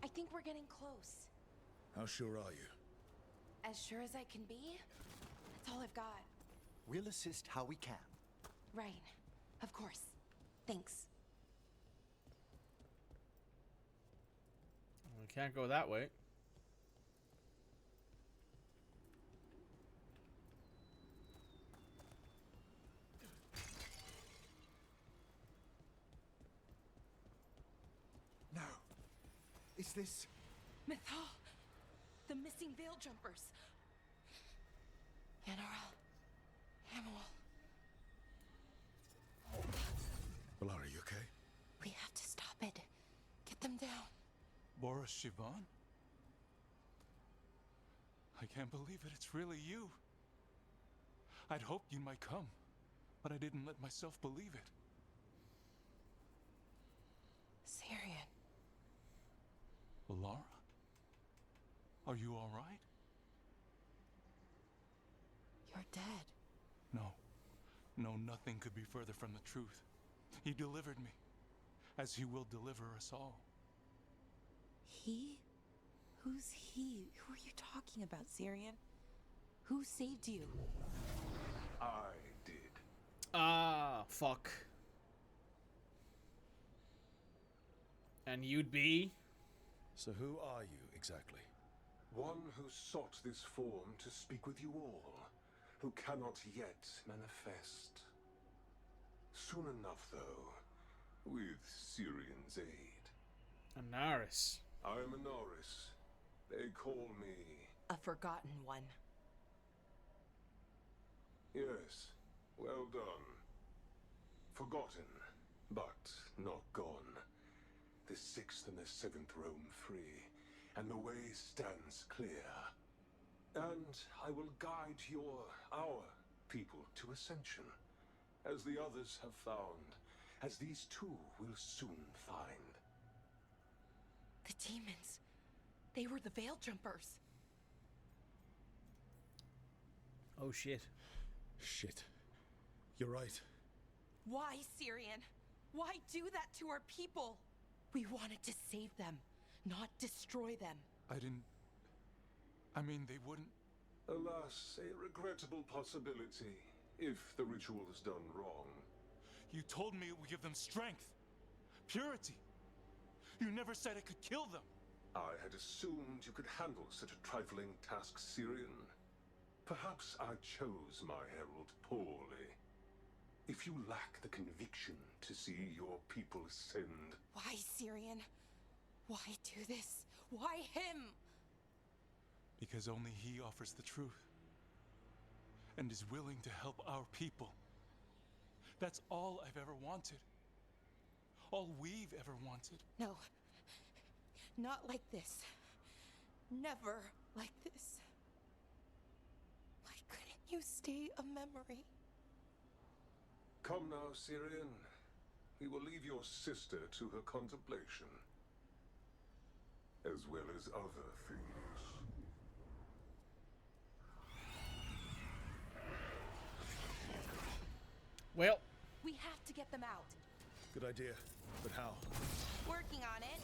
I think we're getting close. How sure are you? As sure as I can be. That's all I've got. We'll assist how we can. Right. Of course. Thanks. We can't go that way. No. Is this... Mythal! The missing veil jumpers! Yanarl. Hamel. Well, are you okay? We have to stop it. Boris Shivan? I can't believe it. It's really you. I'd hoped you might come, but I didn't let myself believe it. Syrian. Laura? Are you all right? You're dead. No. No, nothing could be further from the truth. He delivered me, as he will deliver us all. He? Who's he? Who are you talking about, Syrian? Who saved you? I did. Ah, fuck. And you'd be? So who are you, exactly? One who sought this form to speak with you all, who cannot yet manifest. Soon enough, though, with Syrian's aid. Anaris. I am Anaris. They call me... A forgotten one. Yes, well done. Forgotten, but not gone. The 6th and the 7th roam free, and the way stands clear. And I will guide our people to ascension, as the others have found, as these two will soon find. The demons. They were the Veil Jumpers. Oh shit. Shit. You're right. Why, Syrian? Why do that to our people? We wanted to save them, not destroy them. I mean, they wouldn't... Alas, a regrettable possibility, if the ritual is done wrong. You told me it would give them strength, purity. You never said it could kill them. I had assumed you could handle such a trifling task, Syrian. Perhaps I chose my herald poorly. If you lack the conviction to see your people ascend... Why, Syrian? Why do this? Why him? Because only he offers the truth. And is willing to help our people. That's all I've ever wanted. All we've ever wanted. No. Not like this. Never like this. Why couldn't you stay a memory? Come now, Syrian. We will leave your sister to her contemplation. As well as other things. Well. We have to get them out. Good idea. But how? Working on it.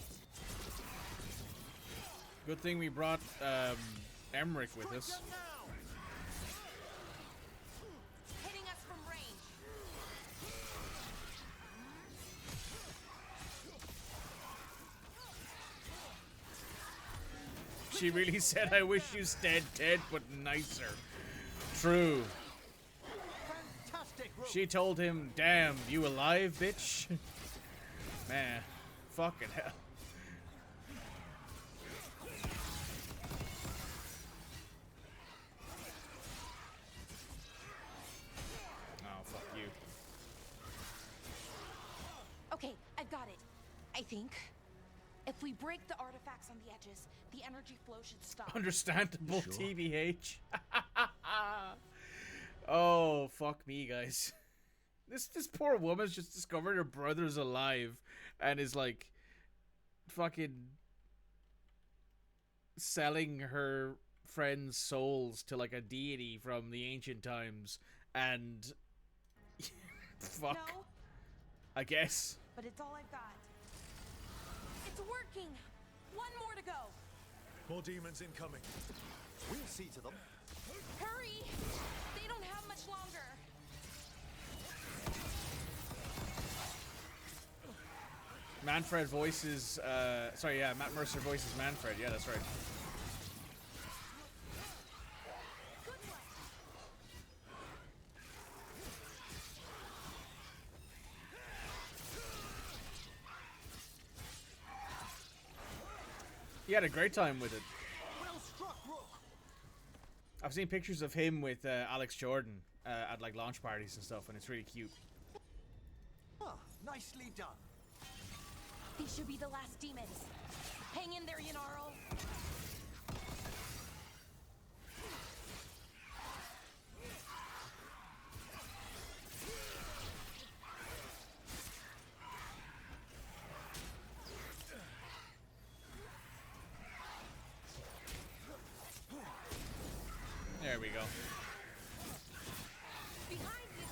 Good thing we brought Emmerich with us. Hitting us from range. She really said, I wish you stayed dead, but nicer. True. She told him, damn, you alive, bitch? Man, fucking hell. Oh, fuck you. Okay, I've got it. I think. If we break the artifacts on the edges, the energy flow should stop. Understandable, Sure. TBH. Oh, fuck me, guys. This poor woman's just discovered her brother's alive and is like fucking selling her friends' souls to like a deity from the ancient times, and fuck. No, I guess. but it's all I've got. It's working. One more to go. More demons incoming. We'll see to them. Hurry! They don't have much longer. Manfred voices, sorry, yeah, Matt Mercer voices Manfred. Yeah, that's right. He had a great time with it. Well struck, Rook. I've seen pictures of him with Alex Jordan at like launch parties and stuff, and it's really cute. Ah, nicely done. These should be the last demons. Hang in there, Yanarl. There we go. Behind you.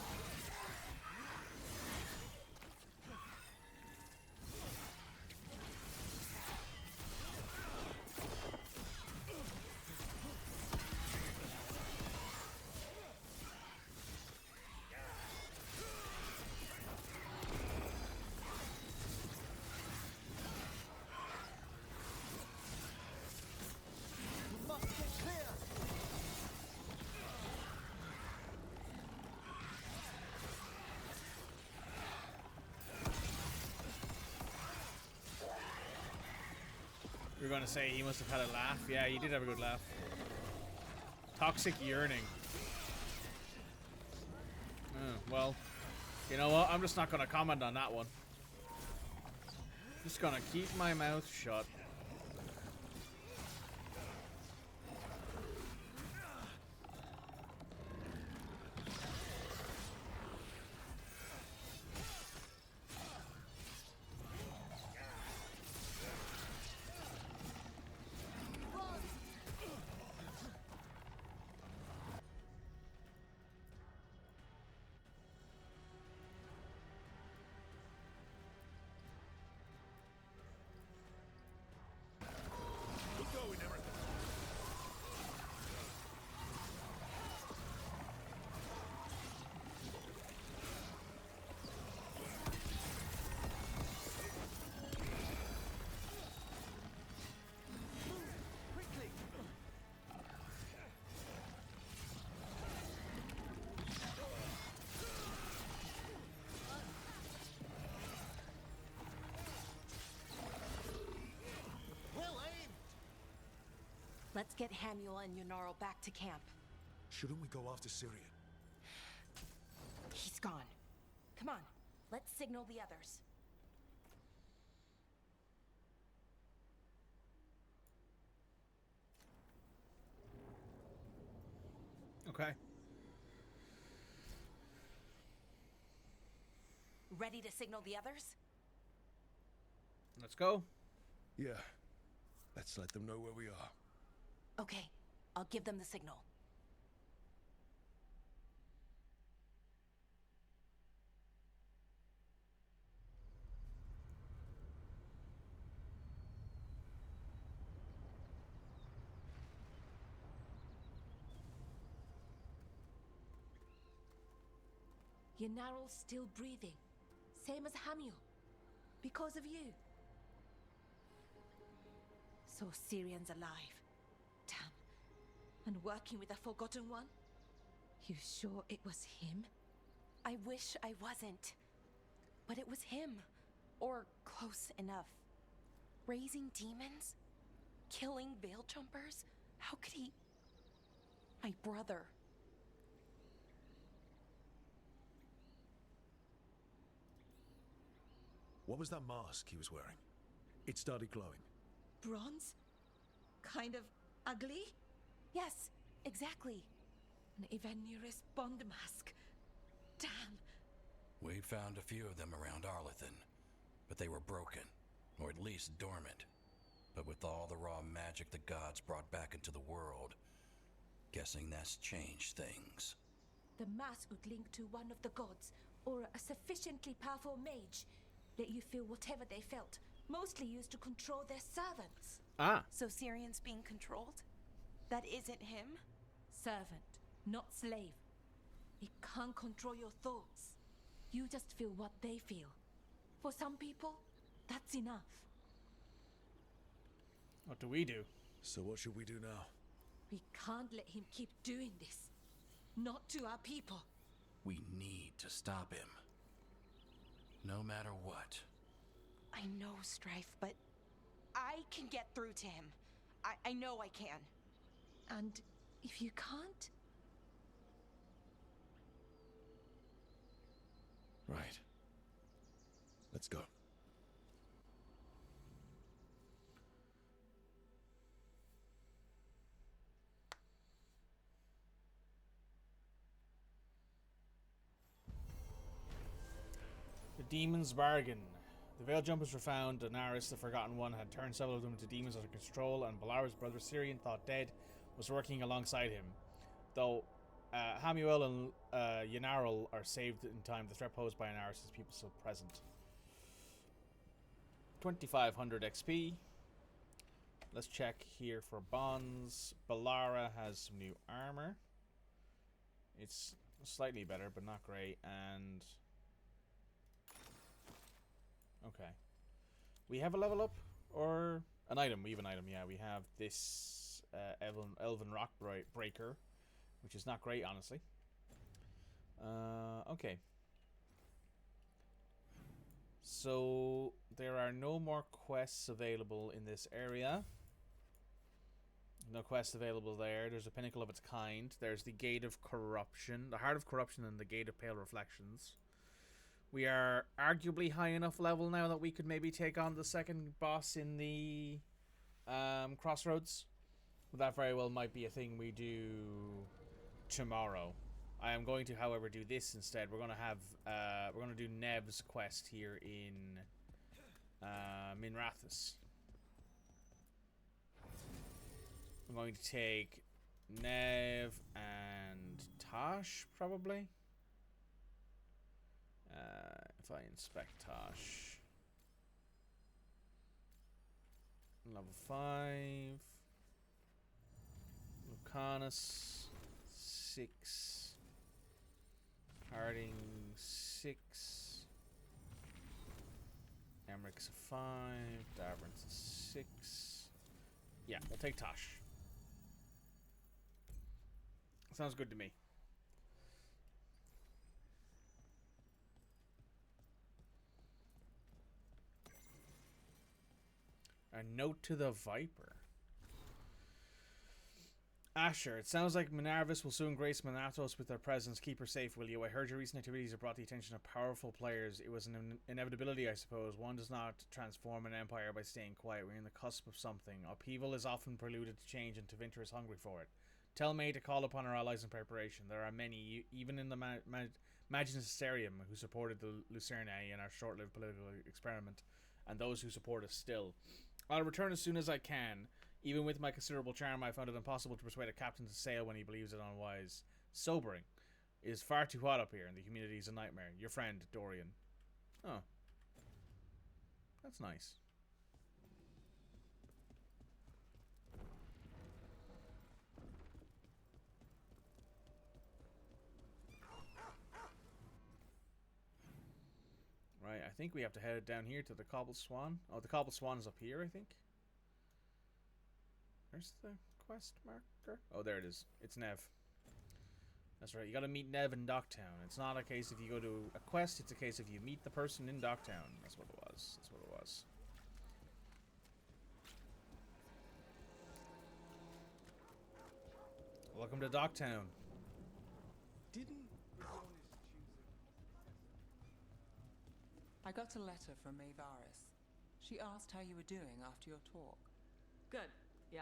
We must get clear. You're gonna say he must have had a laugh. Yeah, he did have a good laugh. Toxic yearning. Well, you know what? I'm just not gonna comment on that one. Just gonna keep my mouth shut. Let's get Hamuel and Yanarl back to camp. Shouldn't we go after Syrian? He's gone. Come on, let's signal the others. Okay. Ready to signal the others? Let's go. Yeah. Let's let them know where we are. Okay, I'll give them the signal. Yanarl's still breathing. Same as Hamuel. Because of you. So Syrian's alive. Damn. And working with a Forgotten One? You sure it was him? I wish I wasn't. But it was him. Or close enough. Raising demons? Killing veil jumpers? How could he... My brother. What was that mask he was wearing? It started glowing. Bronze? Kind of ugly? Yes, exactly. An Ivanirus Bond mask. Damn. We found a few of them around Arlethan, but they were broken, or at least dormant. But with all the raw magic the gods brought back into the world, guessing that's changed things. The mask would link to one of the gods, or a sufficiently powerful mage. Let you feel whatever they felt, mostly used to control their servants. Ah. So Syrian's being controlled? That isn't him? Servant, not slave. It can't control your thoughts. You just feel what they feel. For some people, that's enough. What do we do? So what should we do now? We can't let him keep doing this. Not to our people. We need to stop him. No matter what. I know, Strife, but I can get through to him. I know I can. And if you can't? Right. Let's go. Demon's Bargain. The Veil Jumpers were found, and Aris, the Forgotten One, had turned several of them into demons under control, and Balara's brother Syrian, thought dead, was working alongside him. Though Hamuel and Yenaril are saved in time, the threat posed by Anaris' people still present. 2500 XP. Let's check here for bonds. Balara has some new armor. It's slightly better, but not great, and... Okay. We have a level up? Or an item? We have an item, yeah. We have this Elven Rock Breaker, which is not great, honestly. Okay. So, there are no more quests available in this area. No quests available there. There's a pinnacle of its kind. There's the Gate of Corruption, the Heart of Corruption, and the Gate of Pale Reflections. We are arguably high enough level now that we could maybe take on the second boss in the Crossroads. But that very well might be a thing we do tomorrow. I am going to, however, do this instead. We're going to do Nev's quest here in Minrathous. I'm going to take Nev and Tosh, probably. If I inspect Tosh. Level 5. Lucanus 6. Harding 6. Emmerich's a 5. Davern's a 6. Yeah, we'll take Tosh. Sounds good to me. A note to the Viper. Asher, it sounds like Minervis will soon grace Manatos with their presence. Keep her safe, will you? I heard your recent activities have brought the attention of powerful players. It was an inevitability, I suppose. One does not transform an empire by staying quiet. We're in the cusp of something. Upheaval is often preluded to change, and Tevinter is hungry for it. Tell May to call upon our allies in preparation. There are many, even in the Magisterium, who supported the Lucernae in our short-lived political experiment, and those who support us still. I'll return as soon as I can. Even with my considerable charm, I found it impossible to persuade a captain to sail when he believes it unwise. Sobering. It is far too hot up here, and the humidity is a nightmare. Your friend, Dorian. Oh. That's nice. Right, I think we have to head down here to the Cobble Swan. Oh, the Cobble Swan is up here, I think. Where's the quest marker? Oh, there it is. It's Nev. That's right. You gotta meet Nev in Docktown. It's not a case if you go to a quest, it's a case if you meet the person in Docktown. That's what it was. That's what it was. Welcome to Docktown. I got a letter from Maevaris. She asked how you were doing after your talk. Good. Yeah.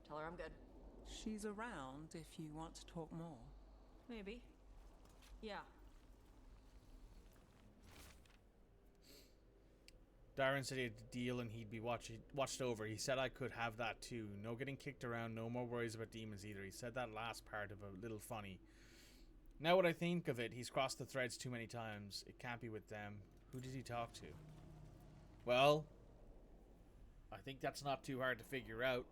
Tell her I'm good. She's around if you want to talk more. Maybe. Yeah. Darren said he had a deal and he'd be watched over. He said I could have that too. No getting kicked around, no more worries about demons either. He said that last part of a little funny. Now what I think of it, he's crossed the threads too many times. It can't be with them. Who did he talk to? Well, I think that's not too hard to figure out.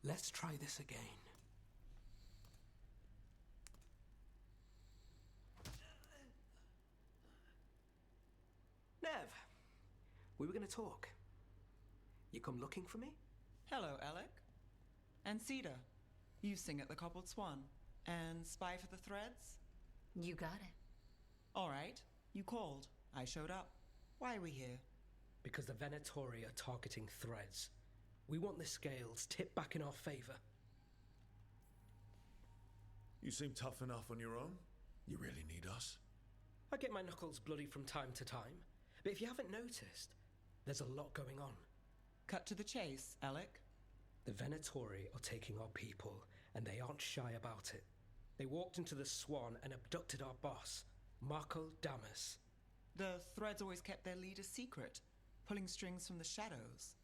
Let's try this again. Nev, we were going to talk. You come looking for me? Hello, Alec. And Cedar. You sing at the Cobbled Swan. And spy for the threads? You got it. All right. You called. I showed up. Why are we here? Because the Venatori are targeting threads. We want the scales tipped back in our favor. You seem tough enough on your own. You really need us? I get my knuckles bloody from time to time. But if you haven't noticed, there's a lot going on. Cut to the chase, Alec. The Venatori are taking our people, and they aren't shy about it. They walked into the Swan and abducted our boss, Marco Damas. The Threads always kept their leader secret, pulling strings from the shadows.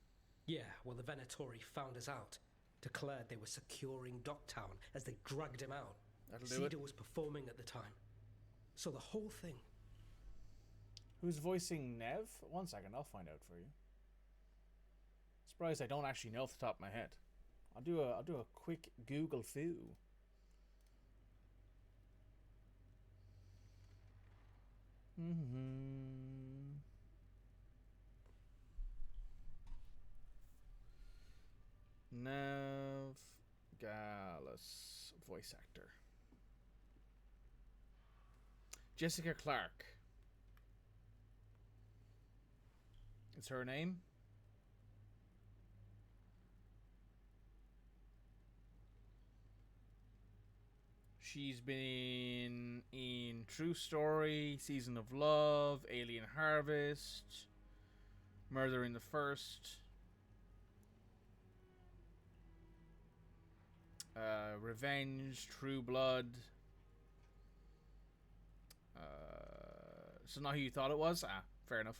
Yeah, well, the Venatori found us out, declared they were securing Docktown as they dragged him out. That'll do Cedar it. was performing at the time. So the whole thing. Who's voicing Nev? 1 second, I'll find out for you. Surprised I don't actually know off the top of my head. I'll do a quick Google foo. Nev Gallus, voice actor. Jessica Clark. Is her name? She's been in True Story, Season of Love, Alien Harvest, Murder in the First, Revenge, True Blood. So not who you thought it was? Ah, fair enough.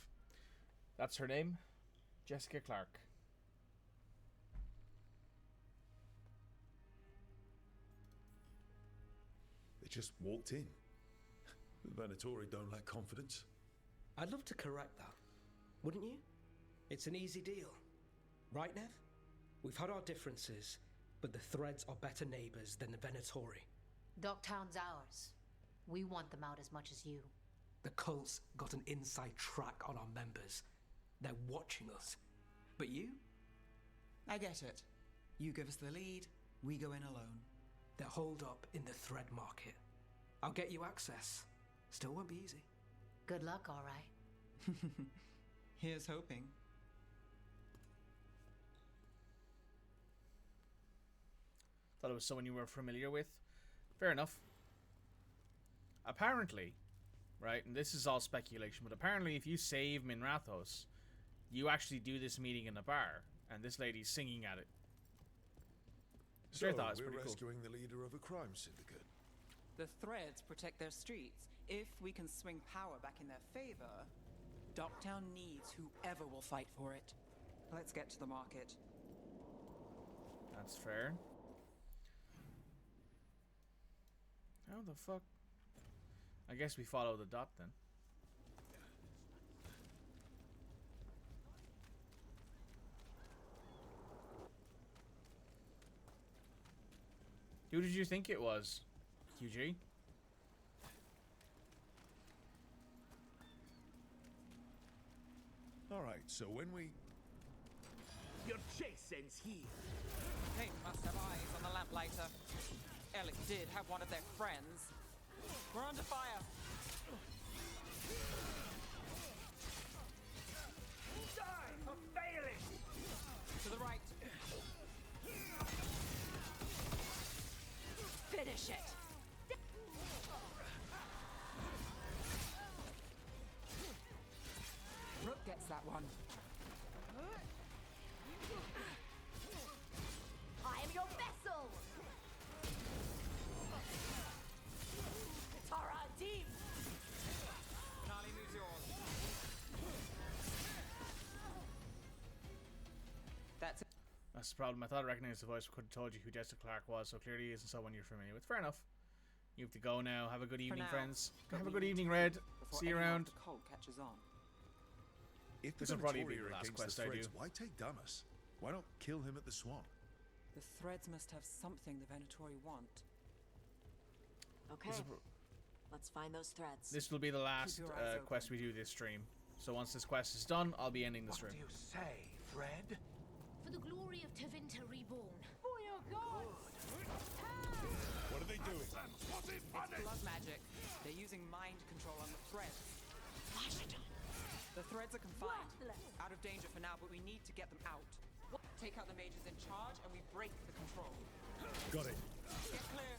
That's her name, Jessica Clark. They just walked in. The Venatori don't lack confidence. I'd love to correct that, wouldn't you? It's an easy deal. Right, Nev? We've had our differences, but the Threads are better neighbors than the Venatori. Docktown's ours. We want them out as much as you. The cult's got an inside track on our members. They're watching us. But you? I get it. You give us the lead, we go in alone. They're holed up in the Thread Market. I'll get you access. Still won't be easy. Good luck, all right. Here's hoping. Thought it was someone you were familiar with. Fair enough. Apparently, right, and this is all speculation, but apparently if you save Minrathos, you actually do this meeting in a bar, and this lady's singing at it. So, I thought it's we're pretty cool. rescuing the leader of a crime syndicate. The Threads protect their streets. If we can swing power back in their favor, Docktown needs whoever will fight for it. Let's get to the market. That's fair. How the fuck? I guess we follow the dot then. Who did you think it was, QG? All right, so when we... Your chase ends here. They must have eyes on the lamplighter. Alec did have one of their friends. We're under fire. Die for failing! To the right. Finish it! Rook gets that one. I am your vessel! Katara deep! Nali moves yours. That's it. That's the problem. I thought I recognized the voice, but couldn't have told you who Jessica Clark was, so clearly isn't someone you're familiar with. Fair enough. You have to go now. Have a good evening, now, friends. but Have a we good need to evening, leave Red. before See you anyone around. with Cold catches on. If the This will probably be Venatori the are last against quest the I do. Threads, why take Damas? Why not kill him at the Swan? The Threads must have something the Venatori want. Okay. Let's find those threads. This will be the last your eyes quest we do this stream. So once this quest is done, I'll be ending the stream. What do you say, Fred? For the glory of Tevinter Reborn. For your god! What are they doing? What is It's blood magic. They're using mind control on the Threads. The Threads are confined. Out of danger for now, but we need to get them out. Take out the mages in charge and we break the control. Got it. Get clear.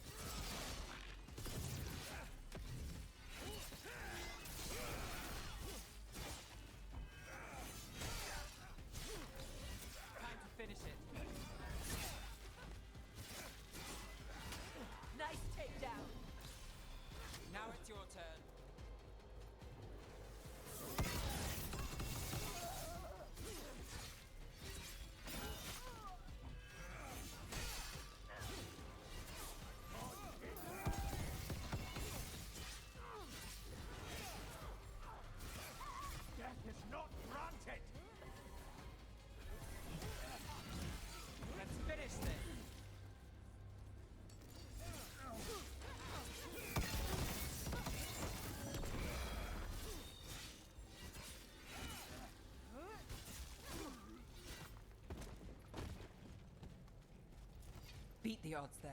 the odds there?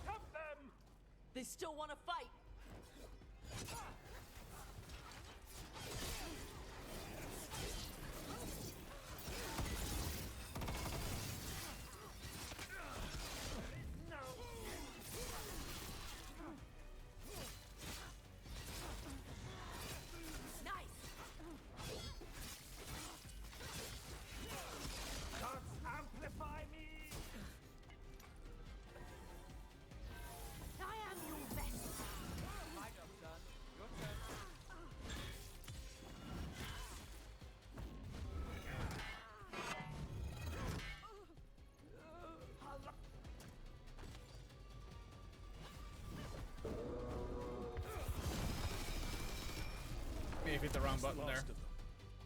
Stop them! They still want to fight! May have hit the wrong button there.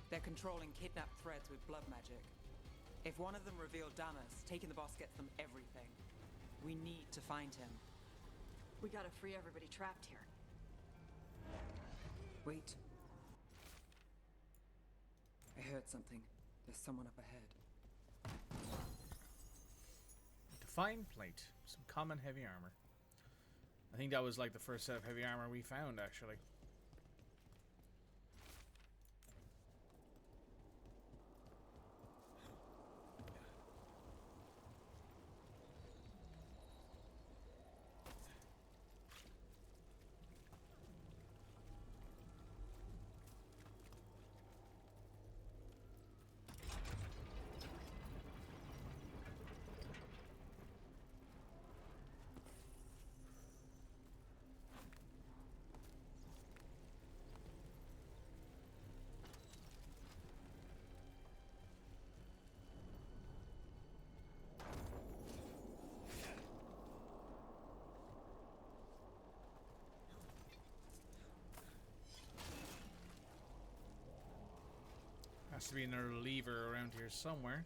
They're controlling kidnapped threads with blood magic. If one of them revealed Damas, taking the boss gets them everything. We need to find him. We gotta free everybody trapped here. Wait. I heard something. There's someone up ahead. Define plate. Some common heavy armor. I think that was like the first set of heavy armor we found, actually. Has to be another lever around here somewhere.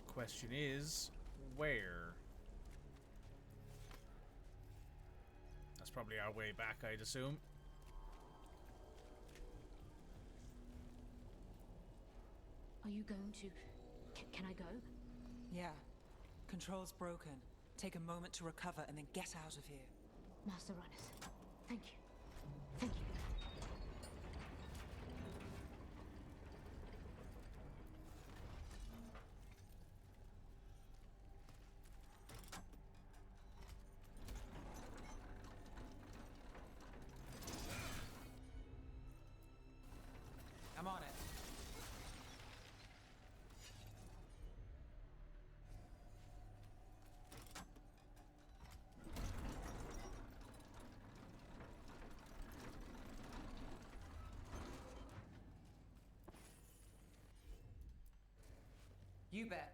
Question is, where? That's probably our way back, I'd assume. Are you going to... Can I go? Yeah. Control's broken. Take a moment to recover and then get out of here. Master Runners, thank you. Thank you. I'm on it. You bet.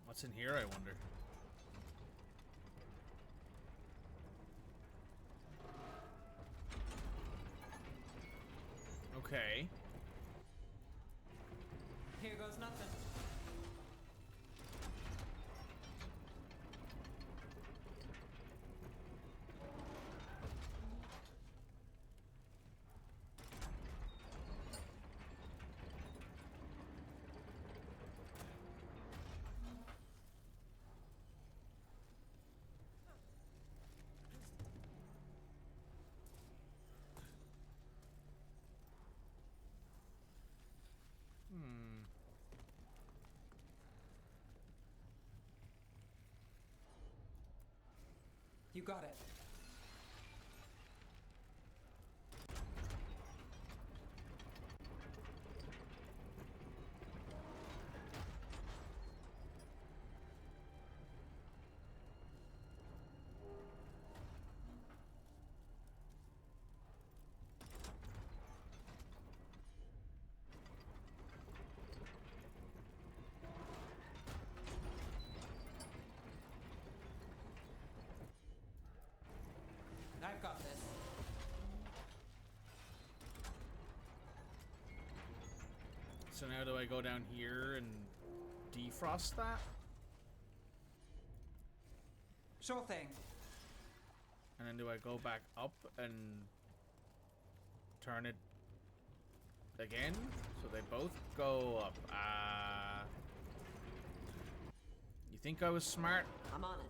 What's in here, I wonder? Okay. Here goes nothing. You got it. I've got this. So now do I go down here and defrost that? Sure thing. And then do I go back up and turn it again? So they both go up. You think I was smart? I'm on it.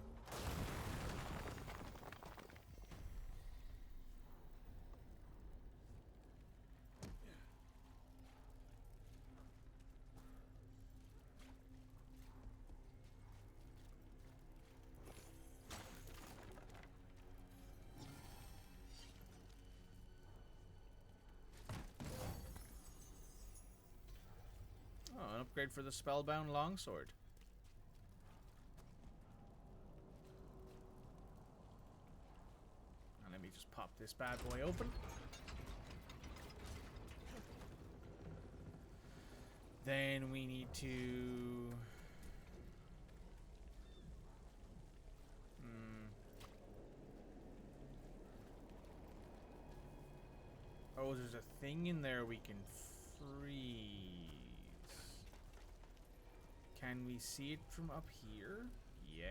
Oh, an upgrade for the Spellbound Longsword. And let me just pop this bad boy open. Then we need to... Oh, there's a thing in there we can freeze. Can we see it from up here? Yes,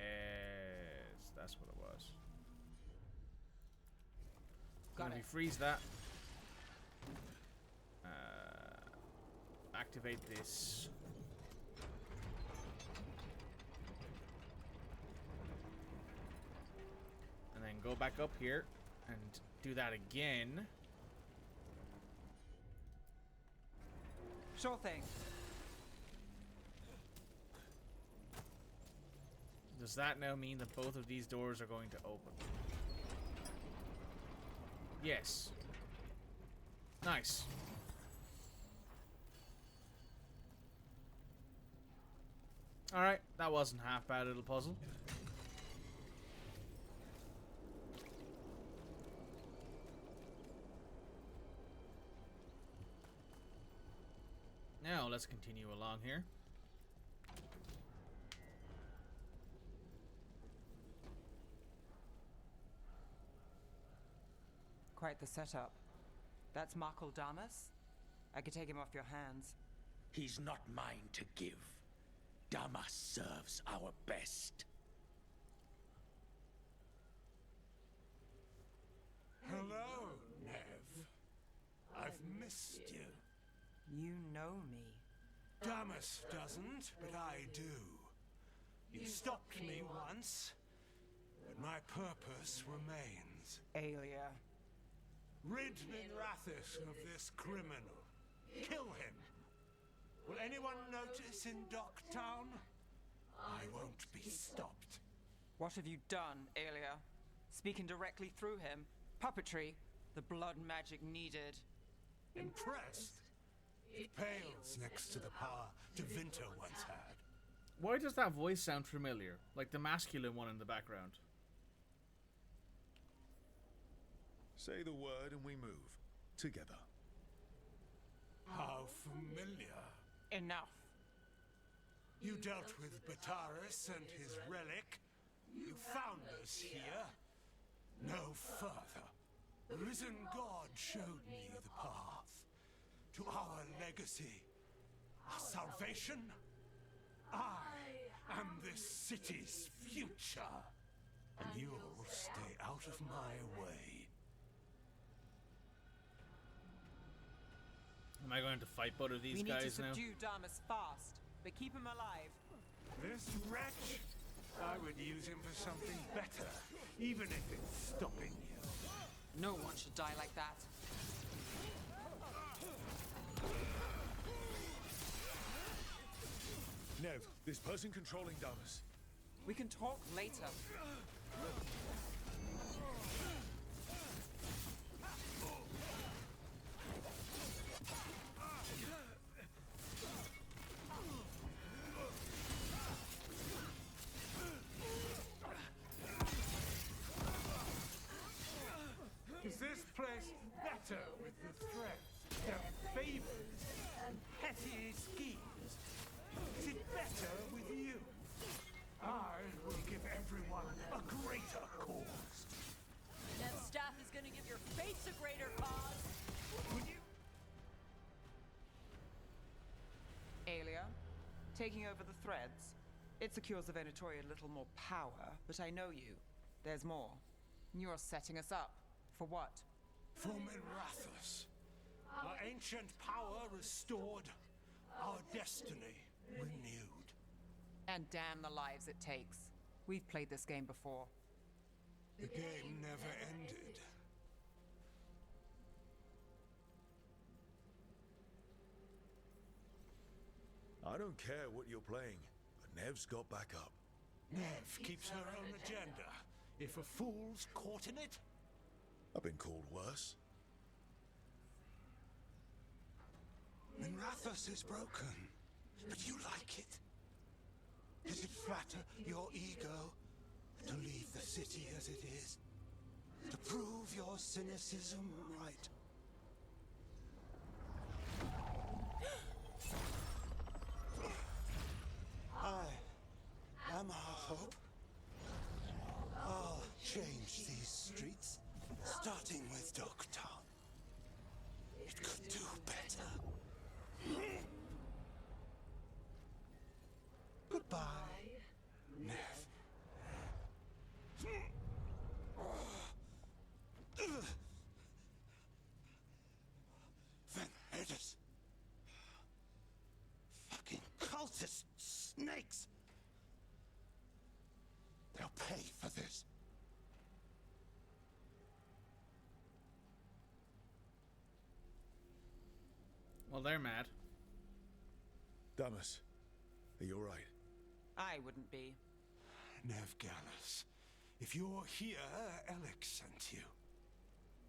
that's what it was. Got we it. freeze that. Activate this. And then go back up here and do that again. Sure thing. Does that now mean that both of these doors are going to open? Yes. Nice. Alright, that wasn't half bad little puzzle. Now let's continue along here. Quite the setup. That's Markle Damas? I could take him off your hands. He's not mine to give. Damas serves our best. Hello, Nev. I've missed you. You know me. Damas doesn't, but I do. You stopped me once, but my purpose remains. Aelia. Rid Minrathis of this criminal. Kill him. Will anyone notice in Docktown? I won't be stopped. What have you done, Aelia? Speaking directly through him. Puppetry. The blood magic needed. Impressed? It pales next to the power Devinter once had. Why does that voice sound familiar? Like the masculine one in the background. Say the word and we move. Together. How familiar. Enough. You dealt with Bataris and his relic. You found us here. No further. The risen God showed me the path to our legacy, our salvation. I am this city's future, and you'll stay out of my way. Am I going to fight both of these we guys need to now? subdue Damas fast, but keep him alive. This wretch? I would use him for something better, even if it's stopping you. No one should die like that. Nev, this person controlling Damas. We can talk later. Is this place better with the threats, their favors, and petty schemes? Is it better with you? I will give everyone a Aelia, taking over the threads. It secures the Venatori a little more power, but I know you. There's more. You're setting us up. For what? For Minrathous. Our ancient power restored. Our destiny renewed. And damn the lives it takes. We've played this game before. The game never ended. I don't care what you're playing, but Nev's got back up. Nev keeps her own agenda. If a fool's caught in it... I've been called worse. Minrathous is broken, but you like it. Does it flatter your ego to leave the city as it is? To prove your cynicism right? I am our hope. I'll change these streets, starting with Dogtown. It could do better. Goodbye, Nev. Venedis. Fucking cultist snakes. They'll pay for this. Well, they're mad. Damas, are you alright? I wouldn't be. Nev Gallus, if you're here, Alec sent you.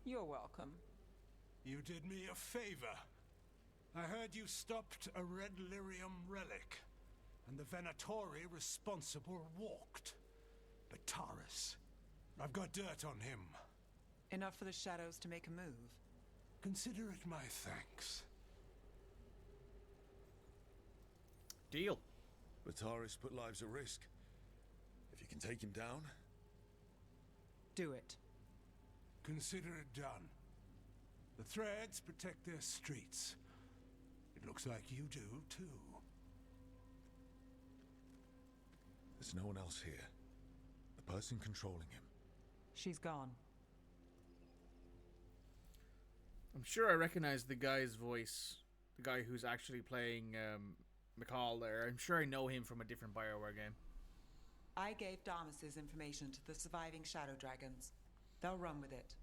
You're welcome. You did me a favor. I heard you stopped a red lyrium relic, and the Venatori responsible walked. But Taurus, I've got dirt on him. Enough for the shadows to make a move. Consider it my thanks. Deal. Bataris put lives at risk. If you can take him down... Do it. Consider it done. The threads protect their streets. It looks like you do, too. There's no one else here. The person controlling him. She's gone. I'm sure I recognize the guy's voice. The guy who's actually playing McCall there. I'm sure I know him from a different BioWare game. I gave Damas's information to the surviving Shadow Dragons. They'll run with it.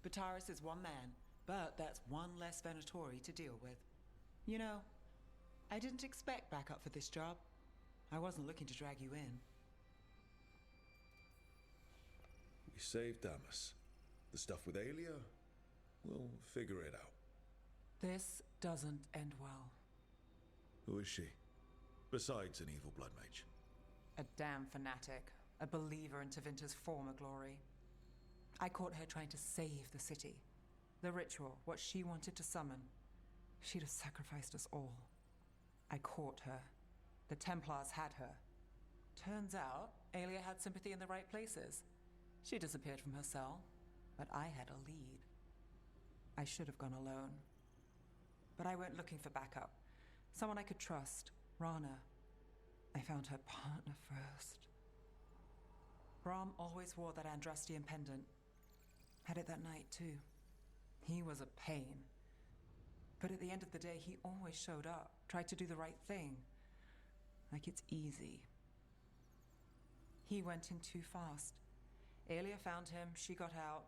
Bataris is one man, but that's one less Venatori to deal with. You know, I didn't expect backup for this job. I wasn't looking to drag you in. We saved Damas. The stuff with Aelia, we'll figure it out. This doesn't end well. Who is she? Besides an evil blood mage. A damn fanatic. A believer in Tevinter's former glory. I caught her trying to save the city. The ritual, what she wanted to summon. She'd have sacrificed us all. I caught her. The Templars had her. Turns out, Aelia had sympathy in the right places. She disappeared from her cell, but I had a lead. I should have gone alone. But I went looking for backup. Someone I could trust. Rana. I found her partner first. Brahm always wore that Andrastian pendant. Had it that night, too. He was a pain. But at the end of the day, he always showed up, tried to do the right thing. Like it's easy. He went in too fast. Aelia found him, she got out.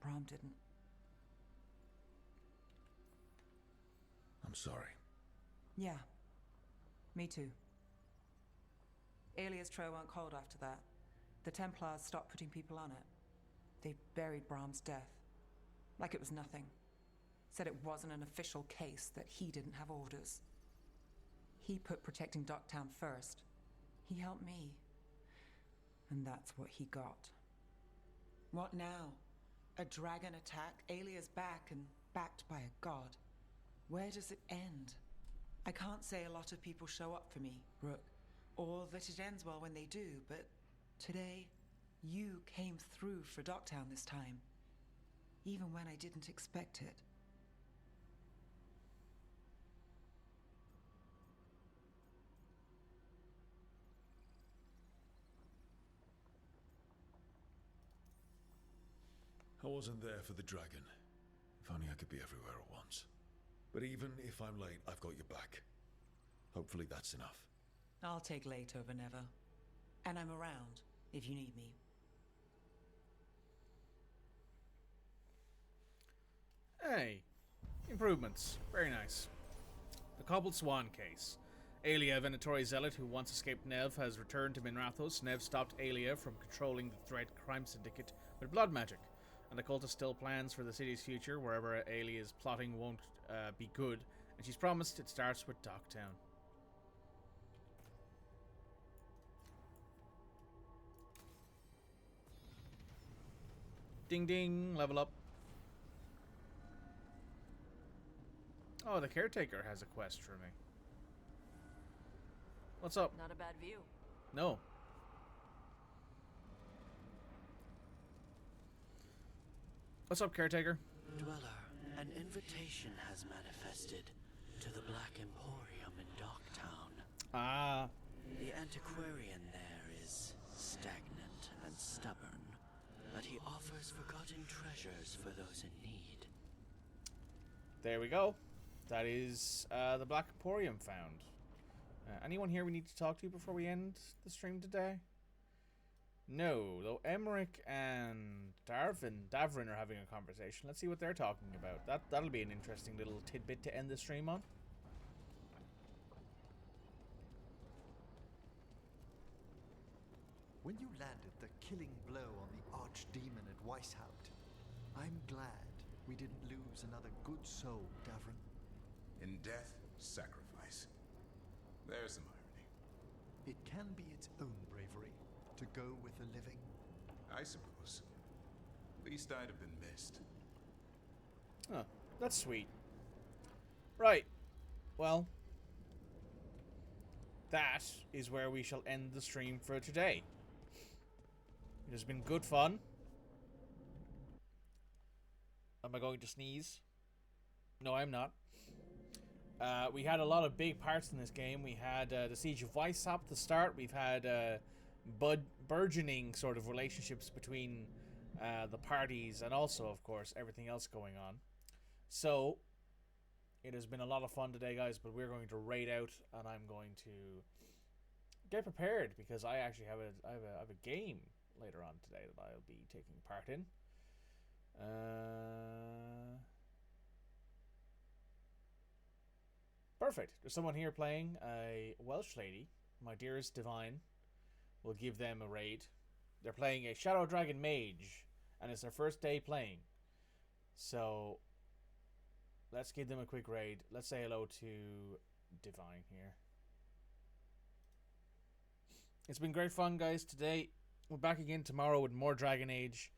Brahm didn't. I'm sorry. Yeah. Me too. Aelia's trail went cold after that. The Templars stopped putting people on it. They buried Brahm's death. Like it was nothing. Said it wasn't an official case, that he didn't have orders. He put protecting Docktown first. He helped me. And that's what he got. What now? A dragon attack, Aelia's back and backed by a god. Where does it end? I can't say a lot of people show up for me, Rook, or that it ends well when they do, but today, you came through for Docktown this time. Even when I didn't expect it. I wasn't there for the dragon. If only I could be everywhere at once. But even if I'm late, I've got your back. Hopefully that's enough. I'll take late over never. And I'm around if you need me. Hey, improvements. Very nice. The Cobbled Swan case. Aelia, Venatori zealot who once escaped Nev, has returned to Minrathos. Nev stopped Aelia from controlling the Thread crime syndicate with blood magic, and the cultist still plans for the city's future. Wherever Aelia's plotting won't be good, and she's promised it starts with Docktown. Ding ding, level up. Oh, the caretaker has a quest for me. What's up? Not a bad view. No. What's up, caretaker? Dweller, an invitation has manifested to the Black Emporium in Docktown. Ah. The antiquarian there is stagnant and stubborn, but he offers forgotten treasures for those in need. There we go. That is the Black Emporium found. Anyone here we need to talk to before we end the stream today? No, though Emmerich and Davrin are having a conversation. Let's see what they're talking about. That'll be an interesting little tidbit to end the stream on. When you landed the killing blow on the archdemon at Weishaupt, I'm glad we didn't lose another good soul, Davrin. In death, sacrifice. There's some irony. It can be its own bravery to go with the living. I suppose. Least I'd have been missed. Huh, that's sweet. Right. Well, that is where we shall end the stream for today. It has been good fun. Am I going to sneeze? No, I'm not. We had a lot of big parts in this game. We had the Siege of Weishaupt to start. We've had burgeoning sort of relationships between the parties, and also, of course, everything else going on. So, it has been a lot of fun today, guys, but we're going to raid out, and I'm going to get prepared, because I actually have a game later on today that I'll be taking part in. Perfect. There's someone here playing a Welsh lady. My dearest divine. We'll give them a raid. They're playing a Shadow Dragon Mage, and it's their first day playing. So, let's give them a quick raid. Let's say hello to Divine here. It's been great fun, guys, today. We're back again tomorrow with more Dragon Age.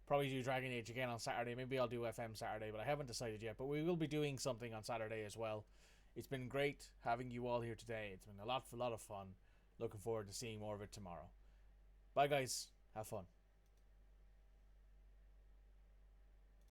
Probably do Dragon Age again on Saturday. Maybe I'll do FM Saturday, but I haven't decided yet. But we will be doing something on Saturday as well. It's been great having you all here today. It's been a lot of fun. Looking forward to seeing more of it tomorrow. Bye, guys. Have fun.